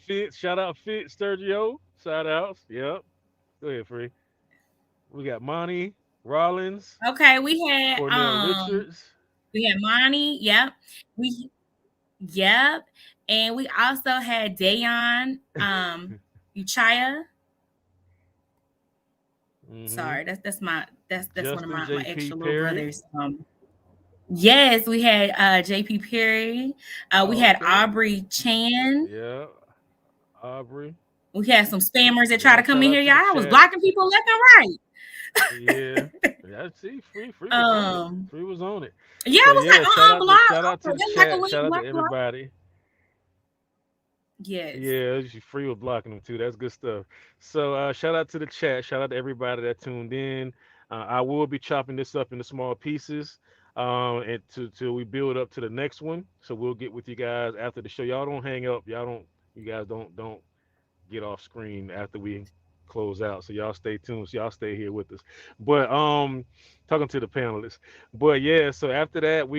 Fitz, shout out Fitz, Sergio. Shout outs. Yep. Go ahead, Free. We got Monty Rollins. Okay, we had Cornell Richards. We had Monty. Yep. Yep. And we also had Dayon Uchaya. Sorry, that's one of my extra little brothers. Yes, we had JP Perry. We had Aubrey Chan. Yeah, Aubrey. We had some spammers that try to come in here, y'all. I was blocking people left and right. Yeah. See, Free was on it. Free was on it. Yeah, so, I was like, shout out to the chat. Shout out to everybody. Yes. Yeah, Free was blocking them too. That's good stuff. So shout out to the chat. Shout out to everybody that tuned in. I will be chopping this up into small pieces and till we build up to the next one. So we'll get with you guys after the show. Y'all don't hang up. You guys don't get off screen after we close out. So y'all stay tuned. So y'all stay here with us. But talking to the panelists. But yeah, so after that,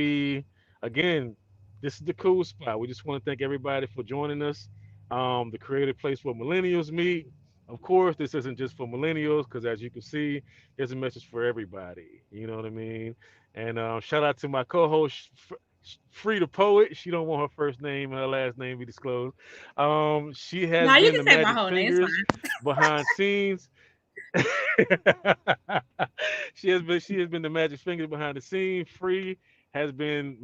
this is the Kool Spot. We just want to thank everybody for joining us. The creative place where millennials meet. Of course, this isn't just for millennials, because as you can see, there's a message for everybody. You know what I mean? And shout out to my co-host, Free the Poet. She don't want her first name and her last name be disclosed. She has been the magic fingers behind scenes. She has been the magic fingers behind the scenes. Free has been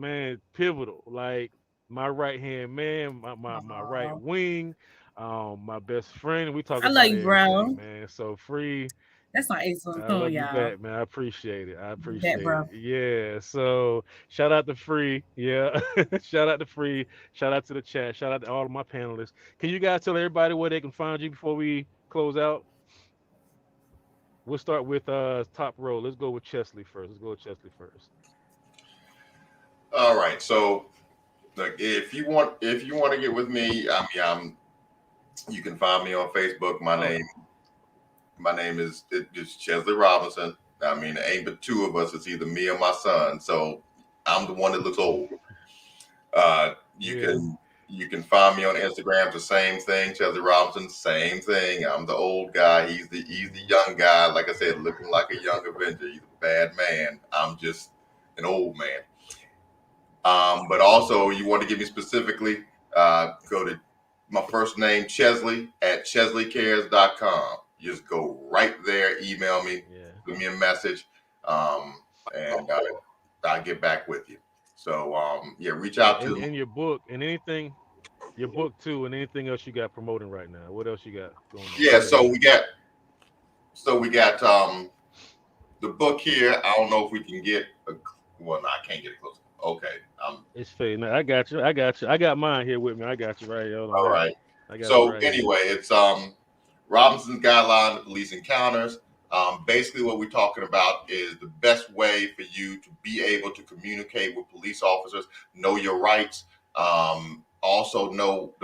pivotal, like my right hand man, my right wing, my best friend. We talk. I love you, bro. Man, so Free. That's my excellent y'all. Back, man. I appreciate it. Yeah. So shout out to Free. Yeah. Shout out to Free. Shout out to the chat. Shout out to all of my panelists. Can you guys tell everybody where they can find you before we close out? We'll start with top row. Let's go with Chesley first. All right. So look, if you want to get with me, you can find me on Facebook. My name is Chesley Robinson. I mean, there ain't but two of us. It's either me or my son. So I'm the one that looks old. You can find me on Instagram. The same thing. Chesley Robinson. Same thing. I'm the old guy. He's the young guy. Like I said, looking like a young Avenger. He's a bad man. I'm just an old man. But also, you want to give me specifically, go to my first name, Chesley, at chesleycares.com. Just go right there, email me, give me a message, and I'll get back with you. So, reach out to in your book and anything, your book too, and anything else you got promoting right now. What else you got going on? Yeah, so we got the book here. I don't know if we can get I can't get it close. Okay. It's fading. I got you. I got mine here with me. I got you right here. All right. So anyway, it's Robinson's Guideline to Police Encounters. Basically what we're talking about is the best way for you to be able to communicate with police officers, know your rights, also know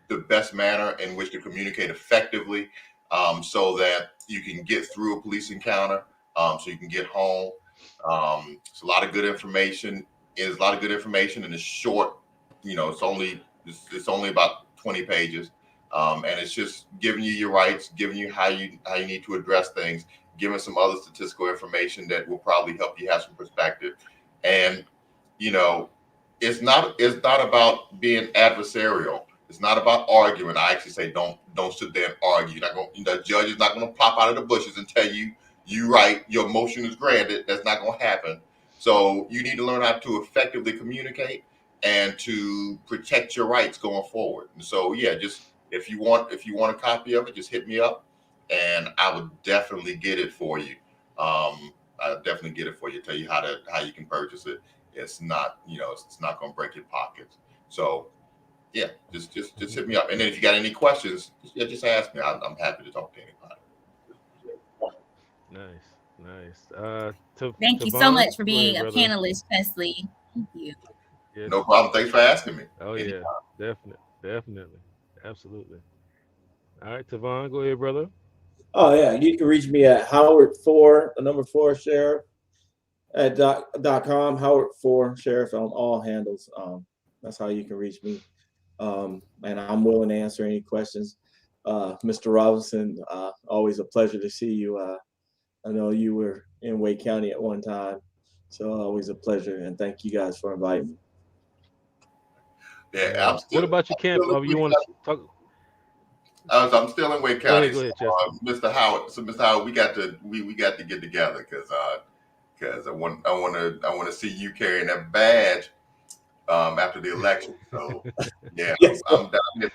the best manner in which to communicate effectively, so that you can get through a police encounter, so you can get home. It's a lot of good information. It's a lot of good information, and it's short. It's only about 20 pages. And it's just giving you your rights, giving you how you need to address things, giving some other statistical information that will probably help you have some perspective. And it's not about being adversarial. It's not about arguing. I actually say don't sit there and argue. You're not going. The judge is not going to pop out of the bushes and tell you right. Your motion is granted. That's not going to happen. So you need to learn how to effectively communicate and to protect your rights going forward. And so, yeah, just if you want a copy of it, just hit me up, and I would definitely get it for you. I'll definitely get it for you. Tell you how you can purchase it. It's not, it's not going to break your pockets. So, yeah, just hit me up. And then if you got any questions, just ask me. I'm happy to talk to anybody. Nice. Thank you so Tavon, much for go ahead, being a brother. panelist, Presley. Thank you. Yes. No problem. Thanks for asking me. Oh yeah, definitely, absolutely. All right, Tavon, go ahead, brother. Oh yeah, you can reach me at Howard4, the number 4 sheriff at .com. Howard4 sheriff on all handles. That's how you can reach me. And I'm willing to answer any questions. Mr. Robinson, always a pleasure to see you. I know you were in Wake County at one time, so always a pleasure. And thank you guys for inviting me. Yeah, What about your camp? You want to talk? I'm still in Wake County. Go ahead, Chester. Mr. Howard. So, Mr. Howard, we got to get together because I want to see you carrying that badge after the election. So yeah, Yes. I'm down here.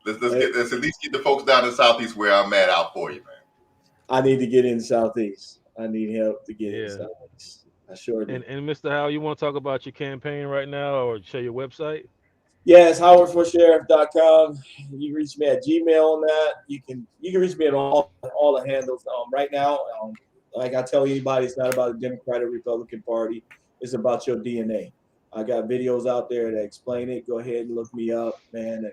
Let's at least get the folks down in Southeast where I'm at out for you, man. I need to get in Southeast. I need help to get in Southeast. I sure do. And Mr. Howard, you want to talk about your campaign right now, or share your website? Yes, howard4sheriff.com. You can reach me at Gmail on that. You can reach me at all the handles. Right now, like I tell anybody, it's not about the Democrat or Republican Party. It's about your DNA. I got videos out there that explain it. Go ahead and look me up, man. And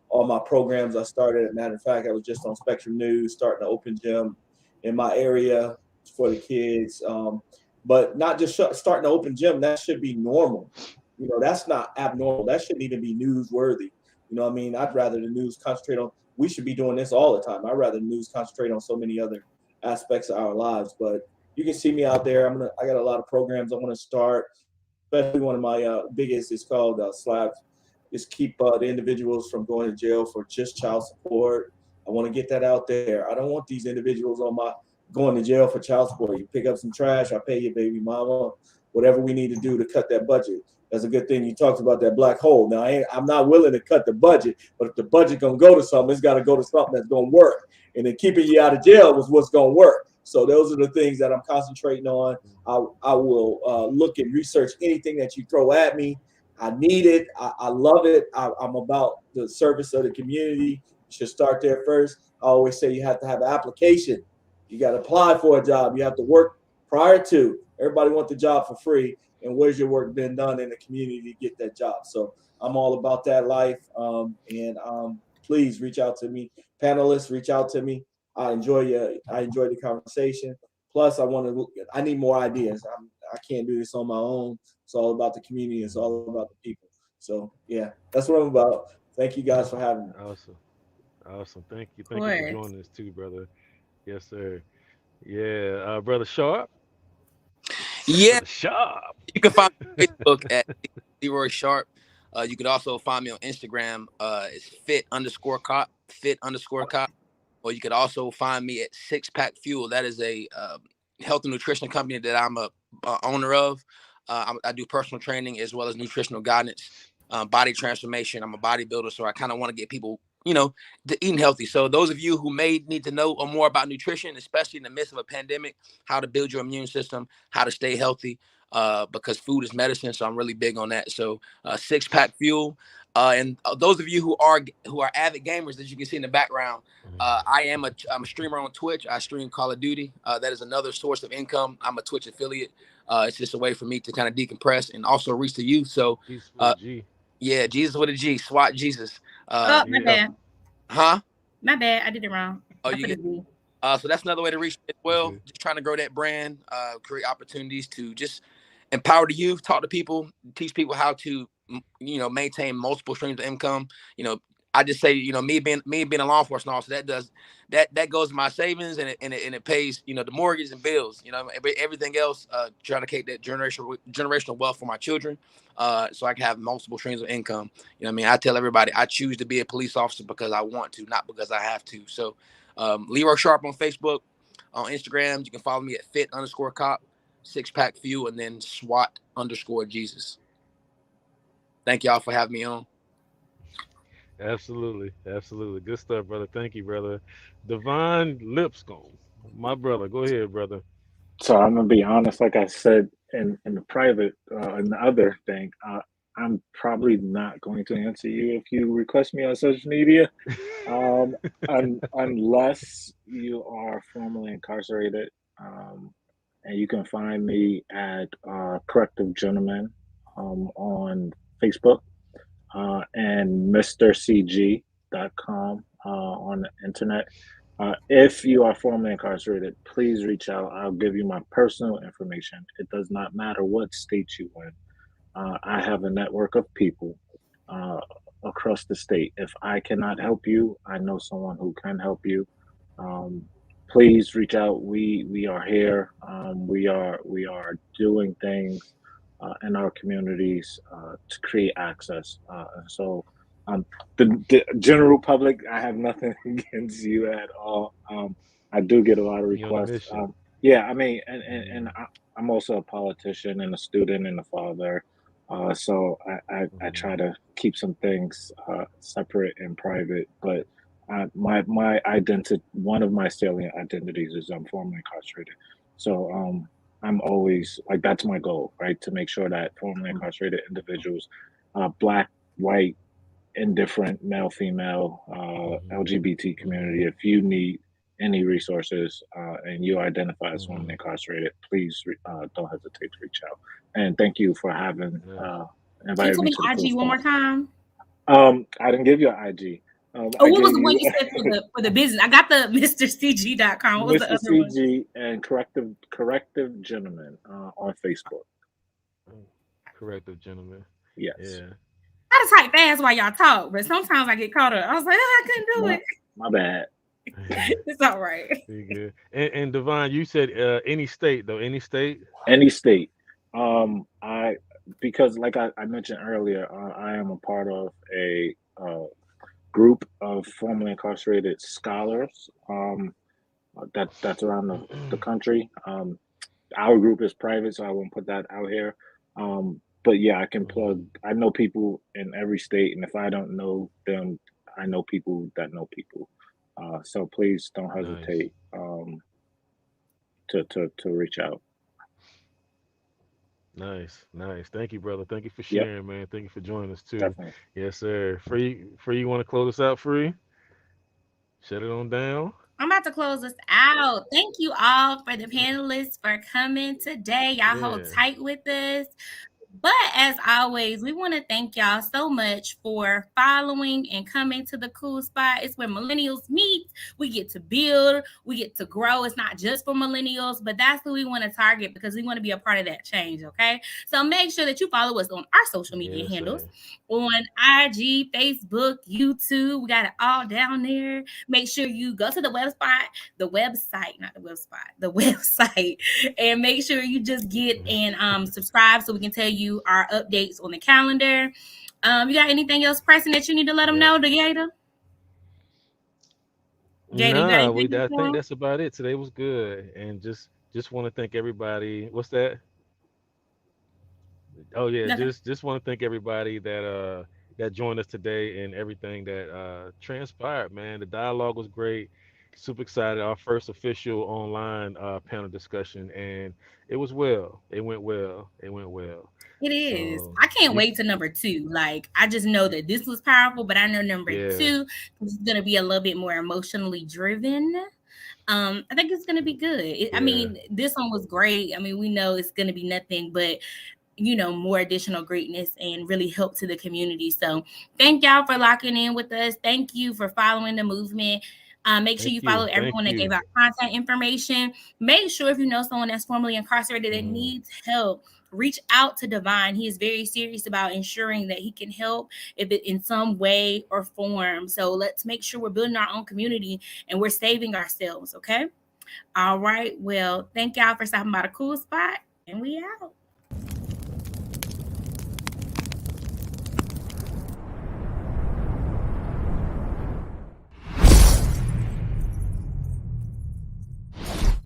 all my programs I started. As a matter of fact, I was just on Spectrum News, starting an open gym in my area for the kids. But not just starting an open gym. That should be normal. That's not abnormal. That shouldn't even be newsworthy. You know what I mean? I'd rather the news concentrate on, we should be doing this all the time. I'd rather the news concentrate on so many other aspects of our lives. But you can see me out there. I got a lot of programs I want to start. Especially one of my biggest is called SLAP. Is keep the individuals from going to jail for just child support. I want to get that out there. I don't want these individuals going to jail for child support. You pick up some trash, I pay you, baby mama. Whatever we need to do to cut that budget. That's a good thing you talked about that black hole. Now, I'm not willing to cut the budget, but if the budget gonna go to something, it's got to go to something that's gonna work. And then keeping you out of jail was what's gonna work. So those are the things that I'm concentrating on. I will look and research anything that you throw at me. I need it. I love it. I'm about the service of the community. You should start there first. I always say you have to have an application. You got to apply for a job. You have to work prior to. Everybody wants the job for free. And where's your work been done in the community to get that job? So I'm all about that life. Please reach out to me. Panelists, reach out to me. I enjoy the conversation. Plus, I need more ideas. I can't do this on my own. It's all about the community. It's all about the people. So yeah, that's what I'm about. Thank you guys for having me. Awesome. Thank you for joining us too, brother. Yes, sir. Yeah, brother Sharp. Yeah, Sharp. You can find me on Facebook at Leroy Sharp. You could also find me on Instagram. It's fit_cop, fit_cop. Or you could also find me at 6 Pack Fuel. That is a health and nutrition company that I'm a owner of. I do personal training as well as nutritional guidance, body transformation. I'm a bodybuilder, so I kind of want to get people, to eating healthy. So those of you who may need to know more about nutrition, especially in the midst of a pandemic, how to build your immune system, how to stay healthy, because food is medicine. So I'm really big on that. So 6 Pack Fuel. And those of you who are avid gamers, that you can see in the background, I'm a streamer on Twitch. I stream Call of Duty. That is another source of income. I'm a Twitch affiliate. It's just a way for me to kind of decompress and also reach the youth. So, yeah, Jesus with a G, SWAT Jesus. My bad. Huh? My bad. I did it wrong. Oh, you get. So that's another way to reach as well. Just trying to grow that brand, create opportunities to just empower the youth, talk to people, teach people how to, maintain multiple streams of income. I just say, me being a law enforcement officer, that goes to my savings and it pays, the mortgage and bills, everything else, trying to create that generational wealth for my children, so I can have multiple streams of income. I tell everybody I choose to be a police officer because I want to, not because I have to. So Leroy Sharp on Facebook, on Instagram, you can follow me at fit_cop, 6 Pack Fuel, and then SWAT_Jesus. Thank y'all for having me on. Absolutely. Good stuff, brother. Thank you, brother. Devon Lipscomb, my brother. Go ahead, brother. So I'm gonna be honest, like I said in the private, in the other thing, I'm probably not going to answer you if you request me on social media, unless you are formerly incarcerated. And you can find me at Corrective Gentleman on Facebook and MrCG.com on the internet. If you are formerly incarcerated, please reach out. I'll give you my personal information. It does not matter what state you in. I have a network of people uh, across the state. If I cannot help you, I know someone who can help you. Um, please reach out. We are here. We are doing things in our communities to create access. So the general public, I have nothing against you at all. I do get a lot of requests. Yeah, I mean, and I'm also a politician and a student and a father. So I try to keep some things separate and private, but my identity, one of my salient identities is I'm formerly incarcerated. So I'm always like, that's my goal, right? To make sure that formerly incarcerated individuals, black, white, indifferent, male, female, LGBT community, if you need any resources and you identify as formerly incarcerated, please don't hesitate to reach out. And thank you for having invited me to the IG one more time. I didn't give you an IG. What was the one you said for the business? I got the MrCG.com. What was the other one? CG and Corrective Gentleman on Facebook. Corrective Gentleman. Yes. Yeah. I just type fast while y'all talk, but sometimes I get caught up. I was like, I couldn't do it. My bad. It's all right. Pretty good. And Devon, you said any state though? Any state? Any state. Because like I mentioned earlier, I am a part of a group of formerly incarcerated scholars that's around the country. Our group is private, so I won't put that out here. But yeah, I can plug. I know people in every state, and if I don't know them, I know people that know people. So please don't hesitate to reach out. Nice. Thank you, brother. Thank you for sharing, man. Thank you for joining us too. Definitely. Yes, sir. Free, you want to close us out, Free? Shut it on down. I'm about to close this out. Thank you all for the panelists for coming today. Y'all hold tight with us. But as always, we want to thank y'all so much for following and coming to the Kool Spot. It's where millennials meet. We get to build. We get to grow. It's not just for millennials, but that's who we want to target because we want to be a part of that change, okay? So make sure that you follow us on our social media handles on IG, Facebook, YouTube. We got it all down there. Make sure you go to the website, and make sure you just get and subscribe so we can tell you our updates on the calendar. You got anything else pressing that you need to let them know, Jada? Nah, I think that's about it. Today was good, and just want to thank everybody. What's that? Oh yeah, Nothing. just want to thank everybody that joined us today and everything that transpired. Man, the dialogue was great. Super excited. Our first official online panel discussion, and it was well. It went well. It is. So, I can't wait to number 2. Like, I just know that this was powerful, but I know number 2 is going to be a little bit more emotionally driven. I think it's going to be good. I mean, this one was great. I mean, we know it's going to be nothing but, more additional greatness and really help to the community. So thank y'all for locking in with us. Thank you for following the movement. Make sure you follow everyone that gave out contact information. Make sure if you know someone that's formerly incarcerated that needs help, reach out to Devon. He is very serious about ensuring that he can help if it in some way or form. So let's make sure we're building our own community and we're saving ourselves. Okay. All right. Well, thank y'all for stopping by the Kool Spot, and we out.